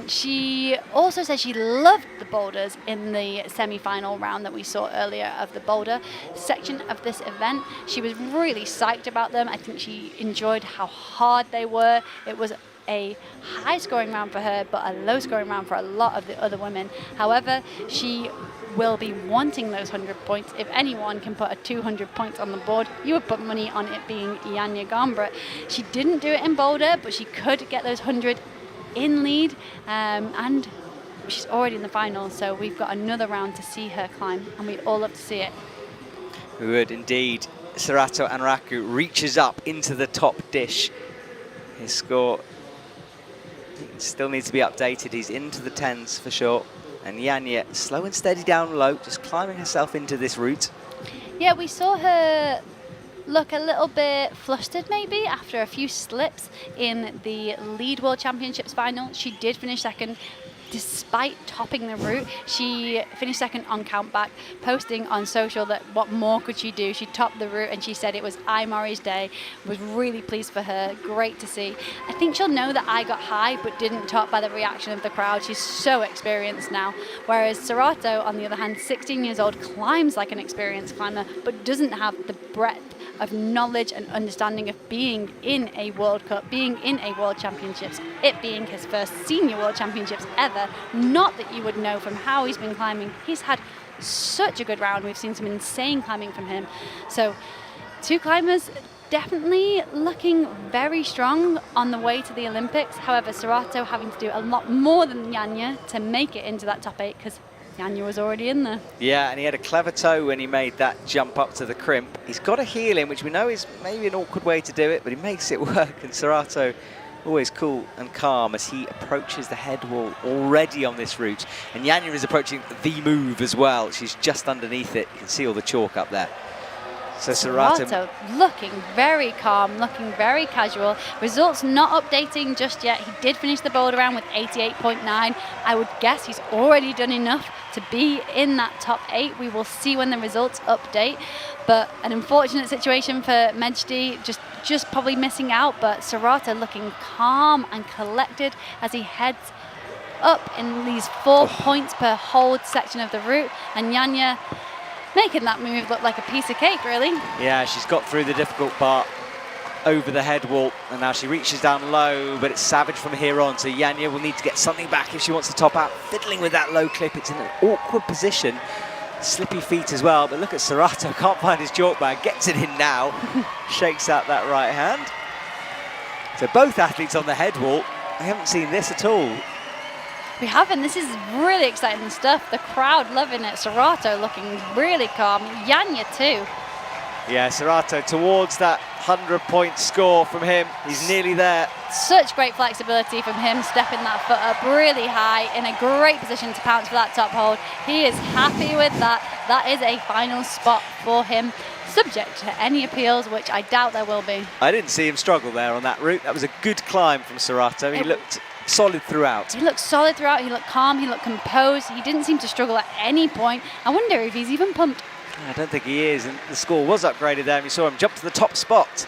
She also said she loved the boulders in the semi-final round that we saw earlier of the boulder section of this event. She was really psyched about them. I think she enjoyed how hard they were. It was a high scoring round for her, but a low scoring round for a lot of the other women. However, she will be wanting those 100 points. If anyone can put a 200 points on the board, you would put money on it being Janja Gambit. She didn't do it in boulder, but she could get those 100 in lead, and she's already in the final, so we've got another round to see her climb, and we'd all love to see it. We would indeed. Sarato Anraku reaches up into the top dish. His score still needs to be updated. He's into the 10s for sure. And Janja, slow and steady down low, just climbing herself into this route. Yeah, we saw her look a little bit flustered maybe after a few slips in the Lead World Championships final. She did finish second. Despite topping the route, she finished second on countback, posting on social that what more could she do. She topped the route and she said it was Murray's day. Was really pleased for her. Great to see. I think she'll know that I got high but didn't top by the reaction of the crowd. She's so experienced now. Whereas Sarato, on the other hand, 16 years old, climbs like an experienced climber but doesn't have the breadth of knowledge and understanding of being in a World Cup, being in a World Championships, it being his first senior World Championships ever. Not that you would know from how he's been climbing. He's had such a good round. We've seen some insane climbing from him. So 2 climbers definitely looking very strong on the way to the Olympics. However, Sarato having to do a lot more than Janja to make it into that top 8, because Janja was already in there. Yeah, and he had a clever toe when he made that jump up to the crimp. He's got a heel in, which we know is maybe an awkward way to do it, but he makes it work. And Sarato, always cool and calm as he approaches the head wall already on this route. And Janja is approaching the move as well. She's just underneath it. You can see all the chalk up there. So Sarato looking very calm, looking very casual. Results not updating just yet. He did finish the boulder round with 88.9. I would guess he's already done enough to be in that top 8. We will see when the results update. But an unfortunate situation for Mejdi, just probably missing out. But Sarato looking calm and collected as he heads up in these 4 points per hold section of the route. And Janja making that move look like a piece of cake, really. Yeah, she's got through the difficult part over the head wall, and now she reaches down low, but it's savage from here on, so Janja will need to get something back if she wants to top out. Fiddling with that low clip, it's in an awkward position. Slippy feet as well, but look at Sarato, can't find his chalk bag, gets it in now, shakes out that right hand. So both athletes on the head wall, I haven't seen this at all. We haven't. This is really exciting stuff. The crowd loving it. Sarato looking really calm. Janja too. Yeah, Sarato towards that 100-point score from him. He's nearly there. Such great flexibility from him, stepping that foot up really high in a great position to pounce for that top hold. He is happy with that. that is a final spot for him, subject to any appeals, which I doubt there will be. I didn't see him struggle there on that route. That was a good climb from Serato. He looked solid throughout. He looked solid throughout. He looked calm. He looked composed. He didn't seem to struggle at any point. I wonder if he's even pumped. I don't think he is, and the score was upgraded there. We saw him jump to the top spot,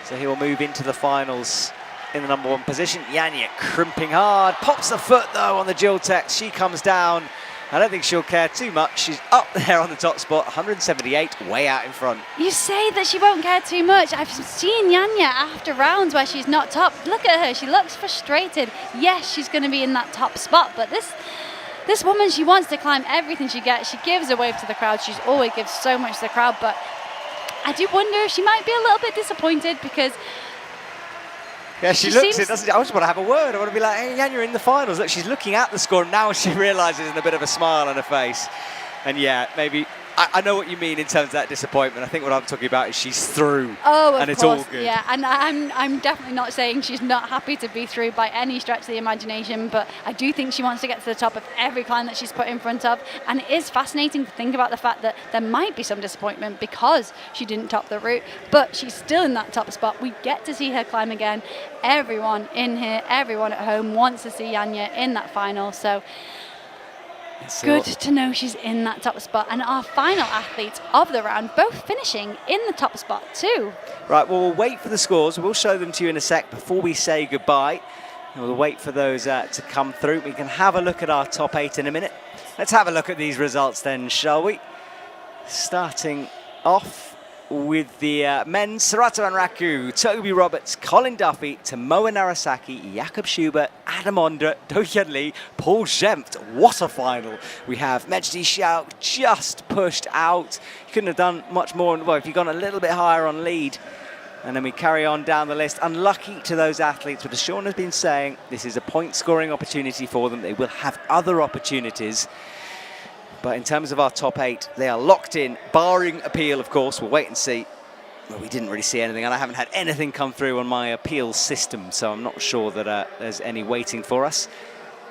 so he will move into the finals in the number 1 position. Janja crimping hard, pops the foot though on the Jiltex. She comes down. I don't think she'll care too much. She's up there on the top spot, 178, way out in front. You say that she won't care too much. I've seen Janja after rounds where she's not top. Look at her, she looks frustrated. Yes, she's going to be in that top spot, but this woman, she wants to climb everything she gets. She gives a wave to the crowd. She's always gives so much to the crowd, but I do wonder if she might be a little bit disappointed because yeah, she looks it, doesn't she? I just want to have a word. I want to be like, hey, Janja, you're in the finals. Look, she's looking at the score, and now she realises there's a bit of a smile on her face. And yeah, maybe, I know what you mean in terms of that disappointment. I think what I'm talking about is she's through. Oh, of and it's course, all good. Yeah, and I'm definitely not saying she's not happy to be through by any stretch of the imagination, but I do think she wants to get to the top of every climb that she's put in front of. And it is fascinating to think about the fact that there might be some disappointment because she didn't top the route, but she's still in that top spot. We get to see her climb again. Everyone in here, everyone at home wants to see Janja in that final, so good to know she's in that top spot. And our final athletes of the round both finishing in the top spot too. Right, well, we'll wait for the scores. We'll show them to you in a sec before we say goodbye. And we'll wait for those to come through. We can have a look at our top 8 in a minute. Let's have a look at these results then, shall we? Starting off with the men's, Serato and Raku, Toby Roberts, Colin Duffy, Tomoa Narasaki, Jakob Schubert, Adam Ondra, Do-Hyun Lee, Paul Gemft. What a final. We have Mejdi Schauk just pushed out. You couldn't have done much more. Well, if you'd gone a little bit higher on lead. And then we carry on down the list. Unlucky to those athletes, but as Sean has been saying, this is a point-scoring opportunity for them. They will have other opportunities. But in terms of our top 8, they are locked in, barring appeal, of course. We'll wait and see. Well, we didn't really see anything, and I haven't had anything come through on my appeal system, so I'm not sure that there's any waiting for us.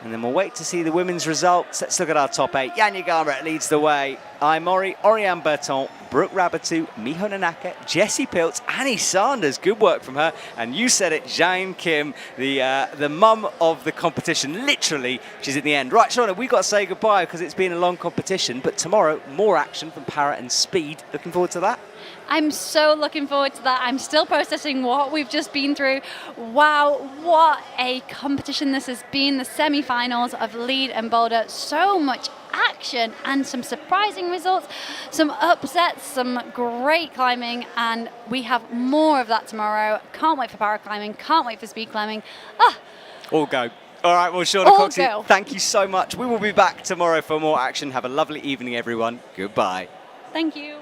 And then we'll wait to see the women's results. Let's look at our top 8. Janja Garnbret leads the way. Ai Mori, Oriane Berton, Brooke Rabatu, Miho Nanaka, Jessie Piltz, Annie Sanders. Good work from her. And you said it, Jane Kim, the mum of the competition. Literally, she's at the end. Right, Shauna, we've got to say goodbye because it's been a long competition. But tomorrow, more action from Para and Speed. Looking forward to that. I'm so looking forward to that. I'm still processing what we've just been through. Wow, what a competition this has been. The semi-finals of Lead and Boulder. So much action and some surprising results, some upsets, some great climbing, and we have more of that tomorrow. Can't wait for para climbing, can't wait for speed climbing. All go. All right, well, Shauna Coxey, thank you so much. We will be back tomorrow for more action. Have a lovely evening, everyone. Goodbye. Thank you.